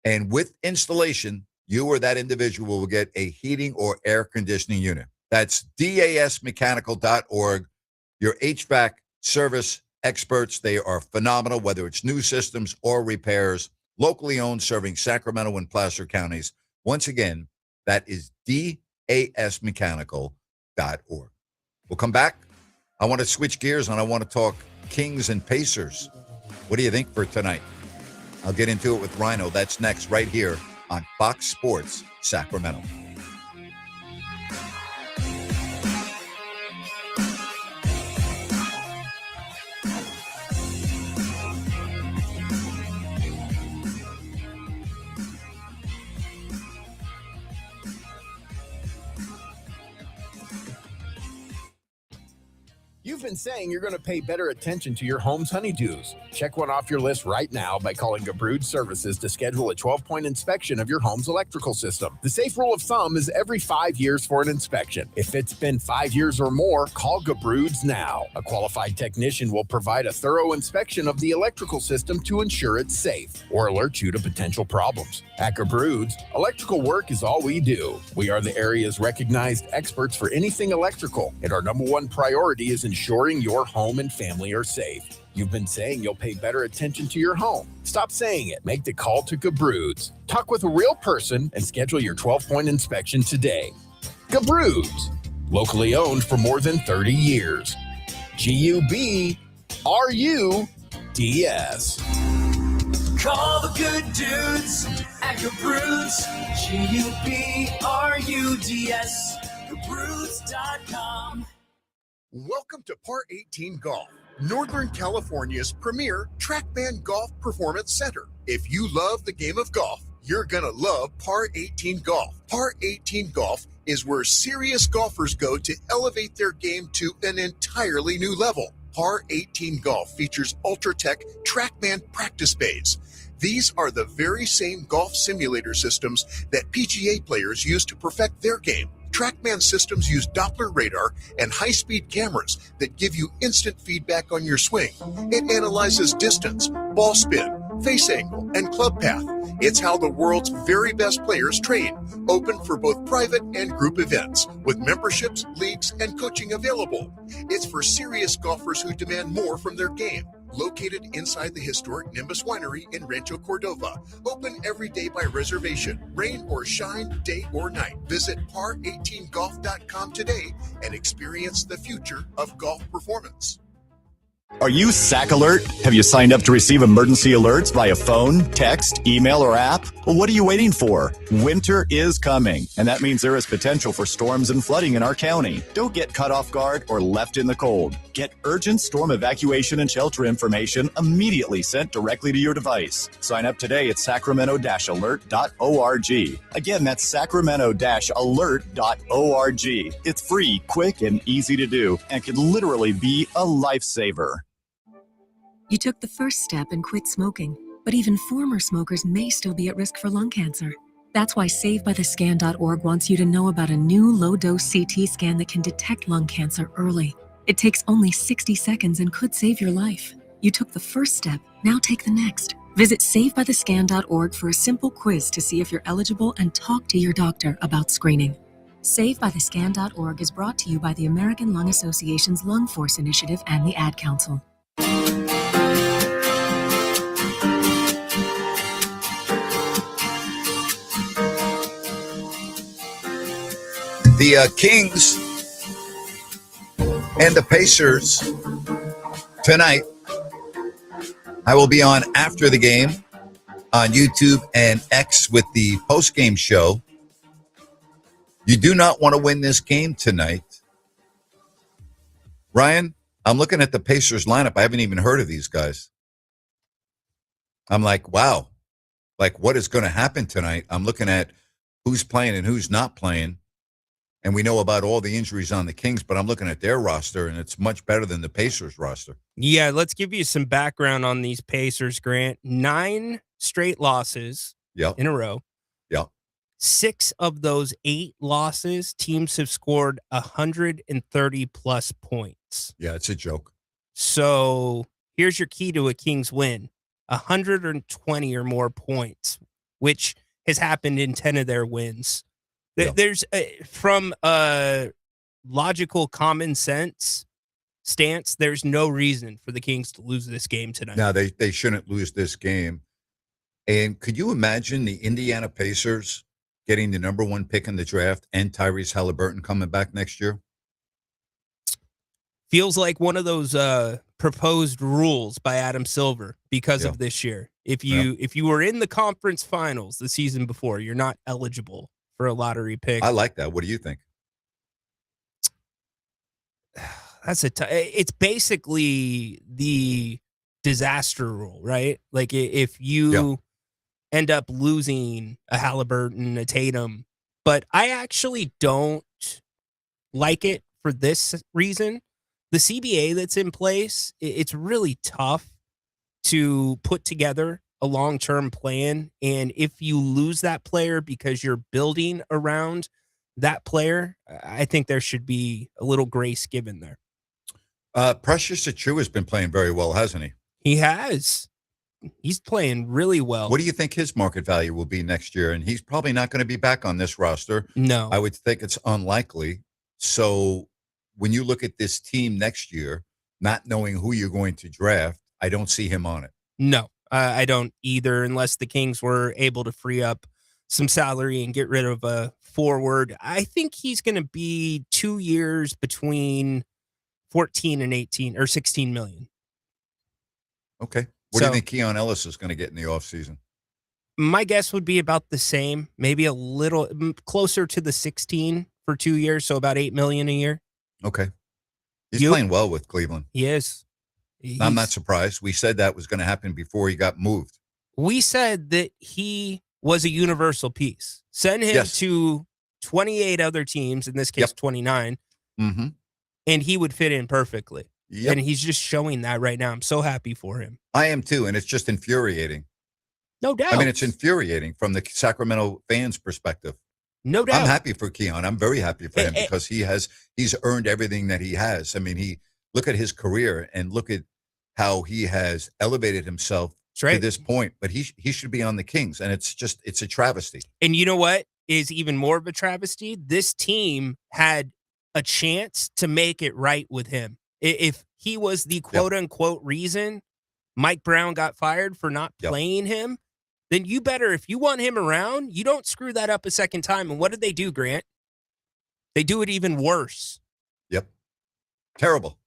And with installation, you or that individual will get a heating or air conditioning unit. That's dasmechanical.org. Your HVAC service experts, they are phenomenal, whether it's new systems or repairs, locally owned, serving Sacramento and Placer counties. Once again, that is dasmechanical.org. We'll come back. I want to switch gears and I want to talk Kings and Pacers. What do you think for tonight? I'll get into it with Rhino. That's next right here on Fox Sports Sacramento. You've been saying you're going to pay better attention to your home's honeydews. Check one off your list right now by calling Gabrud Services to schedule a 12-point inspection of your home's electrical system. The safe rule of thumb is every 5 years for an inspection. If it's been 5 years or more, call Gabrud's now. A qualified technician will provide a thorough inspection of the electrical system to ensure it's safe or alert you to potential problems. At Gabrud's, electrical work is all we do. We are the area's recognized experts for anything electrical, and our number one priority is ensuring ensuring your home and family are safe. You've been saying you'll pay better attention to your home. Stop saying it. Make the call to Gabroods. Talk with a real person and schedule your 12-point inspection today. Gabroods, locally owned for more than 30 years. Gubroods. Call the good dudes at Gabroods. Gubroods. Gabroods.com. Welcome to Par 18 Golf, Northern California's premier TrackMan Golf Performance Center. If you love the game of golf, you're going to love Par 18 Golf. Par 18 Golf is where serious golfers go to elevate their game to an entirely new level. Par 18 Golf features Ultratech TrackMan practice bays. These are the very same golf simulator systems that PGA players use to perfect their game. TrackMan systems use Doppler radar and high-speed cameras that give you instant feedback on your swing. It analyzes distance, ball spin, face angle, and club path. It's how the world's very best players train. Open for both private and group events, with memberships, leagues, and coaching available. It's for serious golfers who demand more from their game. Located inside the historic Nimbus Winery in Rancho Cordova. Open every day by reservation, rain or shine, day or night. Visit par18golf.com today and experience the future of golf performance. Are you SAC Alert? Have you signed up to receive emergency alerts via phone, text, email, or app? Well, what are you waiting for? Winter is coming, and that means there is potential for storms and flooding in our county. Don't get caught off guard or left in the cold. Get urgent storm evacuation and shelter information immediately sent directly to your device. Sign up today at sacramento-alert.org. Again, that's sacramento-alert.org. It's free, quick, and easy to do, and can literally be a lifesaver. You took the first step and quit smoking, but even former smokers may still be at risk for lung cancer. That's why SaveByTheScan.org wants you to know about a new low-dose CT scan that can detect lung cancer early. It takes only 60 seconds and could save your life. You took the first step, now take the next. Visit SaveByTheScan.org for a simple quiz to see if you're eligible and talk to your doctor about screening. SaveByTheScan.org is brought to you by the American Lung Association's Lung Force Initiative and the Ad Council. The Kings and the Pacers tonight. I will be on after the game on YouTube and X with the post-game show. You do not want to win this game tonight. Ryan, I'm looking at the Pacers lineup. I haven't even heard of these guys. I'm like, wow. Like, what is going to happen tonight? I'm looking at who's playing and who's not playing. And we know about all the injuries on the Kings, but I'm looking at their roster, and it's much better than the Pacers roster. Yeah, let's give you some background on these Pacers, Grant. 9 straight losses in a row. Yeah. 6 of those 8 losses, teams have scored 130-plus points. Yeah, it's a joke. So here's your key to a Kings win. 120 or more points, which has happened in 10 of their wins. There's from a logical common sense stance, there's no reason for the Kings to lose this game tonight. No, they shouldn't lose this game. And could you imagine the Indiana Pacers getting the number 1 pick in the draft and Tyrese Halliburton coming back next year? Feels like one of those proposed rules by Adam Silver because of this year. If you were in the conference finals the season before, you're not eligible for a lottery pick. I like that. What do you think? That's it's basically the disaster rule, right? Like if you end up losing a Halliburton, a Tatum, but I actually don't like it for this reason. The CBA that's in place, it's really tough to put together a long-term plan. And if you lose that player because you're building around that player, I think there should be a little grace given there. Precious Achiuwa has been playing very well, hasn't he? He has. He's playing really well. What do you think his market value will be next year? And he's probably not going to be back on this roster. No. I would think it's unlikely. So when you look at this team next year, not knowing who you're going to draft, I don't see him on it. No, I don't either, unless the Kings were able to free up some salary and get rid of a forward. I think he's going to be 2 years between 14 and 18 or 16 million. Okay. What do you think Keon Ellis is going to get in the offseason? My guess would be about the same, maybe a little closer to the 16 for 2 years, so about $8 million a year. Okay. He's playing well with Cleveland. He is. I'm not surprised. We said that was going to happen before he got moved. We said that he was a universal piece. Send him to 28 other teams, in this case 29, mm-hmm. and he would fit in perfectly. Yep. And he's just showing that right now. I'm so happy for him. I am too, and it's just infuriating. No doubt. I mean, it's infuriating from the Sacramento fans' perspective. No doubt. I'm happy for Keon. I'm very happy for him because he's earned everything that he has. I mean, look at his career and look at how he has elevated himself to this point. But he should be on the Kings, and it's a travesty. And you know what is even more of a travesty? This team had a chance to make it right with him. If he was the quote-unquote reason Mike Brown got fired for not playing him, then you better, if you want him around, you don't screw that up a second time. And what did they do, Grant? They do it even worse. Yep. Terrible.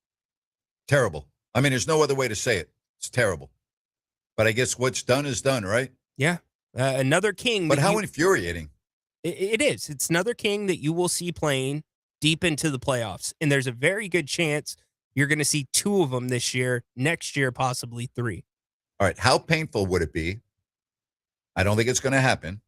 Terrible. I mean, there's no other way to say it. It's terrible. But I guess what's done is done, right? Yeah. Another King. But how infuriating. It is. It's another King that you will see playing deep into the playoffs. And there's a very good chance you're going to see 2 of them this year, next year, possibly 3. All right. How painful would it be? I don't think it's going to happen.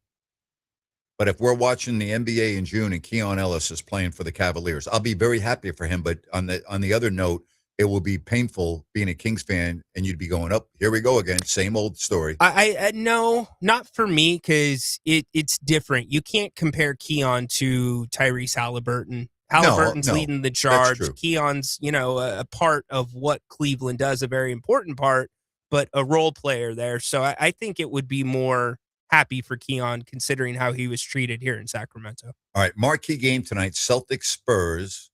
But if we're watching the NBA in June and Keon Ellis is playing for the Cavaliers, I'll be very happy for him. But on the other note, it will be painful being a Kings fan, and you'd be going, up, here we go again, same old story. I no, not for me, because it's different. You can't compare Keon to Tyrese Halliburton. Halliburton's leading the charge. Keon's, a part of what Cleveland does, a very important part, but a role player there. So I think it would be more happy for Keon considering how he was treated here in Sacramento. All right, marquee game tonight, Celtics Spurs,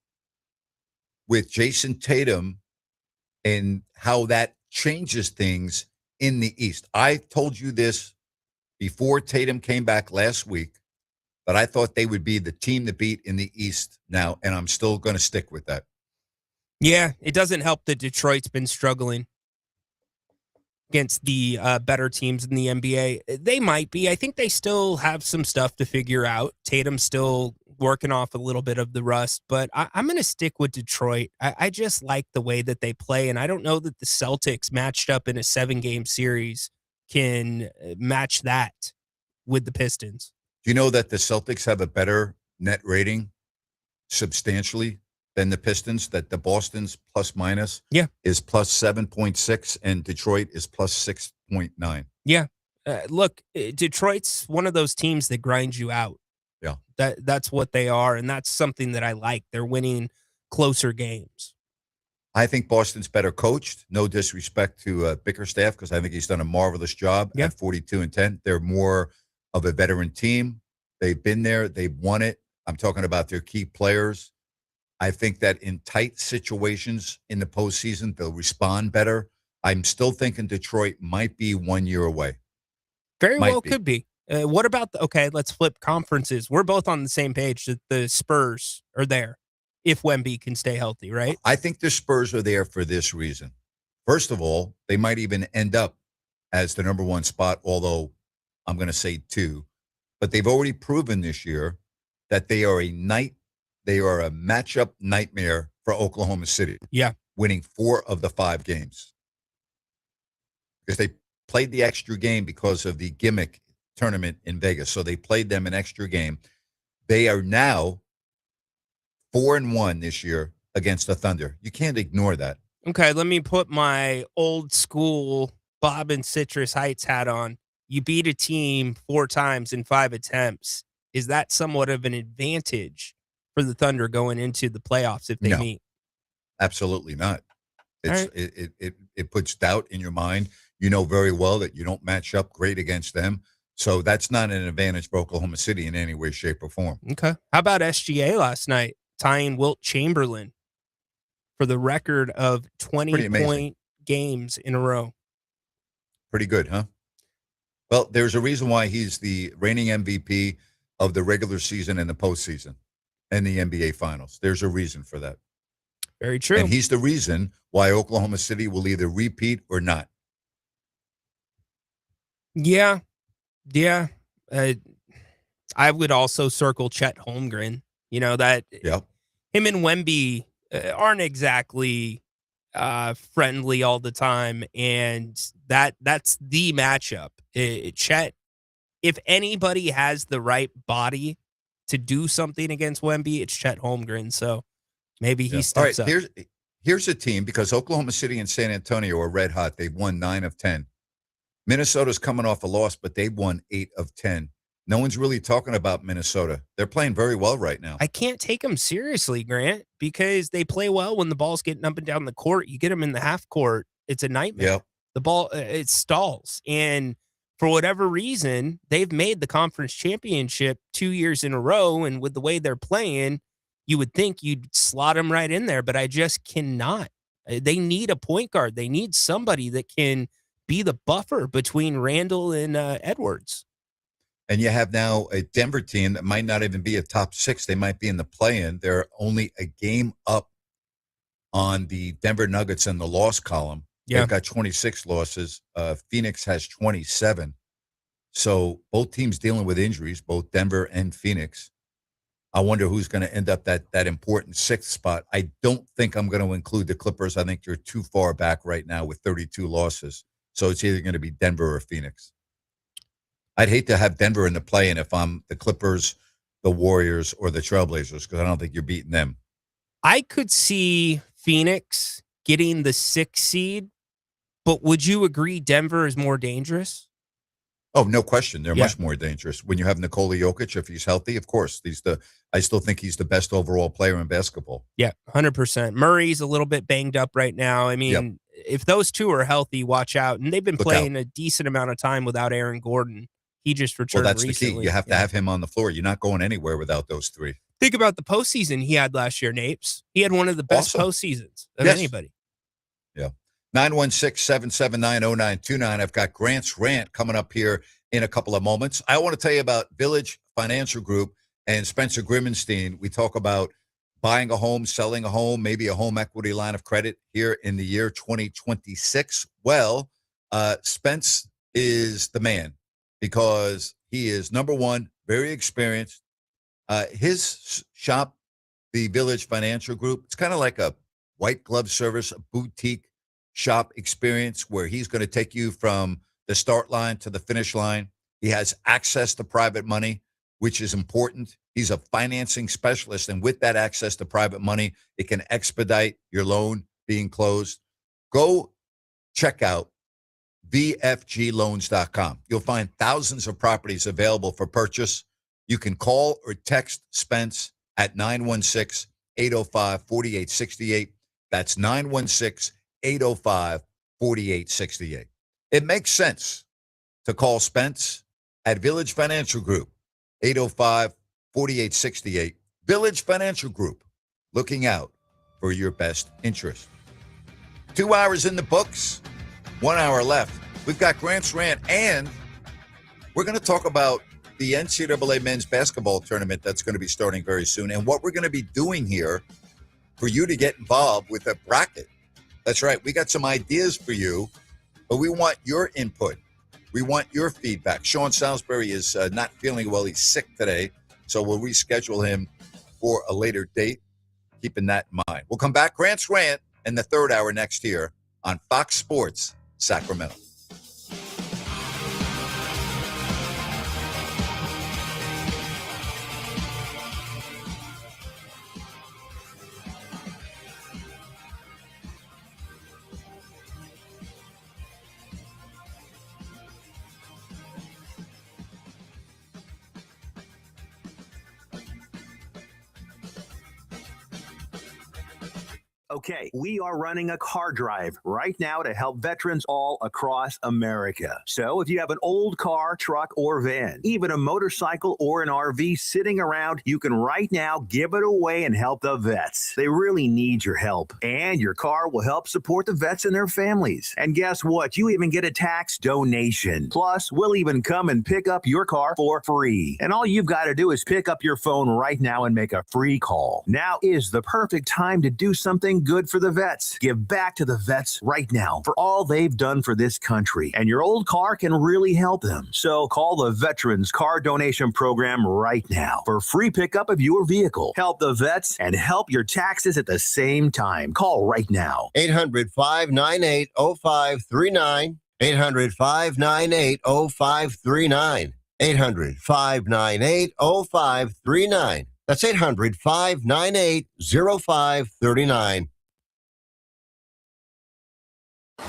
with Jason Tatum and how that changes things in the East. I told you this before Tatum came back last week, but I thought they would be the team to beat in the East now, and I'm still going to stick with that. Yeah, it doesn't help that Detroit's been struggling against the better teams in the NBA. They might be. I think they still have some stuff to figure out. Tatum's still working off a little bit of the rust, but I'm going to stick with Detroit. I just like the way that they play, and I don't know that the Celtics matched up in a 7-game series can match that with the Pistons. Do you know that the Celtics have a better net rating substantially than the Pistons, that the Boston's plus minus is plus 7.6 and Detroit is plus 6.9? Yeah. Look, Detroit's one of those teams that grinds you out. Yeah. That's what they are, and that's something that I like. They're winning closer games. I think Boston's better coached. No disrespect to Bickerstaff, because I think he's done a marvelous job at 42-10. They're more of a veteran team. They've been there. They've won it. I'm talking about their key players. I think that in tight situations in the postseason, they'll respond better. I'm still thinking Detroit might be 1 year away. Very well could be. What about let's flip conferences. We're both on the same page that the Spurs are there if Wemby can stay healthy, right? I think the Spurs are there for this reason. First of all, they might even end up as the number 1 spot, although I'm going to say 2. But they've already proven this year that they are a matchup nightmare for Oklahoma City. Yeah. Winning 4 of the 5 games. Because they played the extra game because of the gimmick tournament in Vegas. So they played them an extra game. They are now 4-1 this year against the Thunder. You can't ignore that. Okay, let me put my old school Bob and Citrus Heights hat on. You beat a team 4 times in 5 attempts. Is that somewhat of an advantage for the Thunder going into the playoffs if they meet? Absolutely not. Right. It puts doubt in your mind. You know very well that you don't match up great against them. So that's not an advantage for Oklahoma City in any way, shape, or form. Okay. How about SGA last night, tying Wilt Chamberlain for the record of 20 amazing. point games in a row. Pretty good, huh? Well, there's a reason why he's the reigning MVP of the regular season and the postseason and the NBA Finals. There's a reason for that. Very true. And he's the reason why Oklahoma City will either repeat or not. Yeah. Yeah. I would also circle Chet Holmgren. You know, that him and Wemby aren't exactly friendly all the time. And that's the matchup. Chet, if anybody has the right body to do something against Wemby, it's Chet Holmgren. So maybe he steps up. Here's a team, because Oklahoma City and San Antonio are red hot. They've won 9 of 10. Minnesota's coming off a loss, but they've won 8 of 10. No one's really talking about Minnesota. They're playing very well right now. I can't take them seriously, Grant, because they play well when the ball's getting up and down the court. You get them in the half court, it's a nightmare. Yep. The ball, it stalls. And for whatever reason, they've made the conference championship 2 years in a row. And with the way they're playing, you would think you'd slot them right in there, but I just cannot. They need a point guard. They need somebody that can be the buffer between Randall and Edwards. And you have now a Denver team that might not even be a top 6. They might be in the play-in. They're only a game up on the Denver Nuggets in the loss column. Yeah. They've got 26 losses. Phoenix has 27. So both teams dealing with injuries, both Denver and Phoenix. I wonder who's going to end up that important 6th spot. I don't think I'm going to include the Clippers. I think they're too far back right now with 32 losses. So it's either going to be Denver or Phoenix. I'd hate to have Denver in the play-in if I'm the Clippers, the Warriors, or the Trailblazers, because I don't think you're beating them. I could see Phoenix getting the 6th seed, but would you agree Denver is more dangerous? Oh, no question. They're much more dangerous. When you have Nikola Jokic, if he's healthy, of course. I still think he's the best overall player in basketball. Yeah, 100%. Murray's a little bit banged up right now. I mean, if those two are healthy, watch out. And they've been playing a decent amount of time without Aaron Gordon. He just returned recently. Well, that's the key. You have to have him on the floor. You're not going anywhere without those 3. Think about the postseason he had last year, Napes. He had one of the best postseasons of anybody. Yeah. 916-779-0929. I've got Grant's Rant coming up here in a couple of moments. I want to tell you about Village Financial Group and Spencer Grimmenstein. We talk about buying a home, selling a home, maybe a home equity line of credit here in the year 2026. Well, Spence is the man, because he is, number one, very experienced. His shop, the Village Financial Group, it's kind of like a white glove service, a boutique shop experience where he's going to take you from the start line to the finish line. He has access to private money, which is important. He's a financing specialist, and with that access to private money, it can expedite your loan being closed. Go check out vfgloans.com. You'll find thousands of properties available for purchase. You can call or text Spence at 916-805-4868. That's 916-805-4868. It makes sense to call Spence at Village Financial Group, 805-4868. Village Financial Group, looking out for your best interest. 2 hours in the books. 1 hour left. We've got Grant's Rant, and we're going to talk about the NCAA men's basketball tournament that's going to be starting very soon, and what we're going to be doing here for you to get involved with a bracket. That's right. We got some ideas for you, but we want your input. We want your feedback. Sean Salisbury is not feeling well. He's sick today, so we'll reschedule him for a later date, keeping that in mind. We'll come back. Grant's Rant in the 3rd hour next year on Fox Sports Sacramento. Okay, we are running a car drive right now to help veterans all across America. So if you have an old car, truck, or van, even a motorcycle or an RV sitting around, you can right now give it away and help the vets. They really need your help. And your car will help support the vets and their families. And guess what? You even get a tax donation. Plus, we'll even come and pick up your car for free. And all you've got to do is pick up your phone right now and make a free call. Now is the perfect time to do something good for the vets. Give back to the vets right now for all they've done for this country. And your old car can really help them. So call the Veterans Car Donation Program right now for free pickup of your vehicle. Help the vets and help your taxes at the same time. Call right now. 800-598-0539. 800-598-0539. 800-598-0539. That's 800-598-0539.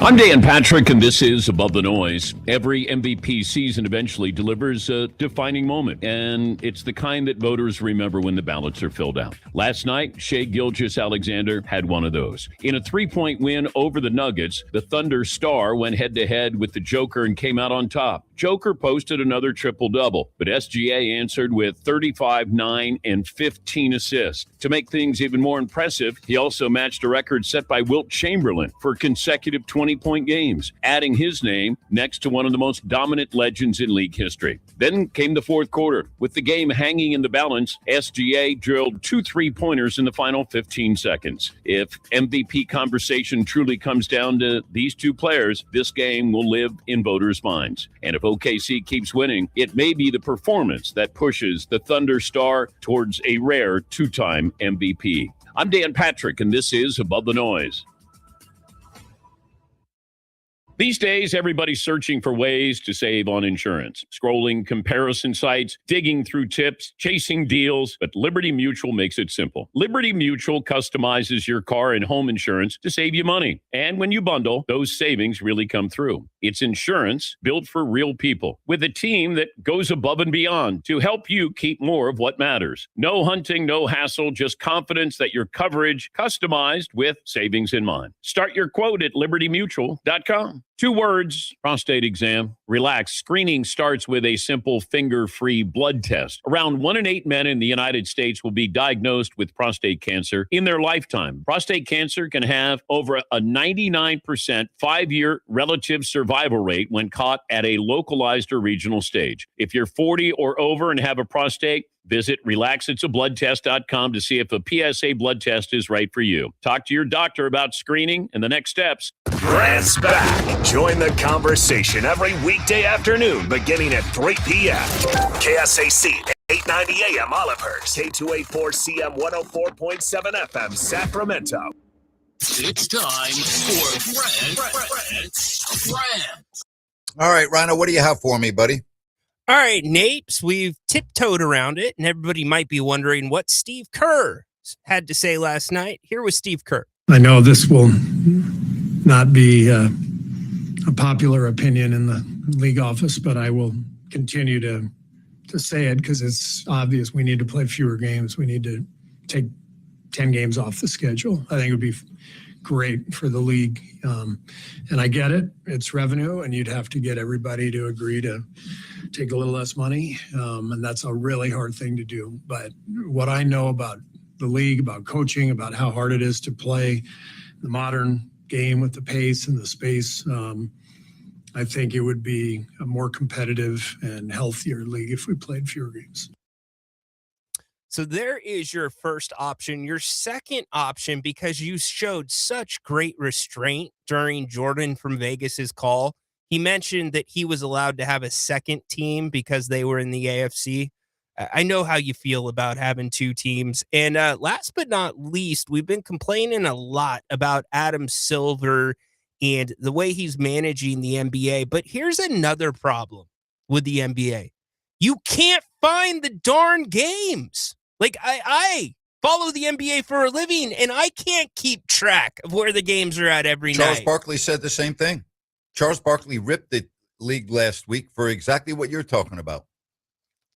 I'm Dan Patrick, and this is Above the Noise. Every MVP season eventually delivers a defining moment, and it's the kind that voters remember when the ballots are filled out. Last night, Shai Gilgeous-Alexander had one of those. In a 3-point win over the Nuggets, the Thunder star went head-to-head with the Joker and came out on top. Joker posted another triple-double, but SGA answered with 35, 9, and 15 assists. To make things even more impressive, he also matched a record set by Wilt Chamberlain for consecutive 20-point games, adding his name next to one of the most dominant legends in league history. Then came the fourth quarter. With the game hanging in the balance, SGA drilled 2 3-pointers in the final 15 seconds. If MVP conversation truly comes down to these two players, this game will live in voters' minds. And if OKC keeps winning, it may be the performance that pushes the Thunder star towards a rare 2-time MVP. I'm Dan Patrick, and this is Above the Noise. These days, everybody's searching for ways to save on insurance, scrolling comparison sites, digging through tips, chasing deals, but Liberty Mutual makes it simple. Liberty Mutual customizes your car and home insurance to save you money. And when you bundle, those savings really come through. It's insurance built for real people with a team that goes above and beyond to help you keep more of what matters. No hunting, no hassle, just confidence that your coverage customized with savings in mind. Start your quote at libertymutual.com. 2 words, prostate exam. Relax. Screening starts with a simple finger-free blood test. Around 1 in 8 men in the United States will be diagnosed with prostate cancer in their lifetime. Prostate cancer can have over a 99% 5-year relative survival rate when caught at a localized or regional stage. If you're 40 or over and have a prostate, visit relaxitsabloodtest.com to see if a PSA blood test is right for you. Talk to your doctor about screening and the next steps. Grant's back. Join the conversation every weekday afternoon beginning at 3 p.m. KSAC 890 AM Olivehurst, K284CM 104.7 FM Sacramento. It's time for Grant. All right, Rhino, what do you have for me, buddy? All right, Nate, so we've tiptoed around it, and everybody might be wondering what Steve Kerr had to say last night. Here was Steve Kerr. I know this will not be a popular opinion in the league office, but I will continue to say it because it's obvious we need to play fewer games. We need to take 10 games off the schedule. I think it would be great for the league. And I get it. It's revenue, and you'd have to get everybody to agree to take a little less money. And that's a really hard thing to do. But what I know about the league, about coaching, about how hard it is to play the modern game with the pace and the space, I think it would be a more competitive and healthier league if we played fewer games. So there is your first option. Your second option, because you showed such great restraint during Jordan from Vegas's call, he mentioned that he was allowed to have a second team because they were in the AFC. I know how you feel about having 2 teams. And last but not least, we've been complaining a lot about Adam Silver and the way he's managing the NBA. But here's another problem with the NBA. You can't find the darn games. Like, I follow the NBA for a living, and I can't keep track of where the games are at every night. Charles Barkley said the same thing. Charles Barkley ripped the league last week for exactly what you're talking about.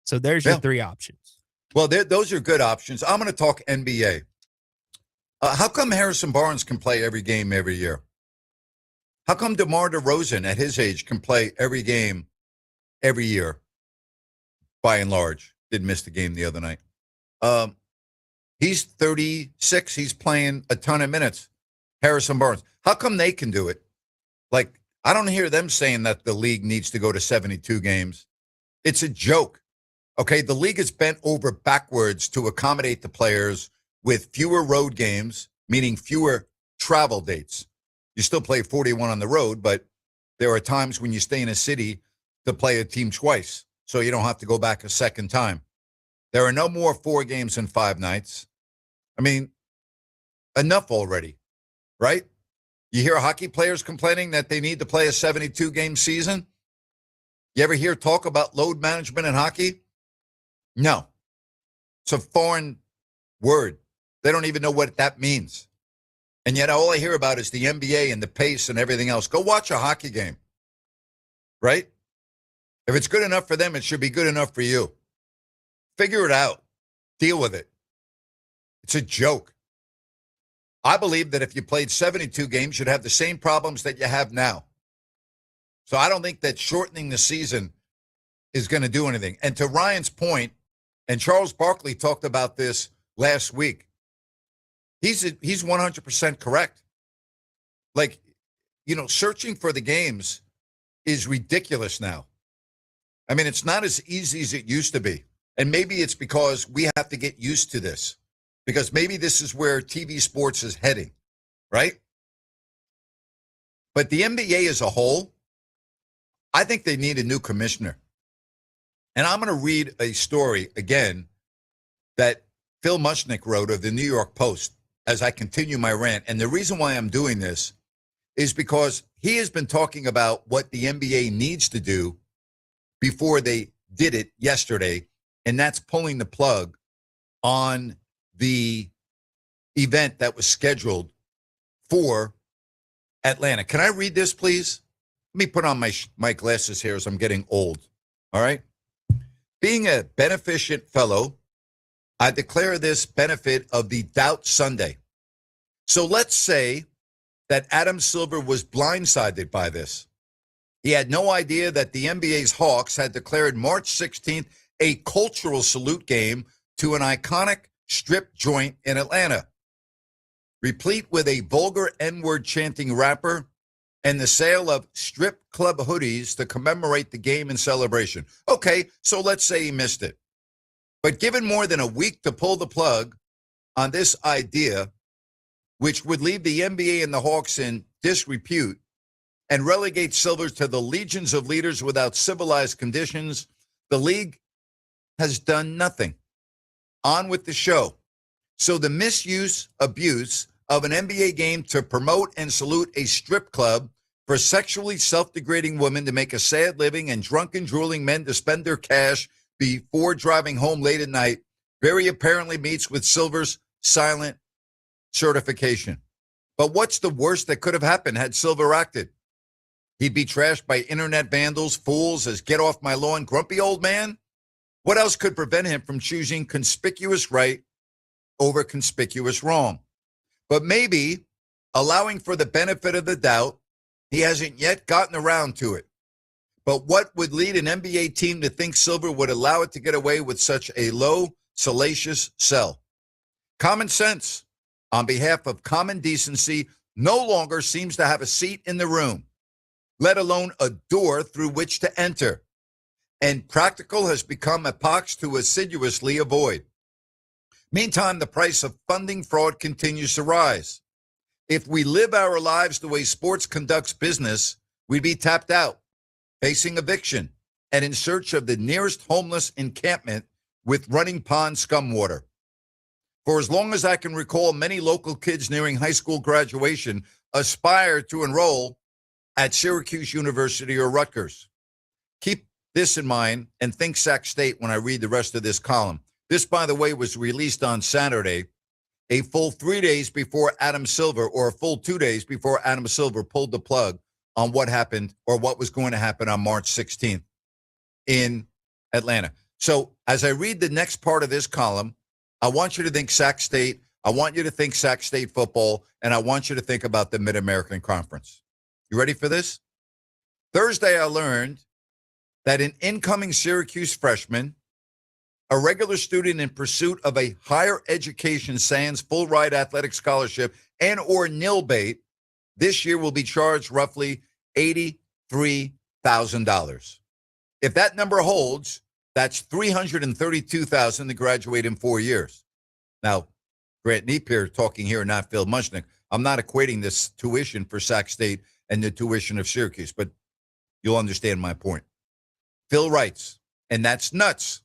So there's your 3 options. Well, those are good options. I'm going to talk NBA. How come Harrison Barnes can play every game every year? How come DeMar DeRozan at his age can play every game every year, by and large? Did miss the game the other night. He's 36. He's playing a ton of minutes. Harrison Barnes. How come they can do it? Like, I don't hear them saying that the league needs to go to 72 games. It's a joke. Okay, the league is bent over backwards to accommodate the players with fewer road games, meaning fewer travel dates. You still play 41 on the road, but there are times when you stay in a city to play a team twice, so you don't have to go back a second time. There are no more 4 games in 5 nights. I mean, enough already, right? You hear hockey players complaining that they need to play a 72-game season? You ever hear talk about load management in hockey? No. It's a foreign word. They don't even know what that means. And yet all I hear about is the NBA and the pace and everything else. Go watch a hockey game, right? If it's good enough for them, it should be good enough for you. Figure it out. Deal with it. It's a joke. I believe that if you played 72 games, you'd have the same problems that you have now. So I don't think that shortening the season is going to do anything. And to Ryan's point, and Charles Barkley talked about this last week, he's 100% correct. Like, searching for the games is ridiculous now. I mean, it's not as easy as it used to be. And maybe it's because we have to get used to this. Because maybe this is where TV sports is heading, right? But the NBA as a whole, I think they need a new commissioner. And I'm going to read a story again that Phil Mushnick wrote of the New York Post as I continue my rant. And the reason why I'm doing this is because he has been talking about what the NBA needs to do before they did it yesterday, and that's pulling the plug on the event that was scheduled for Atlanta. Can I read this, please? Let me put on my glasses here as I'm getting old. All right? Being a beneficent fellow, I declare this benefit of the Doubt Sunday. So let's say that Adam Silver was blindsided by this. He had no idea that the NBA's Hawks had declared March 16th a cultural salute game to an iconic strip joint in Atlanta, replete with a vulgar N-word chanting rapper and the sale of strip club hoodies to commemorate the game and celebration. Okay, so let's say he missed it. But given more than a week to pull the plug on this idea, which would leave the NBA and the Hawks in disrepute and relegate Silver to the legions of leaders without civilized conditions, the league has done nothing. On with the show. So the abuse of an NBA game to promote and salute a strip club for sexually self-degrading women to make a sad living and drunken, drooling men to spend their cash before driving home late at night very apparently meets with Silver's silent certification. But what's the worst that could have happened had Silver acted? He'd be trashed by internet vandals, fools as get off my lawn, grumpy old man. What else could prevent him from choosing conspicuous right over conspicuous wrong? But maybe, allowing for the benefit of the doubt, he hasn't yet gotten around to it. But what would lead an NBA team to think Silver would allow it to get away with such a low, salacious sell? Common sense, on behalf of common decency, no longer seems to have a seat in the room, let alone a door through which to enter. And practical has become a pox to assiduously avoid. Meantime, the price of funding fraud continues to rise. If we live our lives the way sports conducts business, we'd be tapped out, facing eviction, and in search of the nearest homeless encampment with running pond scumwater. For as long as I can recall, many local kids nearing high school graduation aspire to enroll at Syracuse University or Rutgers. Keep this in mind and think Sac State when I read the rest of this column. This, by the way, was released on Saturday, a full 3 days before Adam Silver, or a full 2 days before Adam Silver pulled the plug on what happened or what was going to happen on March 16th in Atlanta. So as I read the next part of this column, I want you to think Sac State I want you to think Sac State football, and I want you to think about the Mid-American Conference. You ready for this? Thursday, I learned that an incoming Syracuse freshman, a regular student in pursuit of a higher education sans full ride athletic scholarship and or nil bait, this year will be charged roughly $83,000. If that number holds, that's $332,000 to graduate in 4 years. Now, Grant Napear talking here, not Phil Mushnick. I'm not equating this tuition for Sac State and the tuition of Syracuse, but you'll understand my point. Phil writes, and that's nuts,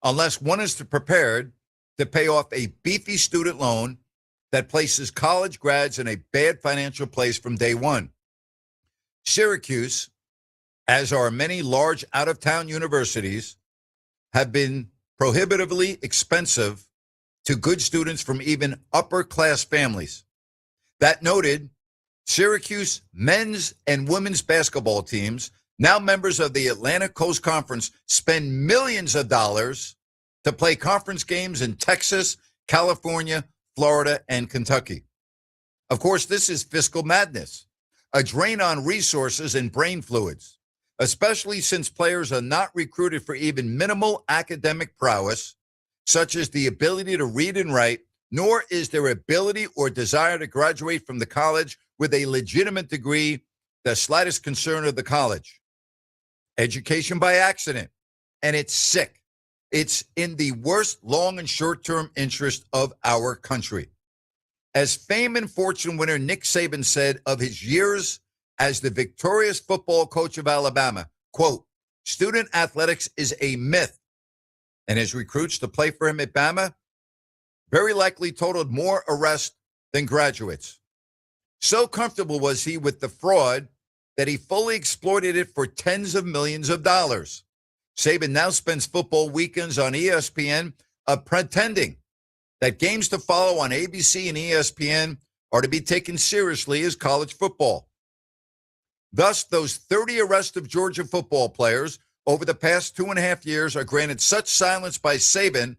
unless one is prepared to pay off a beefy student loan that places college grads in a bad financial place from day one. Syracuse, as are many large out-of-town universities, have been prohibitively expensive to good students from even upper-class families. That noted, Syracuse men's and women's basketball teams, now members of the Atlantic Coast Conference, spend millions of dollars to play conference games in Texas, California, Florida, and Kentucky. Of course, this is fiscal madness, a drain on resources and brain fluids, especially since players are not recruited for even minimal academic prowess, such as the ability to read and write, nor is their ability or desire to graduate from the college with a legitimate degree the slightest concern of the college. Education by accident, and it's sick. It's in the worst long and short-term interest of our country. As fame and fortune winner Nick Saban said of his years as the victorious football coach of Alabama, quote, student athletics is a myth. And his recruits to play for him at Bama very likely totaled more arrests than graduates. So comfortable was he with the fraud that he fully exploited it for tens of millions of dollars. Saban now spends football weekends on ESPN pretending that games to follow on ABC and ESPN are to be taken seriously as college football. Thus, those 30 arrests of Georgia football players over the past 2.5 years are granted such silence by Saban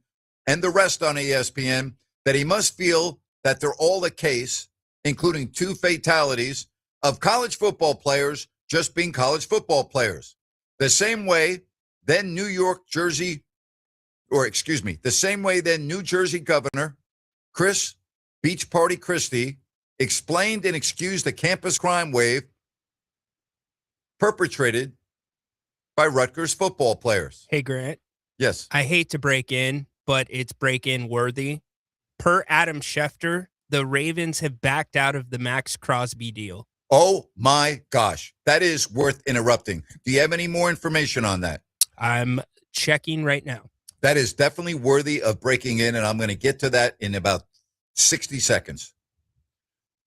and the rest on ESPN that he must feel that they're all a case, including 2 fatalities, of college football players just being college football players. The same way then New Jersey Governor Chris Beach Party Christie explained and excused the campus crime wave perpetrated by Rutgers football players. Hey, Grant. Yes. I hate to break in, but it's break-in worthy. Per Adam Schefter, the Ravens have backed out of the Max Crosby deal. Oh, my gosh. That is worth interrupting. Do you have any more information on that? I'm checking right now. That is definitely worthy of breaking in, and I'm going to get to that in about 60 seconds.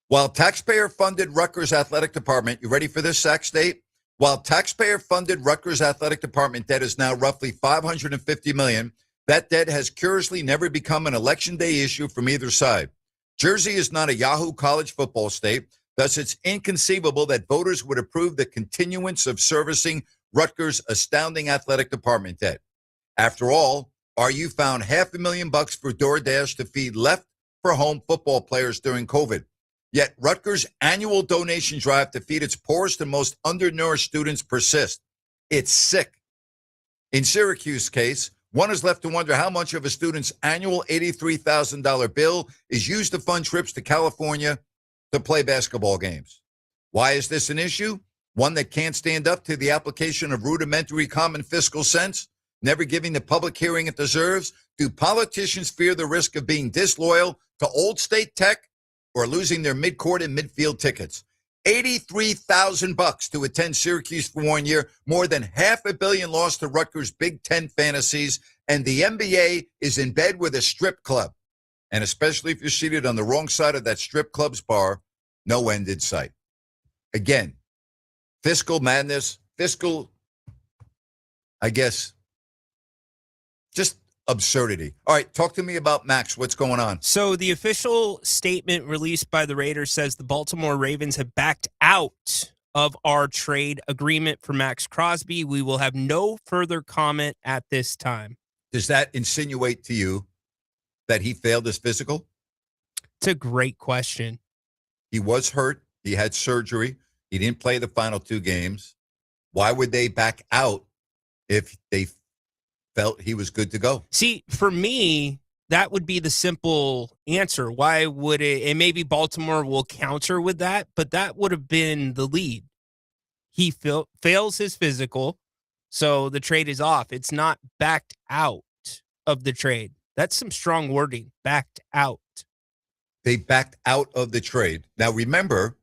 While taxpayer-funded Rutgers Athletic Department, you ready for this, Sac State? While taxpayer-funded Rutgers Athletic Department debt is now roughly $550 million, that debt has curiously never become an election day issue from either side. Jersey is not a Yahoo college football state. Thus, it's inconceivable that voters would approve the continuance of servicing Rutgers' astounding athletic department debt. After all, RU found $500,000 for DoorDash to feed left-for-home football players during COVID. Yet Rutgers' annual donation drive to feed its poorest and most undernourished students persists. It's sick. In Syracuse's case, one is left to wonder how much of a student's annual $83,000 bill is used to fund trips to California to play basketball games. Why is this an issue? One that can't stand up to the application of rudimentary common fiscal sense, never giving the public hearing it deserves? Do politicians fear the risk of being disloyal to Old State Tech or losing their midcourt and midfield tickets? $83,000 to attend Syracuse for 1 year, more than $500 million lost to Rutgers' Big Ten fantasies, and the NBA is in bed with a strip club. And especially if you're seated on the wrong side of that strip club's bar, no end in sight. Again, fiscal madness, just absurdity. All right, talk to me about Max. What's going on? So the official statement released by the Raiders says the Baltimore Ravens have backed out of our trade agreement for Max Crosby. We will have no further comment at this time. Does that insinuate to you that he failed his physical? It's a great question. He was hurt. He had surgery. He didn't play the final 2 games. Why would they back out if they felt he was good to go? See, for me, that would be the simple answer. Why would it? And maybe Baltimore will counter with that, but that would have been the lead. He fails his physical, so the trade is off. It's not backed out of the trade. That's some strong wording. Backed out. They backed out of the trade. Now, remember,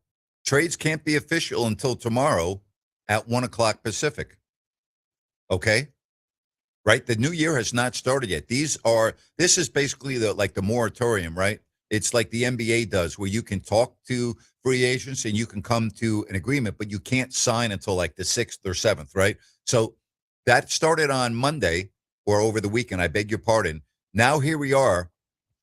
trades can't be official until tomorrow at 1 o'clock Pacific. Okay? Right? The new year has not started yet. This is basically the moratorium, right? It's like the NBA does, where you can talk to free agents and you can come to an agreement, but you can't sign until like the 6th or 7th, right? So that started on Monday or over the weekend. I beg your pardon. Now here we are.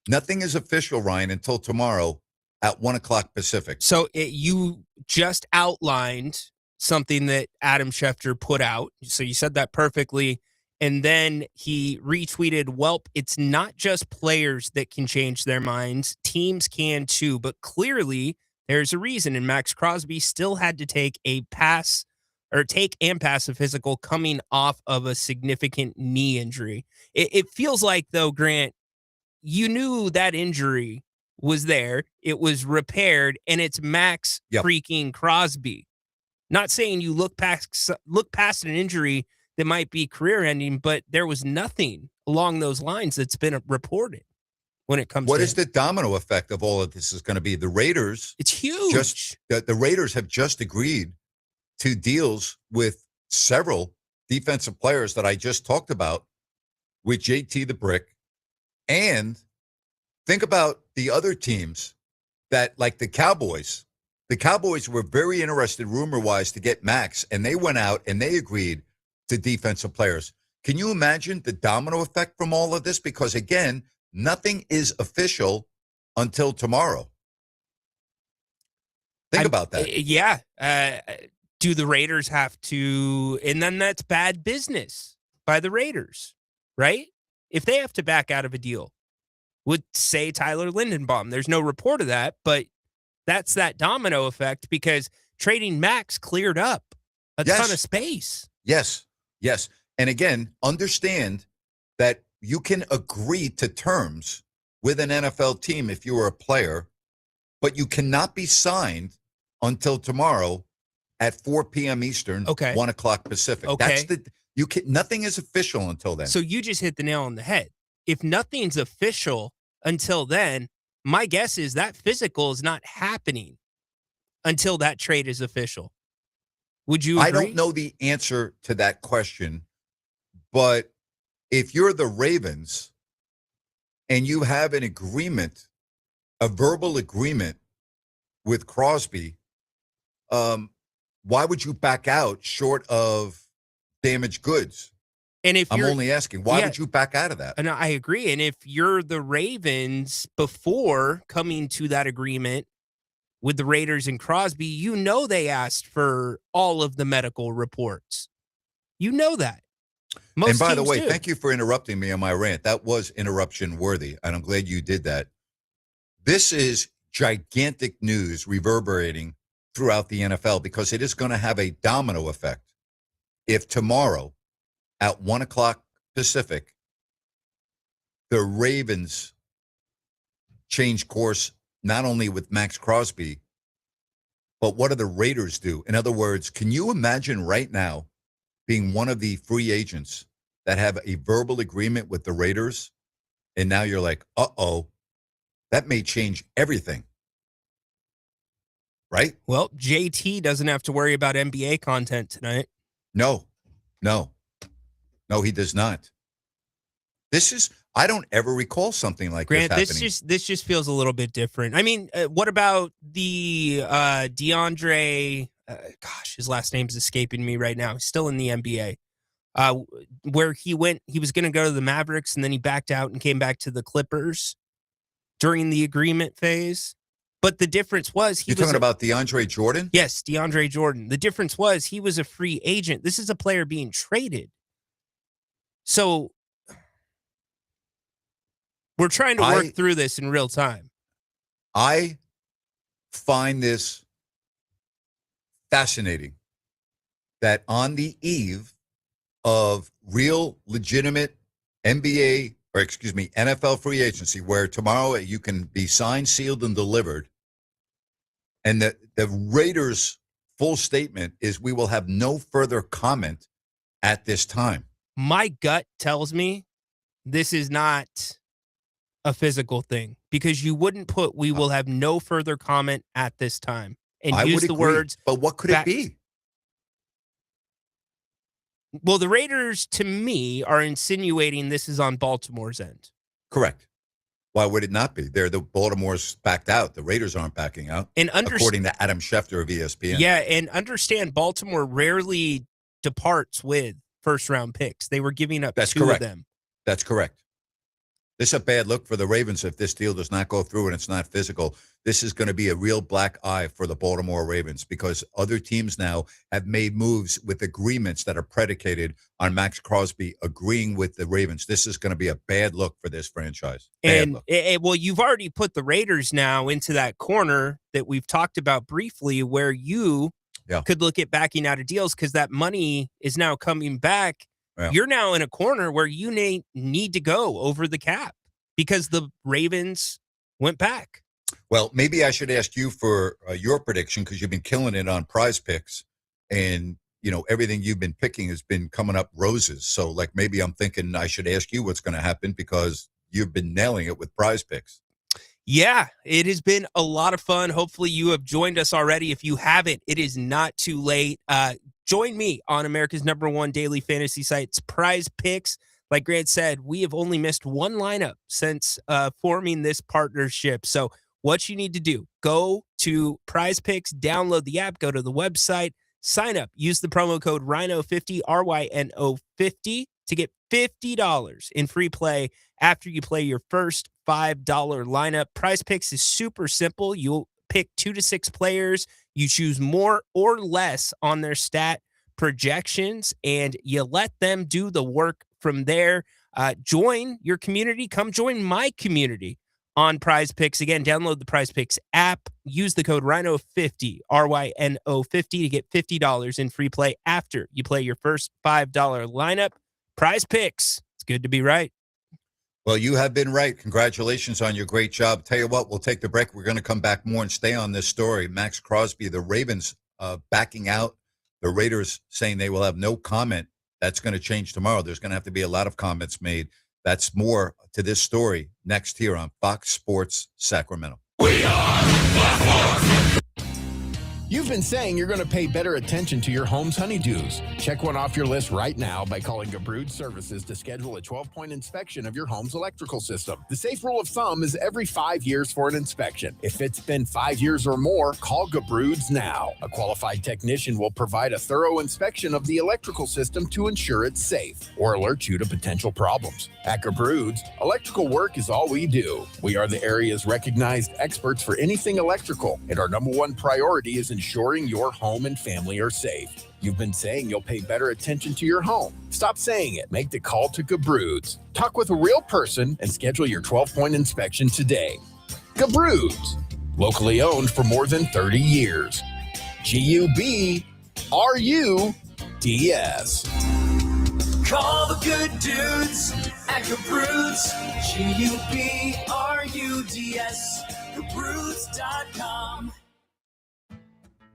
Nothing is official, Ryan, until tomorrow at 1 o'clock Pacific. So you just outlined something that Adam Schefter put out. So you said that perfectly. And then he retweeted, "Welp, it's not just players that can change their minds. Teams can too. But clearly there's a reason." And Max Crosby still had to take and pass a physical coming off of a significant knee injury. It feels like, though, Grant, you knew that injury was there. It was repaired, and it's Max freaking Crosby. Not saying you look past an injury that might be career-ending, but there was nothing along those lines that's been reported when it comes to what is the domino effect of all of this is going to be? The Raiders. It's huge. The Raiders have just agreed to deals with several defensive players that I just talked about with JT the Brick. And think about the other teams that, like the Cowboys. The Cowboys were very interested, rumor-wise, to get Max, and they went out and they agreed to defensive players. Can you imagine the domino effect from all of this? Because, again, nothing is official until tomorrow. Think about that. Yeah. Do the Raiders have to? And then that's bad business by the Raiders, right? If they have to back out of a deal with, say, Tyler Lindenbaum, there's no report of that, but that's that domino effect because trading Max cleared up a ton of space. Yes. And again, understand that you can agree to terms with an NFL team if you are a player, but you cannot be signed until tomorrow at 4 p.m. Eastern, 1 o'clock Pacific. Okay. Nothing is official until then. So you just hit the nail on the head. If nothing's official until then, my guess is that physical is not happening until that trade is official. Would you agree? I don't know the answer to that question, but if you're the Ravens and you have an agreement, a verbal agreement with Crosby, why would you back out short of damaged goods? And if I'm only asking, why would you back out of that? And I agree. And if you're the Ravens before coming to that agreement with the Raiders and Crosby, you know they asked for all of the medical reports. You know that. And by the way, thank you for interrupting me on my rant. That was interruption worthy, and I'm glad you did that. This is gigantic news reverberating throughout the NFL because it is going to have a domino effect. If tomorrow at 1 o'clock Pacific, the Ravens change course not only with Max Crosby, but what do the Raiders do? In other words, can you imagine right now being one of the free agents that have a verbal agreement with the Raiders, and now you're like, uh-oh, that may change everything. Right? Well, JT doesn't have to worry about NBA content tonight. No, he does not. I don't ever recall something like Grant, this happening. This just feels a little bit different. I mean, what about the DeAndre, his last name's escaping me right now. He's still in the NBA. Where he was going to go to the Mavericks and then he backed out and came back to the Clippers during the agreement phase. But the difference was You're talking about DeAndre Jordan? Yes, DeAndre Jordan. The difference was he was a free agent. This is a player being traded. So we're trying to work through this in real time. I find this fascinating that on the eve of real, legitimate NFL free agency, where tomorrow you can be signed, sealed, and delivered, and the Raiders' full statement is we will have no further comment at this time. My gut tells me this is not a physical thing, because you wouldn't put "we will have no further comment at this time" and I use would the agree, words. but what could it be? Well, the Raiders, to me, are insinuating this is on Baltimore's end. Correct. Why would it not be? The Baltimore's backed out. The Raiders aren't backing out, And according to Adam Schefter of ESPN. Yeah, and understand Baltimore rarely departs with first-round picks. They were giving up That's two correct. of them. That's correct. This is a bad look for the Ravens if this deal does not go through and it's not physical. This is going to be a real black eye for the Baltimore Ravens, because other teams now have made moves with agreements that are predicated on Max Crosby agreeing with the Ravens. This is going to be a bad look for this franchise. Bad look. Well, you've already put the Raiders now into that corner that we've talked about briefly, where you could look at backing out of deals because that money is now coming back. Yeah. You're now in a corner where you need to go over the cap because the Ravens went back. Well, maybe I should ask you for your prediction, because you've been killing it on Prize Picks, and everything you've been picking has been coming up roses. So, maybe I'm thinking I should ask you what's going to happen, because you've been nailing it with Prize Picks. Yeah, it has been a lot of fun. Hopefully you have joined us already. If you haven't, it is not too late. Join me on America's #1 daily fantasy site. It's Prize Picks. Like Grant said, we have only missed one lineup since forming this partnership. So what you need to do, go to Prize Picks, download the app, go to the website, sign up, use the promo code RYNO50, RYNO50, to get $50 in free play after you play your first $5 lineup. Prize Picks is super simple. You'll pick 2 to 6 players. You choose more or less on their stat projections, and you let them do the work from there. Join your community. Come join my community on Prize Picks. Again, download the Prize Picks app. Use the code RYNO50, RYNO50, to get $50 in free play after you play your first $5 lineup. Prize Picks. It's good to be right. Well, you have been right. Congratulations on your great job. Tell you what, we'll take the break. We're going to come back more and stay on this story. Max Crosby, the Ravens backing out, the Raiders saying they will have no comment. That's going to change tomorrow. There's going to have to be a lot of comments made. That's more to this story next here on Fox Sports Sacramento. We are Fox Sports. You've been saying you're going to pay better attention to your home's honeydews. Check one off your list right now by calling Gabrood Services to schedule a 12-point inspection of your home's electrical system. The safe rule of thumb is every 5 years for an inspection. If it's been 5 years or more, call Gabroods now. A qualified technician will provide a thorough inspection of the electrical system to ensure it's safe or alert you to potential problems. At Gabroods, electrical work is all we do. We are the area's recognized experts for anything electrical, and our #1 priority is ensuring your home and family are safe. You've been saying you'll pay better attention to your home. Stop saying it. Make the call to Gabroods. Talk with a real person and schedule your 12-point inspection today. Gabroods, locally owned for more than 30 years. GUBRUDS. Call the good dudes at Gabroods, GUBRUDS, Gabroods.com.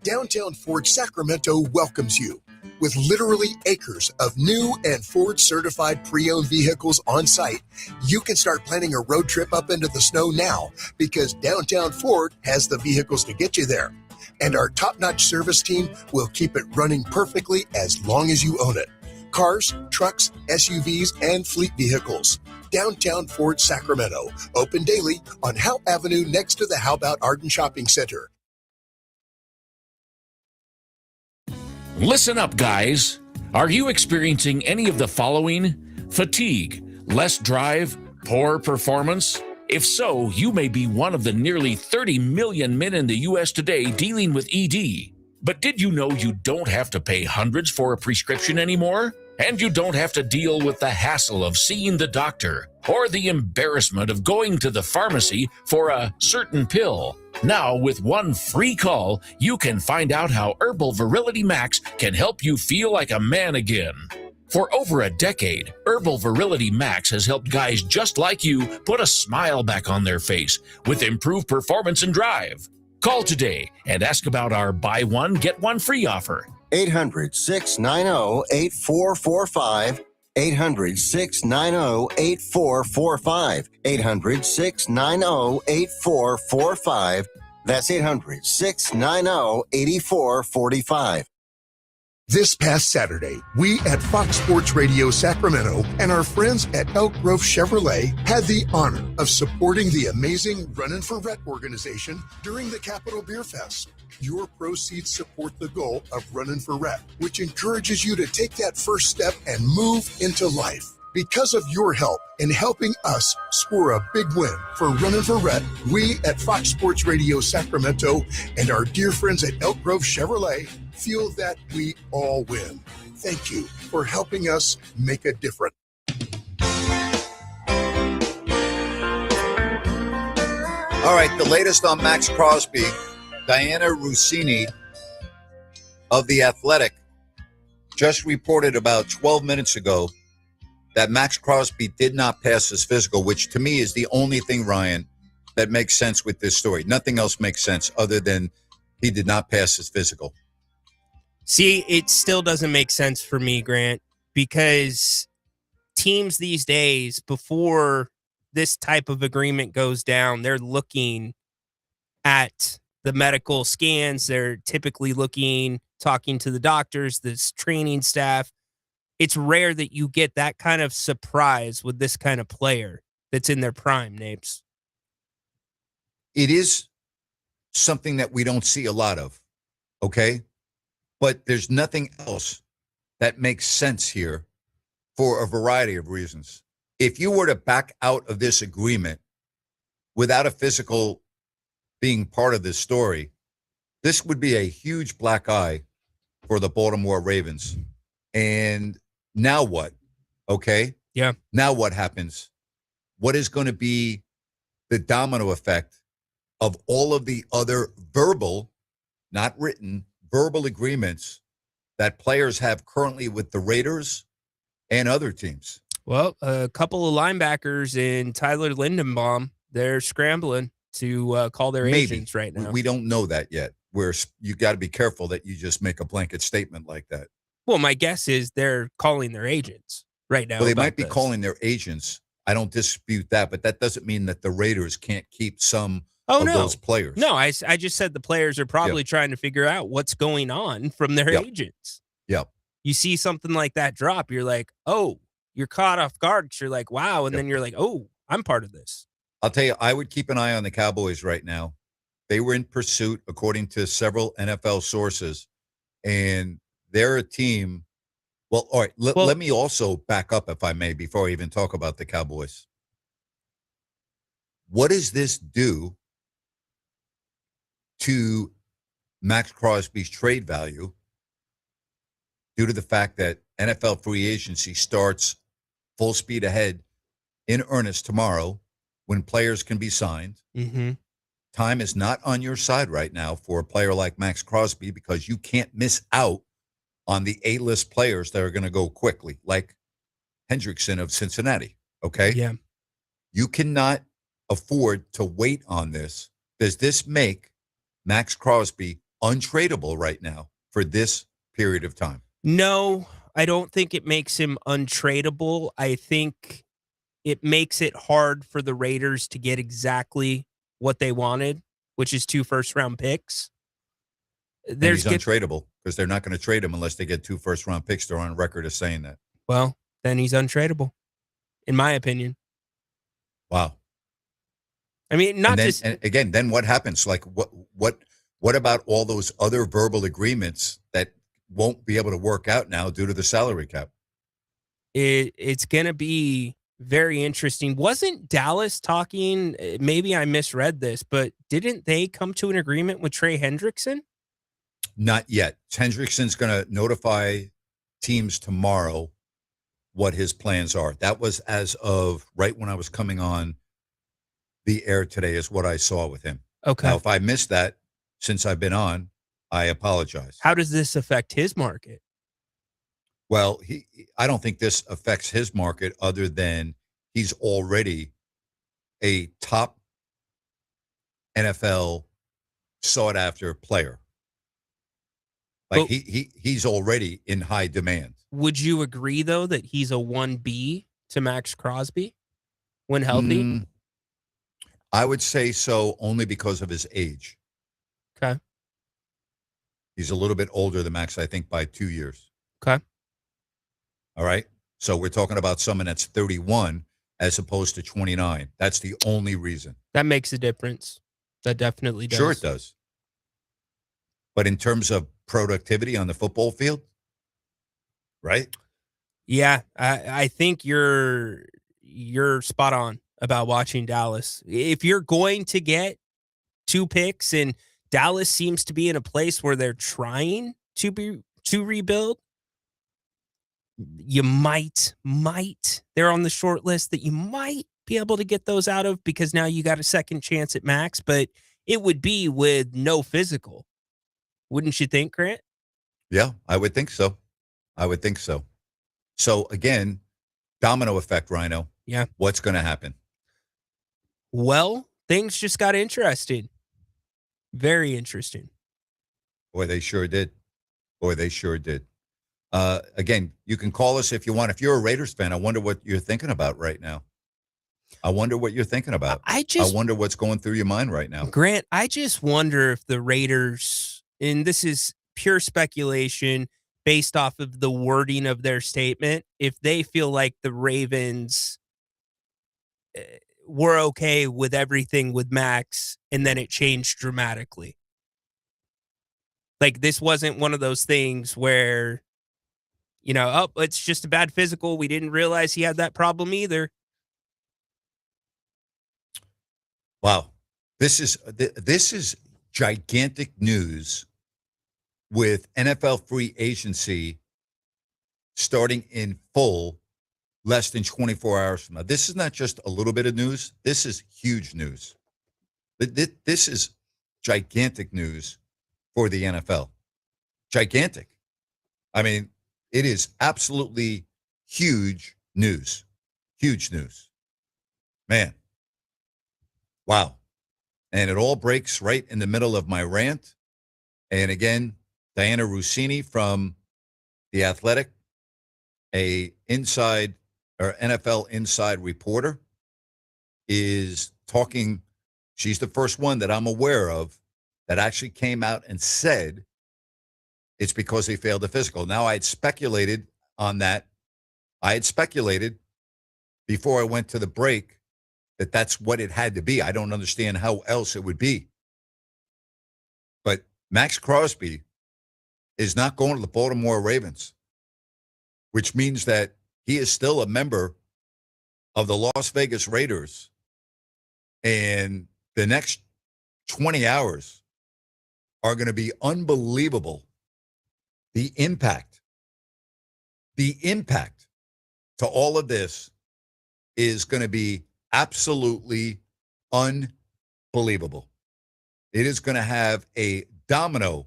Downtown Ford Sacramento welcomes you. With literally acres of new and Ford certified pre-owned vehicles on site, you can start planning a road trip up into the snow now, because Downtown Ford has the vehicles to get you there. And our top-notch service team will keep it running perfectly as long as you own it. Cars, trucks, SUVs, and fleet vehicles. Downtown Ford Sacramento, open daily on Howe Avenue next to the How About Arden Shopping Center. Listen up, guys. Are you experiencing any of the following? Fatigue, less drive, poor performance? If so, you may be one of the nearly 30 million men in the U.S. today dealing with ED. But did you know you don't have to pay hundreds for a prescription anymore? And you don't have to deal with the hassle of seeing the doctor or the embarrassment of going to the pharmacy for a certain pill. Now, with one free call, you can find out how Herbal Virility Max can help you feel like a man again. For over a decade, Herbal Virility Max has helped guys just like you put a smile back on their face with improved performance and drive. Call today and ask about our buy one, get one free offer. 800-690-8445. 800-690-8445. 800-690-8445. That's 800-690-8445. This past Saturday, we at Fox Sports Radio Sacramento and our friends at Elk Grove Chevrolet had the honor of supporting the amazing Runnin' for Rhett organization during the Capitol Beer Fest. Your proceeds support the goal of Runnin' for Rhett, which encourages you to take that first step and move into life. Because of your help in helping us score a big win for Runnin' for Rhett, we at Fox Sports Radio Sacramento and our dear friends at Elk Grove Chevrolet feel that we all win. Thank you for helping us make a difference. All right, the latest on Max Crosby. Diana Rossini of The Athletic just reported about 12 minutes ago that Max Crosby did not pass his physical, which to me is the only thing, Ryan, that makes sense with this story. Nothing else makes sense other than he did not pass his physical. See, it still doesn't make sense for me, Grant, because teams these days, before this type of agreement goes down, they're looking at the medical scans. They're typically talking to the doctors, this training staff. It's rare that you get that kind of surprise with this kind of player that's in their prime, Napes. It is something that we don't see a lot of, okay? But there's nothing else that makes sense here for a variety of reasons. If you were to back out of this agreement without a physical being part of this story, this would be a huge black eye for the Baltimore Ravens. And now what? Okay? Yeah. Now what happens? What is going to be the domino effect of all of the other verbal, not written, verbal agreements that players have currently with the Raiders and other teams? Well, a couple of linebackers in Tyler Lindenbaum, they're scrambling to call their agents right now. We don't know that yet. You got to be careful that you just make a blanket statement like that. Well, my guess is they're calling their agents right now. Well, they might be calling their agents. I don't dispute that, but that doesn't mean that the Raiders can't keep some of those players. No, I just said the players are probably trying to figure out what's going on from their agents. Yep. You see something like that drop, you're like, oh, you're caught off guard. You're like, wow. And then you're like, oh, I'm part of this. I'll tell you, I would keep an eye on the Cowboys right now. They were in pursuit, according to several NFL sources, and they're a team. Well, all right, let me also back up, if I may, before I even talk about the Cowboys. What does this do to Max Crosby's trade value due to the fact that NFL free agency starts full speed ahead in earnest tomorrow when players can be signed? Mm-hmm. Time is not on your side right now for a player like Max Crosby because you can't miss out on the A-list players that are going to go quickly, like Hendrickson of Cincinnati, okay? Yeah. You cannot afford to wait on this. Does this make Max Crosby untradeable right now for this period of time? No, I don't think it makes him untradeable. I think it makes it hard for the Raiders to get exactly what they wanted, which is 2 first-round picks. He's untradeable because they're not going to trade him unless they get 2 first-round picks. They're on record as saying that. Well, then he's untradeable, in my opinion. Wow. I mean, and again, then what happens? Like, what about all those other verbal agreements that won't be able to work out now due to the salary cap? It's going to be very interesting. Wasn't Dallas talking, maybe I misread this, but didn't they come to an agreement with Trey Hendrickson? Not yet. Hendrickson's going to notify teams tomorrow what his plans are. That was as of right when I was coming on the air today is what I saw with him. Okay. Now, if I missed that since I've been on, I apologize. How does this affect his market? Well, I don't think this affects his market other than he's already a top NFL sought-after player. Like he's already in high demand. Would you agree, though, that he's a 1B to Max Crosby when healthy? I would say so only because of his age. Okay. He's a little bit older than Max, I think, by 2 years. Okay. All right. So we're talking about someone that's 31 as opposed to 29. That's the only reason. That makes a difference. That definitely does. Sure it does. But in terms of productivity on the football field, right? Yeah, I think you're spot on about watching Dallas. If you're going to get 2 picks and Dallas seems to be in a place where they're trying to rebuild, you might they're on the short list that you might be able to get those out of because now you got a second chance at Max, but it would be with no physical. Wouldn't you think, Grant? Yeah, I would think so. So again, domino effect, Rhino. Yeah. What's going to happen? Well, things just got interesting. Very interesting. Boy, they sure did. Again, you can call us if you want. If you're a Raiders fan, I wonder what you're thinking about right now. I wonder what you're thinking about. I wonder what's going through your mind right now. Grant, I just wonder if the Raiders, and this is pure speculation based off of the wording of their statement, if they feel like the Ravens were okay with everything with Max and then it changed dramatically. Like this wasn't one of those things where, it's just a bad physical. We didn't realize he had that problem either. Wow. This is gigantic news with NFL free agency starting in full less than 24 hours from now. This is not just a little bit of news. This is huge news. This is gigantic news for the NFL. Gigantic. I mean, it is absolutely huge news. Huge news. Man. Wow. And it all breaks right in the middle of my rant. And again, Diana Rossini from The Athletic, a NFL inside reporter, is talking. She's the first one that I'm aware of that actually came out and said it's because he failed the physical. Now, I had speculated on that. I had speculated before I went to the break that that's what it had to be. I don't understand how else it would be. But Max Crosby is not going to the Baltimore Ravens, which means that he is still a member of the Las Vegas Raiders. And the next 20 hours are going to be unbelievable. The impact to all of this is going to be absolutely unbelievable. It is going to have a domino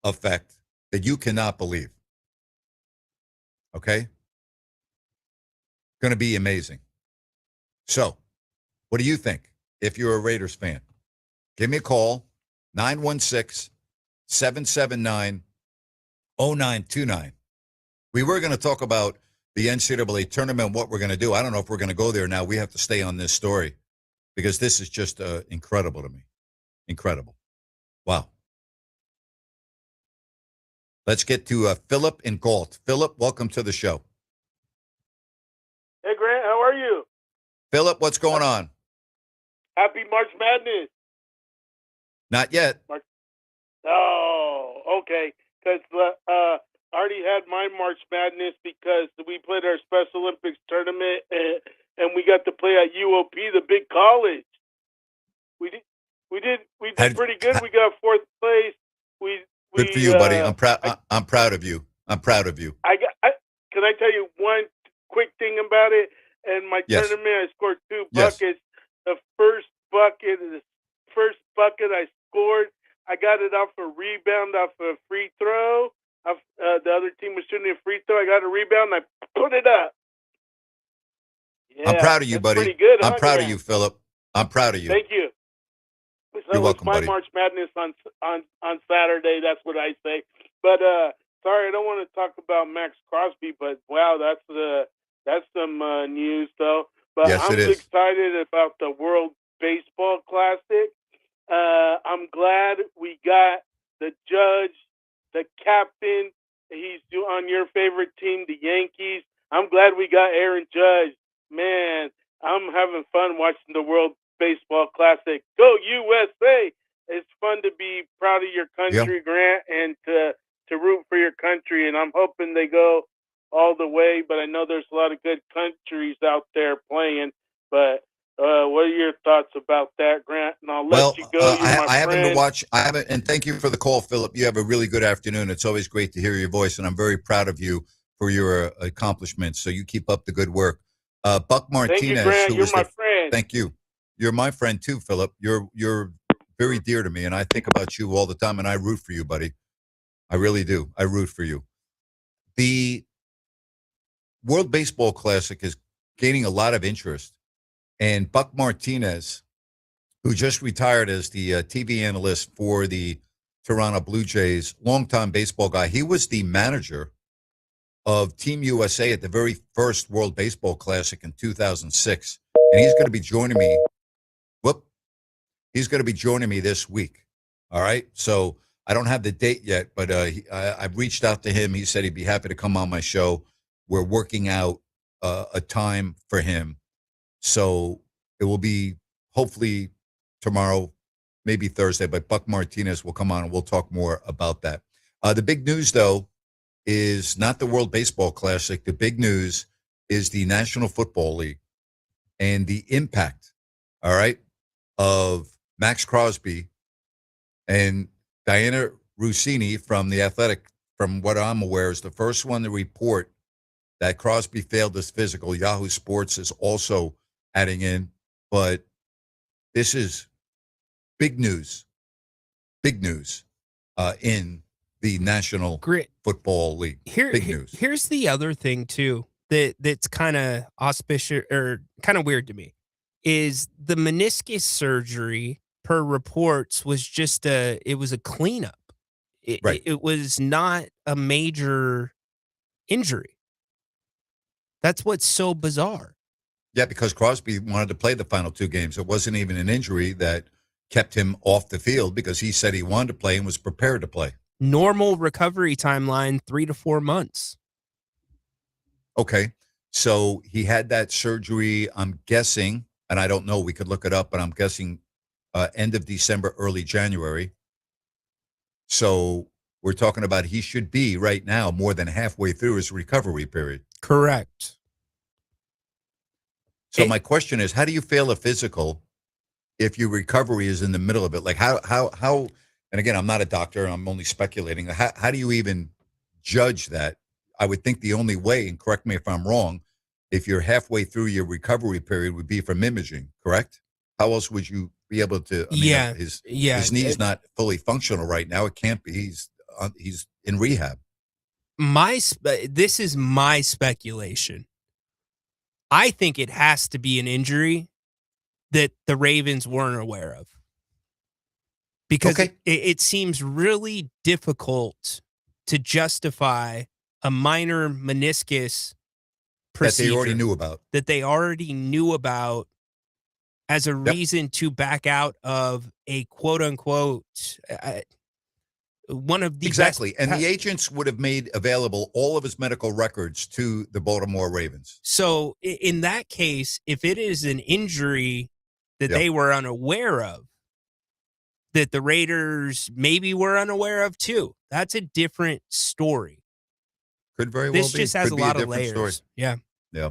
effect that you cannot believe. Okay? Going to be amazing. So, what do you think if you're a Raiders fan? Give me a call, 916-779-0929. We were going to talk about the NCAA tournament, what we're going to do. I don't know if we're going to go there now. We have to stay on this story because this is just incredible to me. Incredible. Wow. Let's get to Philip in Galt. Philip, welcome to the show. Hey, Grant, how are you? Philip, what's going on? Happy March Madness. Not yet. Oh, okay. Because I already had my March Madness because we played our Special Olympics tournament and we got to play at UOP, the big college. We did pretty good. We got 4th place. Good for you, buddy. I'm proud of you. Can I tell you one quick thing about it. In my tournament, I scored 2 buckets. The first bucket I scored, I got it off a rebound off a free throw. The other team was shooting a free throw. I got a rebound, and I put it up. Yeah, I'm proud of you, buddy. Pretty good, I'm proud of you, Philip. I'm proud of you. Thank you. So You're welcome, my buddy. March Madness on Saturday. That's what I say. But sorry, I don't want to talk about Max Crosby. But wow, that's some news, though. But Yes, I'm it is. excited about the World Baseball Classic. I'm glad we got the judge, the captain. He's on your favorite team, the Yankees. I'm glad we got Aaron Judge. Man, I'm having fun watching the World Baseball Classic. Go USA! It's fun to be proud of your country, Grant, and to root for your country. And I'm hoping they go all the way. But I know there's a lot of good countries out there playing. But what are your thoughts about that, Grant? And I'll let you go. I haven't to watch. I haven't, and thank you for the call, Philip. You have a really good afternoon. It's always great to hear your voice, and I'm very proud of you for your accomplishments. So you keep up the good work. Buck Martinez, thank you, Grant. You're my friend. Thank you. You're my friend too, Philip. You're very dear to me, and I think about you all the time, and I root for you, buddy. I really do. I root for you. The World Baseball Classic is gaining a lot of interest, and Buck Martinez, who just retired as the TV analyst for the Toronto Blue Jays, longtime baseball guy. He was the manager of Team USA at the very first World Baseball Classic in 2006. And he's going to be joining me. He's going to be joining me this week. All right. So I don't have the date yet, but I've reached out to him. He said he'd be happy to come on my show. We're working out a time for him. So it will be hopefully tomorrow, maybe Thursday, but Buck Martinez will come on and we'll talk more about that. The big news, though, is not the World Baseball Classic. The big news is the National Football League and the impact, all right, of Max Crosby and Diana Rossini from The Athletic, from what I'm aware, is the first one to report that Crosby failed his physical. Yahoo Sports is also adding in, but this is big news in the National Football League. Big news. Here's the other thing too that's kind of auspicious or kind of weird to me is the meniscus surgery per reports was just it was a cleanup. It was not a major injury. That's what's so bizarre. Yeah, because Crosby wanted to play the final 2 games. It wasn't even an injury that kept him off the field because he said he wanted to play and was prepared to play. Normal recovery timeline, 3 to 4 months. Okay. So he had that surgery, I'm guessing, and I don't know, we could look it up, but I'm guessing end of December, early January. So we're talking about he should be right now more than halfway through his recovery period. Correct. So my question is, how do you fail a physical if your recovery is in the middle of it? Like how, and again, I'm not a doctor, I'm only speculating. How do you even judge that? I would think the only way, and correct me if I'm wrong, if you're halfway through your recovery period would be from imaging, correct? How else would you be able to, his knee's not fully functional right now. It can't be. He's in rehab. This is my speculation. I think it has to be an injury that the Ravens weren't aware of. Because it seems really difficult to justify a minor meniscus procedure that they already knew about. As a reason to back out of a quote unquote one of the exactly. And the agents would have made available all of his medical records to the Baltimore Ravens. So in that case, if it is an injury that they were unaware of, that the Raiders maybe were unaware of too, that's a different story. Could very well be. This just has a lot of layers. Story. Yeah. Yeah.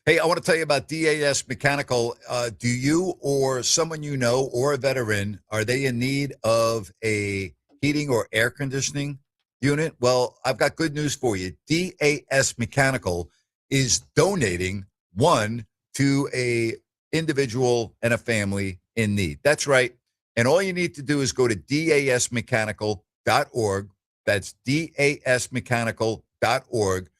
Hey, I want to tell you about DAS Mechanical. Do you or someone you know or a veteran, are they in need of a heating or air conditioning unit? Well, I've got good news for you. DAS Mechanical is donating one to a individual and a family in need. That's right. And all you need to do is go to dasmechanical.org. That's dasmechanical.org.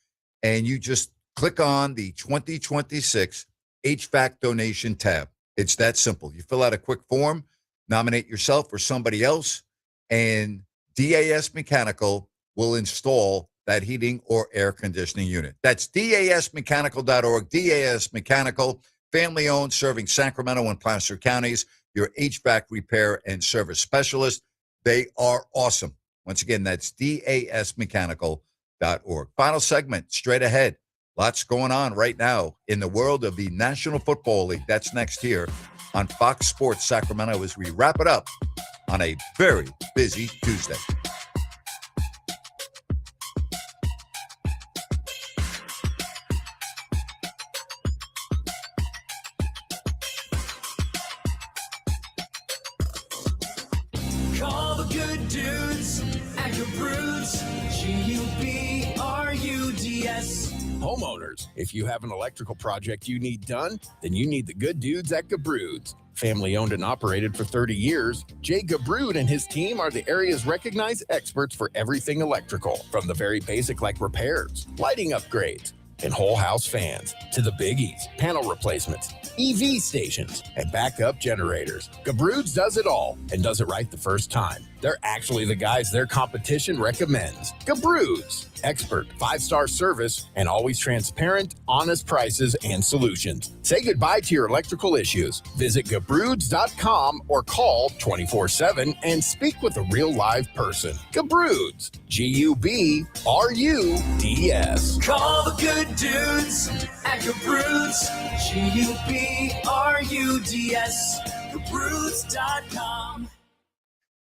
And you just click on the 2026 HVAC donation tab. It's that simple. You fill out a quick form, nominate yourself or somebody else, and DAS Mechanical will install that heating or air conditioning unit. That's dasmechanical.org. DAS Mechanical, family owned, serving Sacramento and Placer counties, your HVAC repair and service specialist. They are awesome. Once again, that's dasmechanical.org. Final segment, straight ahead. Lots going on right now in the world of the National Football League. That's next here on Fox Sports Sacramento as we wrap it up on a very busy Tuesday. Call the good dudes at Gabrudes, G-U-B-R-U-D-S. Homeowners, if you have an electrical project you need done, then you need the good dudes at Gabrudes. Family owned and operated for 30 years, Jay Gabrude and his team are the area's recognized experts for everything electrical, from the very basic like repairs, lighting upgrades, and whole house fans, to the biggies, panel replacements, EV stations, and backup generators. Gabrude's does it all and does it right the first time. They're actually the guys their competition recommends. Gabrude's, expert, 5-star service, and always transparent, honest prices and solutions. Say goodbye to your electrical issues. Visit Gabrudes.com or call 24/7 and speak with a real live person. Gabrudes, G-U-B-R-U-D-S. Call the good dudes at Gabrudes, G-U-B-R-U-D-S, Gabrudes.com.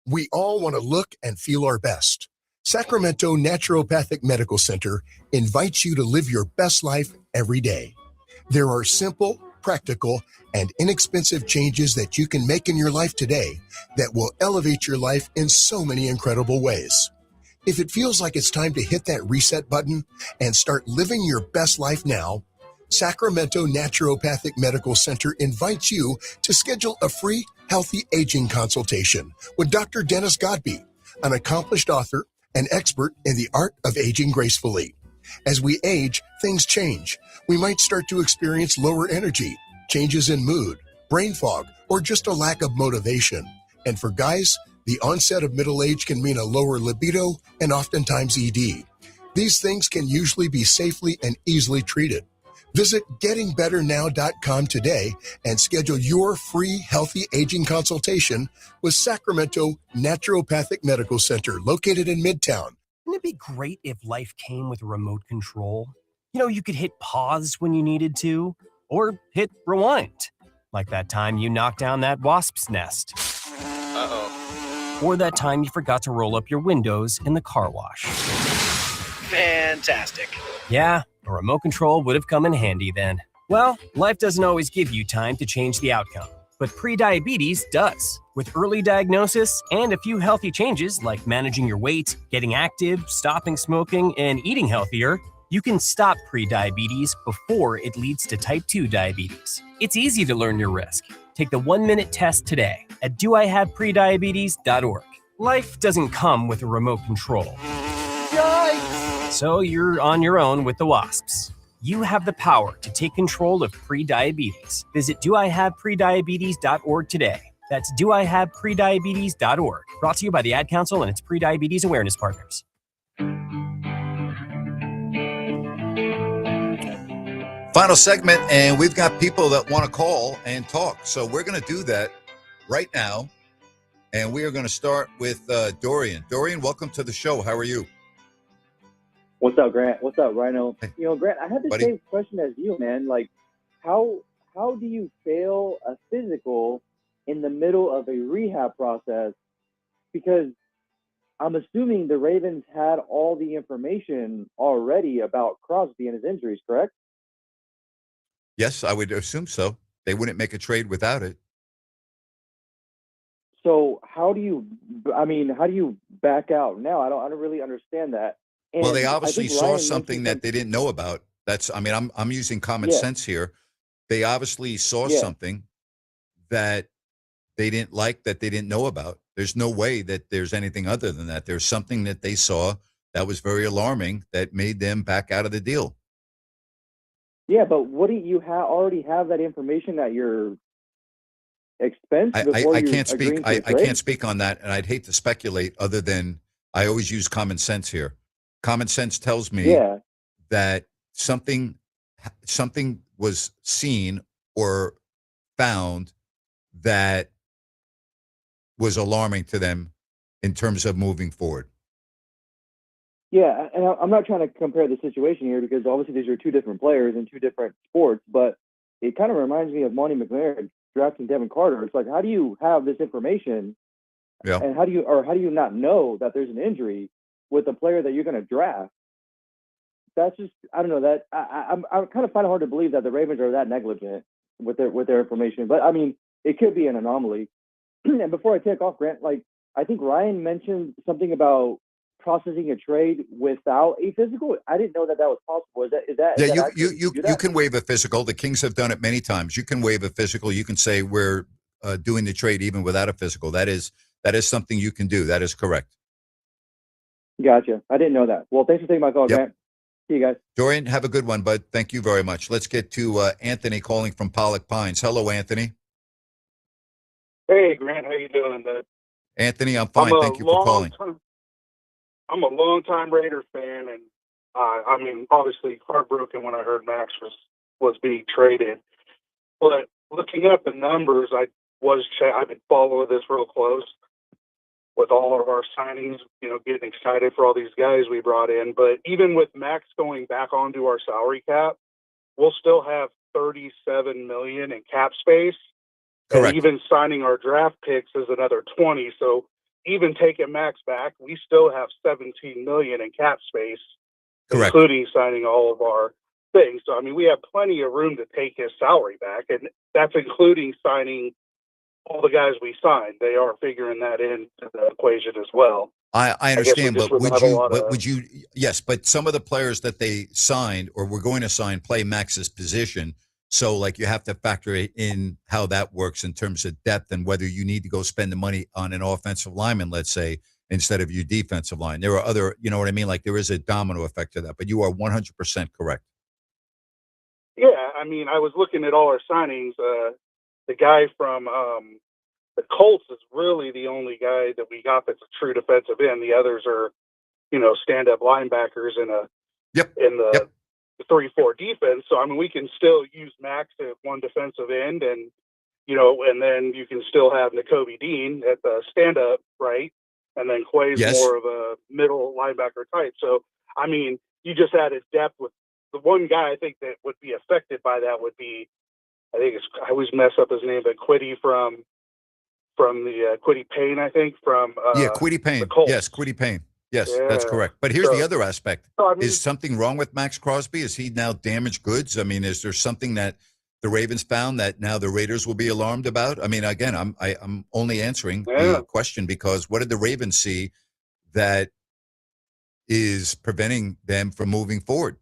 We all want to look and feel our best. Sacramento Naturopathic Medical Center invites you to live your best life every day. There are simple, practical, and inexpensive changes that you can make in your life today that will elevate your life in so many incredible ways. If it feels like it's time to hit that reset button and start living your best life now, Sacramento Naturopathic Medical Center invites you to schedule a free healthy aging consultation with Dr. Dennis Godby, an accomplished author and expert in the art of aging gracefully. As we age, things change. We might start to experience lower energy, changes in mood, brain fog, or just a lack of motivation. And for guys, the onset of middle age can mean a lower libido and oftentimes ED. These things can usually be safely and easily treated. Visit gettingbetternow.com today and schedule your free healthy aging consultation with Sacramento Naturopathic Medical Center, located in Midtown. Wouldn't it be great if life came with a remote control? You know, you could hit pause when you needed to, or hit rewind, like that time you knocked down that wasp's nest. Uh-oh. Or that time you forgot to roll up your windows in the car wash. Fantastic. Yeah, a remote control would have come in handy then. Well, life doesn't always give you time to change the outcome, but prediabetes does. With early diagnosis and a few healthy changes like managing your weight, getting active, stopping smoking, and eating healthier, you can stop prediabetes before it leads to type 2 diabetes. It's easy to learn your risk. Take the 1-minute test today at doihaveprediabetes.org. Life doesn't come with a remote control. Yikes! So you're on your own with the wasps. You have the power to take control of prediabetes. Visit doihaveprediabetes.org today. That's doihaveprediabetes.org. Brought to you by the Ad Council and its prediabetes awareness partners. Final segment, and we've got people that want to call and talk. So we're going to do that right now, and we are going to start with Dorian. Dorian, welcome to the show. How are you? What's up, Grant? What's up, Rhino? You know, Grant, I had the same question as you, man. Like, how do you fail a physical in the middle of a rehab process? Because I'm assuming the Ravens had all the information already about Crosby and his injuries, correct? Yes, I would assume so. They wouldn't make a trade without it. So how do you back out now? I don't really understand that. And well, they obviously saw something that they didn't know about I'm using common Yeah. sense here. They obviously saw Yeah. something that they didn't like, that they didn't know about. There's no way that there's anything other than that. There's something that they saw that was very alarming that made them back out of the deal. Yeah, but wouldn't you already have that information at your expense before I you can't speak. agreeing to I a trade? can't speak on that, and I'd hate to speculate. Other than I always use common sense here. Common sense tells me that something was seen or found that was alarming to them in terms of moving forward. Yeah, and I'm not trying to compare the situation here because obviously these are two different players in two different sports, but it kind of reminds me of Monty McNair drafting Devin Carter. It's like, how do you have this information, and how do you not know that there's an injury with the player that you're going to draft? That's just, I don't know, that I kind of find it hard to believe that the Ravens are that negligent with their information. But I mean, it could be an anomaly. And before I take off, Grant, like I think Ryan mentioned something about processing a trade without a physical. I didn't know that was possible. Is that you can waive a physical. The Kings have done it many times. You can waive a physical. You can say we're doing the trade even without a physical. That is something you can do. That is correct. Gotcha. I didn't know that. Well, thanks for taking my call, Grant. See you guys. Dorian, have a good one, bud. Thank you very much. Let's get to Anthony calling from Pollock Pines. Hello, Anthony. Hey, Grant. How you doing, bud? Anthony, I'm fine. Thank you for calling. I'm a longtime Raider fan, and I mean, obviously heartbroken when I heard Max was being traded. But looking up the numbers, I've been following this real close with all of our signings, getting excited for all these guys we brought in. But even with Max going back onto our salary cap, we'll still have $37 million in cap space. Correct. And even signing our draft picks is another 20. So even taking Max back, we still have $17 million in cap space, correct, including signing all of our things. So I mean, we have plenty of room to take his salary back, and that's including signing all the guys we signed. They are figuring that into the equation as well. I understand, but would you? Yes, but some of the players that they signed or were going to sign play Max's position. So, like, you have to factor in how that works in terms of depth and whether you need to go spend the money on an offensive lineman, let's say, instead of your defensive line. There are other, you know what I mean? Like, there is a domino effect to that, but you are 100% correct. Yeah, I mean, I was looking at all our signings. The guy from the Colts is really the only guy that we got that's a true defensive end. The others are, stand-up linebackers in the 3-4 defense. So I mean, we can still use Max at one defensive end, and and then you can still have Nakobe Dean at the stand-up, right? And then Quay's more of a middle linebacker type. So I mean, you just added depth with the one guy I think that would be affected by that would be, I always mess up his name, but Quiddy from the Quiddy Payne, I think from Quiddy Payne. Yes, Quiddy Payne. Yes, that's correct. But here's the other aspect. Is something wrong with Max Crosby? Is he now damaged goods? I mean, is there something that the Ravens found that now the Raiders will be alarmed about? I mean, again, I'm only answering the question because what did the Ravens see that is preventing them from moving forward?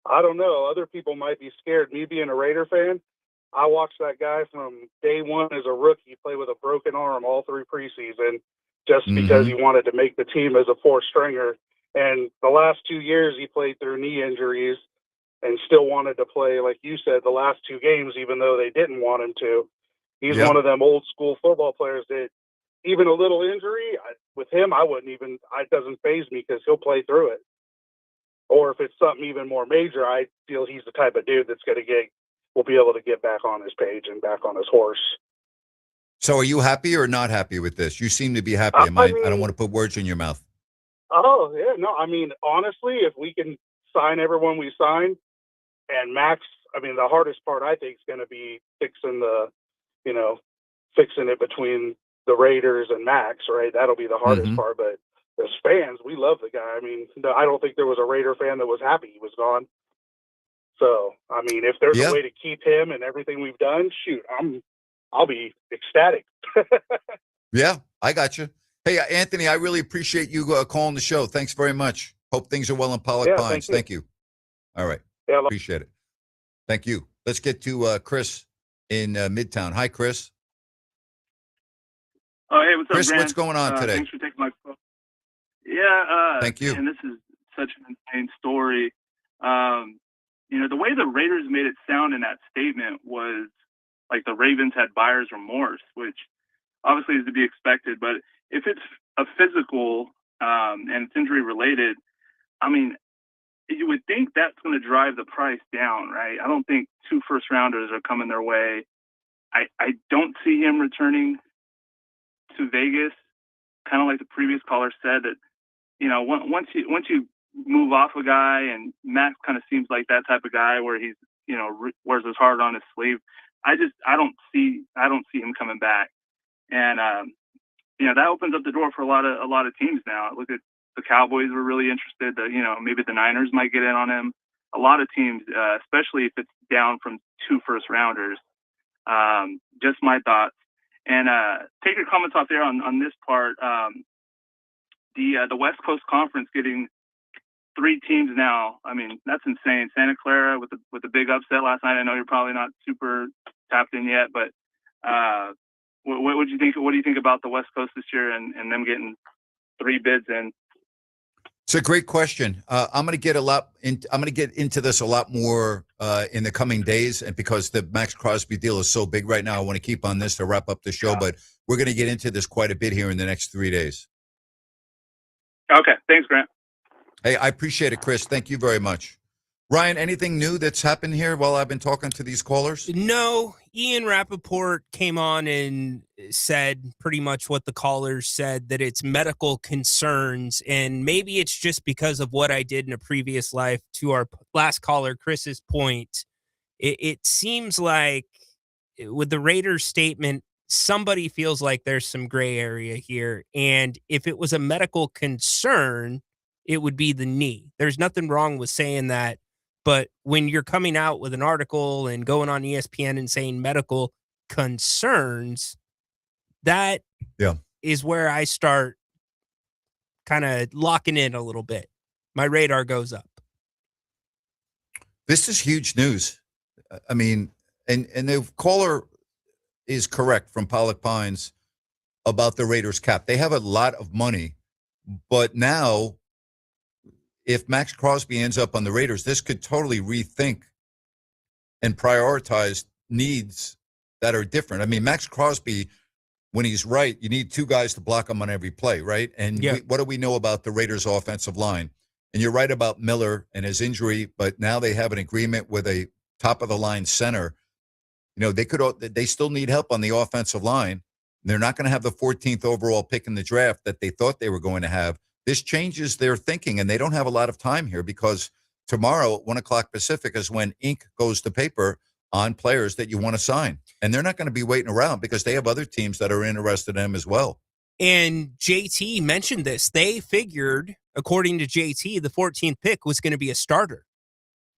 I don't know. Other people might be scared. Me being a Raider fan, I watched that guy from day one as a rookie play with a broken arm all through preseason. Just because he wanted to make the team as a fourth stringer. And the last 2 years he played through knee injuries and still wanted to play, like you said, the last 2 games, even though they didn't want him to. He's one of them old school football players that even a little injury with him, it doesn't faze me because he'll play through it. Or if it's something even more major, I feel he's the type of dude that's will be able to get back on his page and back on his horse. So are you happy or not happy with this? You seem to be happy. I don't want to put words in your mouth. Oh, yeah. No, I mean, honestly, if we can sign everyone we sign and Max, I mean, the hardest part I think is going to be fixing it between the Raiders and Max, right? That'll be the hardest part. But as fans, we love the guy. I mean, I don't think there was a Raider fan that was happy he was gone. So, I mean, if there's a way to keep him and everything we've done, shoot, I'll be ecstatic. Yeah, I got you. Hey, Anthony, I really appreciate you calling the show. Thanks very much. Hope things are well in Pollock Pines. Thank you. All right. Yeah, appreciate it. Thank you. Let's get to Chris in Midtown. Hi, Chris. Oh, hey, what's up, Chris, Grant? what's going on today? Thanks for taking my call. Yeah, thank you. And this is such an insane story. The way the Raiders made it sound in that statement was like the Ravens had buyer's remorse, which obviously is to be expected. But if it's a physical and it's injury related, I mean, you would think that's going to drive the price down, right? I don't think 2 first-rounders are coming their way. I don't see him returning to Vegas, kind of like the previous caller said, that once you move off a guy, and Max kind of seems like that type of guy where he's wears his heart on his sleeve. I don't see him coming back, and that opens up the door for a lot of teams now. Look at the Cowboys were really interested. Maybe the Niners might get in on him. A lot of teams, especially if it's down from 2 first-rounders. Just my thoughts. And take your comments off there on this part. The West Coast Conference getting 3 teams now. I mean, that's insane. Santa Clara with the big upset last night. I know you're probably not super tapped in yet, but what would you think? What do you think about the West Coast this year and them getting 3 bids in? It's a great question. I'm going to get into this a lot more in the coming days, and because the Max Crosby deal is so big right now, I want to keep on this to wrap up the show. But we're going to get into this quite a bit here in the next 3 days. Okay, thanks, Grant. Hey, I appreciate it, Chris. Thank you very much. Ryan, anything new that's happened here while I've been talking to these callers? No. Ian Rappaport came on and said pretty much what the callers said, that it's medical concerns, and maybe it's just because of what I did in a previous life. To our last caller, Chris's point, it seems like with the Raiders statement, somebody feels like there's some gray area here, and if it was a medical concern, it would be the knee. There's nothing wrong with saying that. But when you're coming out with an article and going on ESPN and saying medical concerns, that is where I start kind of locking in a little bit. My radar goes up. This is huge news. I mean, and the caller is correct from Pollock Pines about the Raiders cap. They have a lot of money, but now if Max Crosby ends up on the Raiders, this could totally rethink and prioritize needs that are different. I mean, Max Crosby, when he's right, you need 2 guys to block him on every play, right? And what do we know about the Raiders' offensive line? And you're right about Miller and his injury, but now they have an agreement with a top-of-the-line center. They still need help on the offensive line. They're not going to have the 14th overall pick in the draft that they thought they were going to have. This changes their thinking, and they don't have a lot of time here because tomorrow at 1 o'clock Pacific is when ink goes to paper on players that you want to sign. And they're not going to be waiting around because they have other teams that are interested in them as well. And JT mentioned this. They figured, according to JT, the 14th pick was going to be a starter.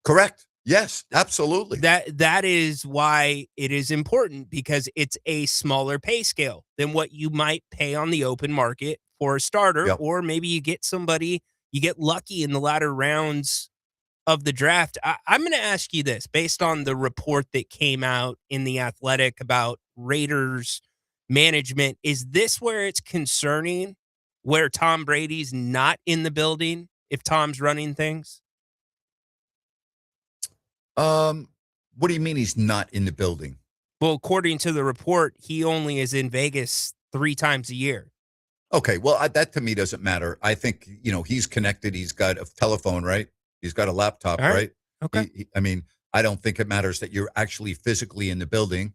Correct. Yes, absolutely. That is why it is important, because it's a smaller pay scale than what you might pay on the open market for a starter, or maybe you get somebody, you get lucky in the latter rounds of the draft. I'm going to ask you this, based on the report that came out in The Athletic about Raiders management, is this where it's concerning, where Tom Brady's not in the building if Tom's running things? What do you mean he's not in the building? Well, according to the report, he only is in Vegas 3 times a year. Okay, well, that to me doesn't matter. I think, he's connected. He's got a telephone, right? He's got a laptop, right? Okay. I don't think it matters that you're actually physically in the building.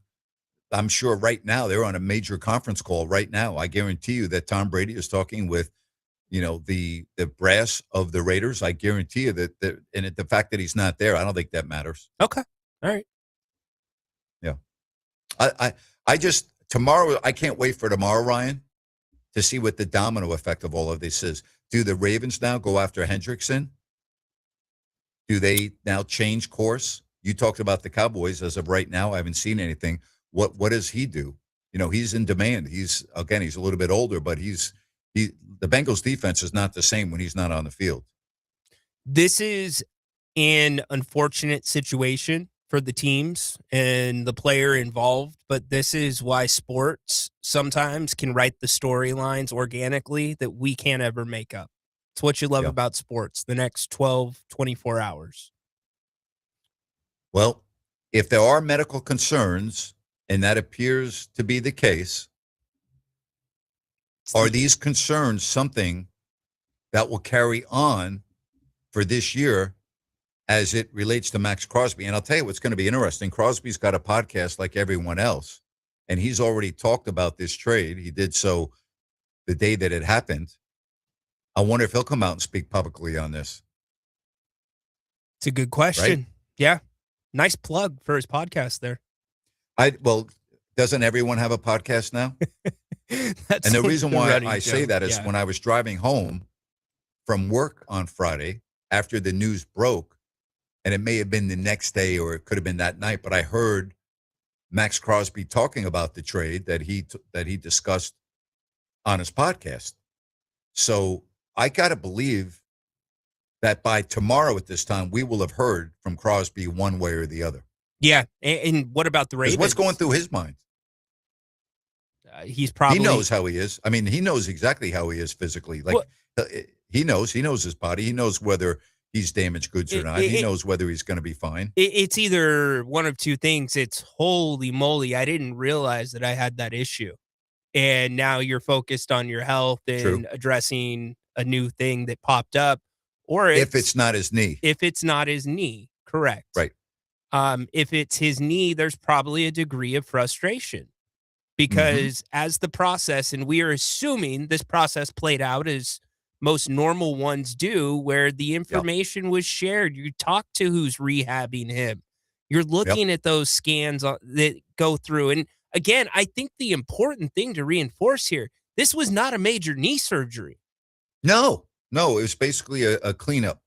I'm sure right now they're on a major conference call right now. I guarantee you that Tom Brady is talking with, the brass of the Raiders. I guarantee you that the fact that he's not there, I don't think that matters. Okay. All right. Yeah. I just, tomorrow, I can't wait for tomorrow, Ryan, to see what the domino effect of all of this is. Do the Ravens now go after Hendrickson? Do they now change course? You talked about the Cowboys. As of right now, I haven't seen anything. What does he do? He's in demand. He's a little bit older, but the Bengals defense is not the same when he's not on the field. This is an unfortunate situation for the teams and the player involved, but this is why sports sometimes can write the storylines organically that we can't ever make up. It's what you love about sports, the next 12, 24 hours. Well, if there are medical concerns, and that appears to be the case, are these concerns something that will carry on for this year as it relates to Max Crosby? And I'll tell you what's going to be interesting. Crosby's got a podcast like everyone else, and he's already talked about this trade. He did so the day that it happened. I wonder if he'll come out and speak publicly on this. It's a good question. Right? Yeah. Nice plug for his podcast there. Well, doesn't everyone have a podcast now? And the reason why I say that is when I was driving home from work on Friday after the news broke, and it may have been the next day or it could have been that night, but I heard Max Crosby talking about the trade that he discussed on his podcast. So I got to believe that by tomorrow at this time, we will have heard from Crosby one way or the other. Yeah. And what about the Ravens? What's going through his mind? He's probably... He knows how he is. I mean, he knows exactly how he is physically. Like, he knows his body. He knows whether he's damaged goods or not. He knows whether he's going to be fine. It's either one of two things. It's holy moly, I didn't realize that I had that issue. And now you're focused on your health and addressing a new thing that popped up. Or if it's not his knee. If it's not his knee, correct. Right. If it's his knee, there's probably a degree of frustration. Because as the process, and we are assuming this process played out as most normal ones do, where the information was shared. You talk to who's rehabbing him. You're looking at those scans that go through. And again, I think the important thing to reinforce here, this was not a major knee surgery. No, it was basically a cleanup.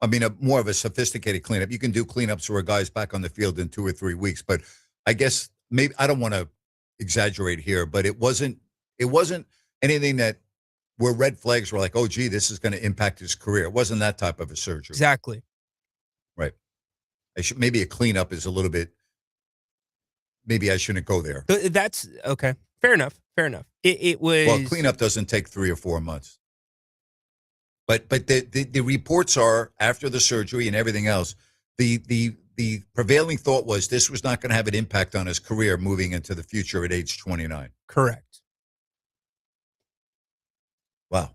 I mean, more of a sophisticated cleanup. You can do cleanups where a guy's back on the field in 2 or 3 weeks, but I guess maybe I don't want to exaggerate here, but it wasn't anything that where red flags were like, oh, gee, this is going to impact his career. It wasn't that type of a surgery. Exactly. Right. Maybe a cleanup is a little bit, maybe I shouldn't go there. That's okay. Fair enough. It was. Well, cleanup doesn't take 3 or 4 months. But the reports are after the surgery and everything else, the prevailing thought was this was not going to have an impact on his career moving into the future at age 29. Correct. Wow.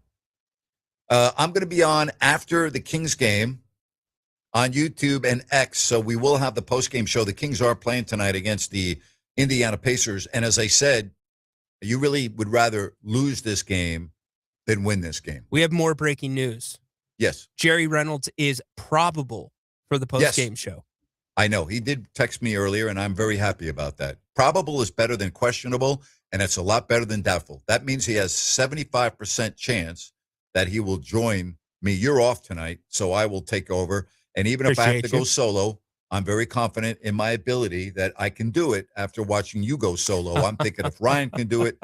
I'm going to be on after the Kings game on YouTube and X, so we will have the postgame show. The Kings are playing tonight against the Indiana Pacers, and as I said, you really would rather lose this game than win this game. We have more breaking news. Yes. Jerry Reynolds is probable for the postgame show. I know. He did text me earlier, and I'm very happy about that. Probable is better than questionable, and it's a lot better than doubtful. That means he has 75% chance that he will join me. You're off tonight, so I will take over. And even if I have to go solo, I'm very confident in my ability that I can do it after watching you go solo. I'm thinking if Ryan can do it,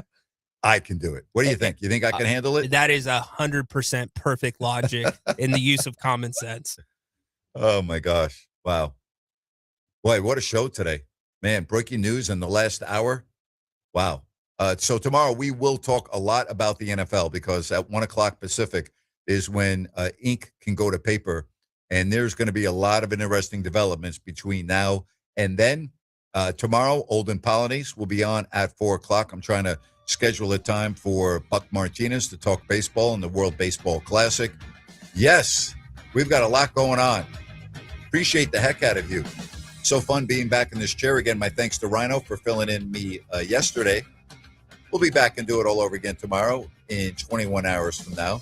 I can do it. What do you think? You think I can handle it? That is 100% perfect logic in the use of common sense. Oh, my gosh. Wow. Boy, what a show today. Man, breaking news in the last hour. Wow. So tomorrow we will talk a lot about the NFL because at 1 o'clock Pacific is when ink can go to paper. And there's going to be a lot of interesting developments between now and then. Tomorrow, Olden Polonies will be on at 4 o'clock. I'm trying to schedule a time for Buck Martinez to talk baseball in the World Baseball Classic. Yes, we've got a lot going on. Appreciate the heck out of you. So fun being back in this chair again. My thanks to Rhino for filling in me yesterday. We'll be back and do it all over again tomorrow in 21 hours from now.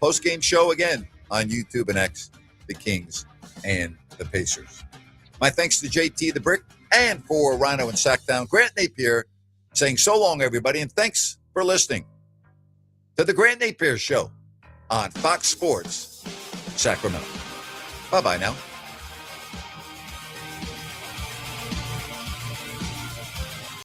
Post-game show again on YouTube and X, the Kings and the Pacers. My thanks to JT the Brick and for Rhino and Sacktown, Grant Napear saying so long, everybody, and thanks for listening to the Grant Napear Show on Fox Sports Sacramento. Bye-bye now.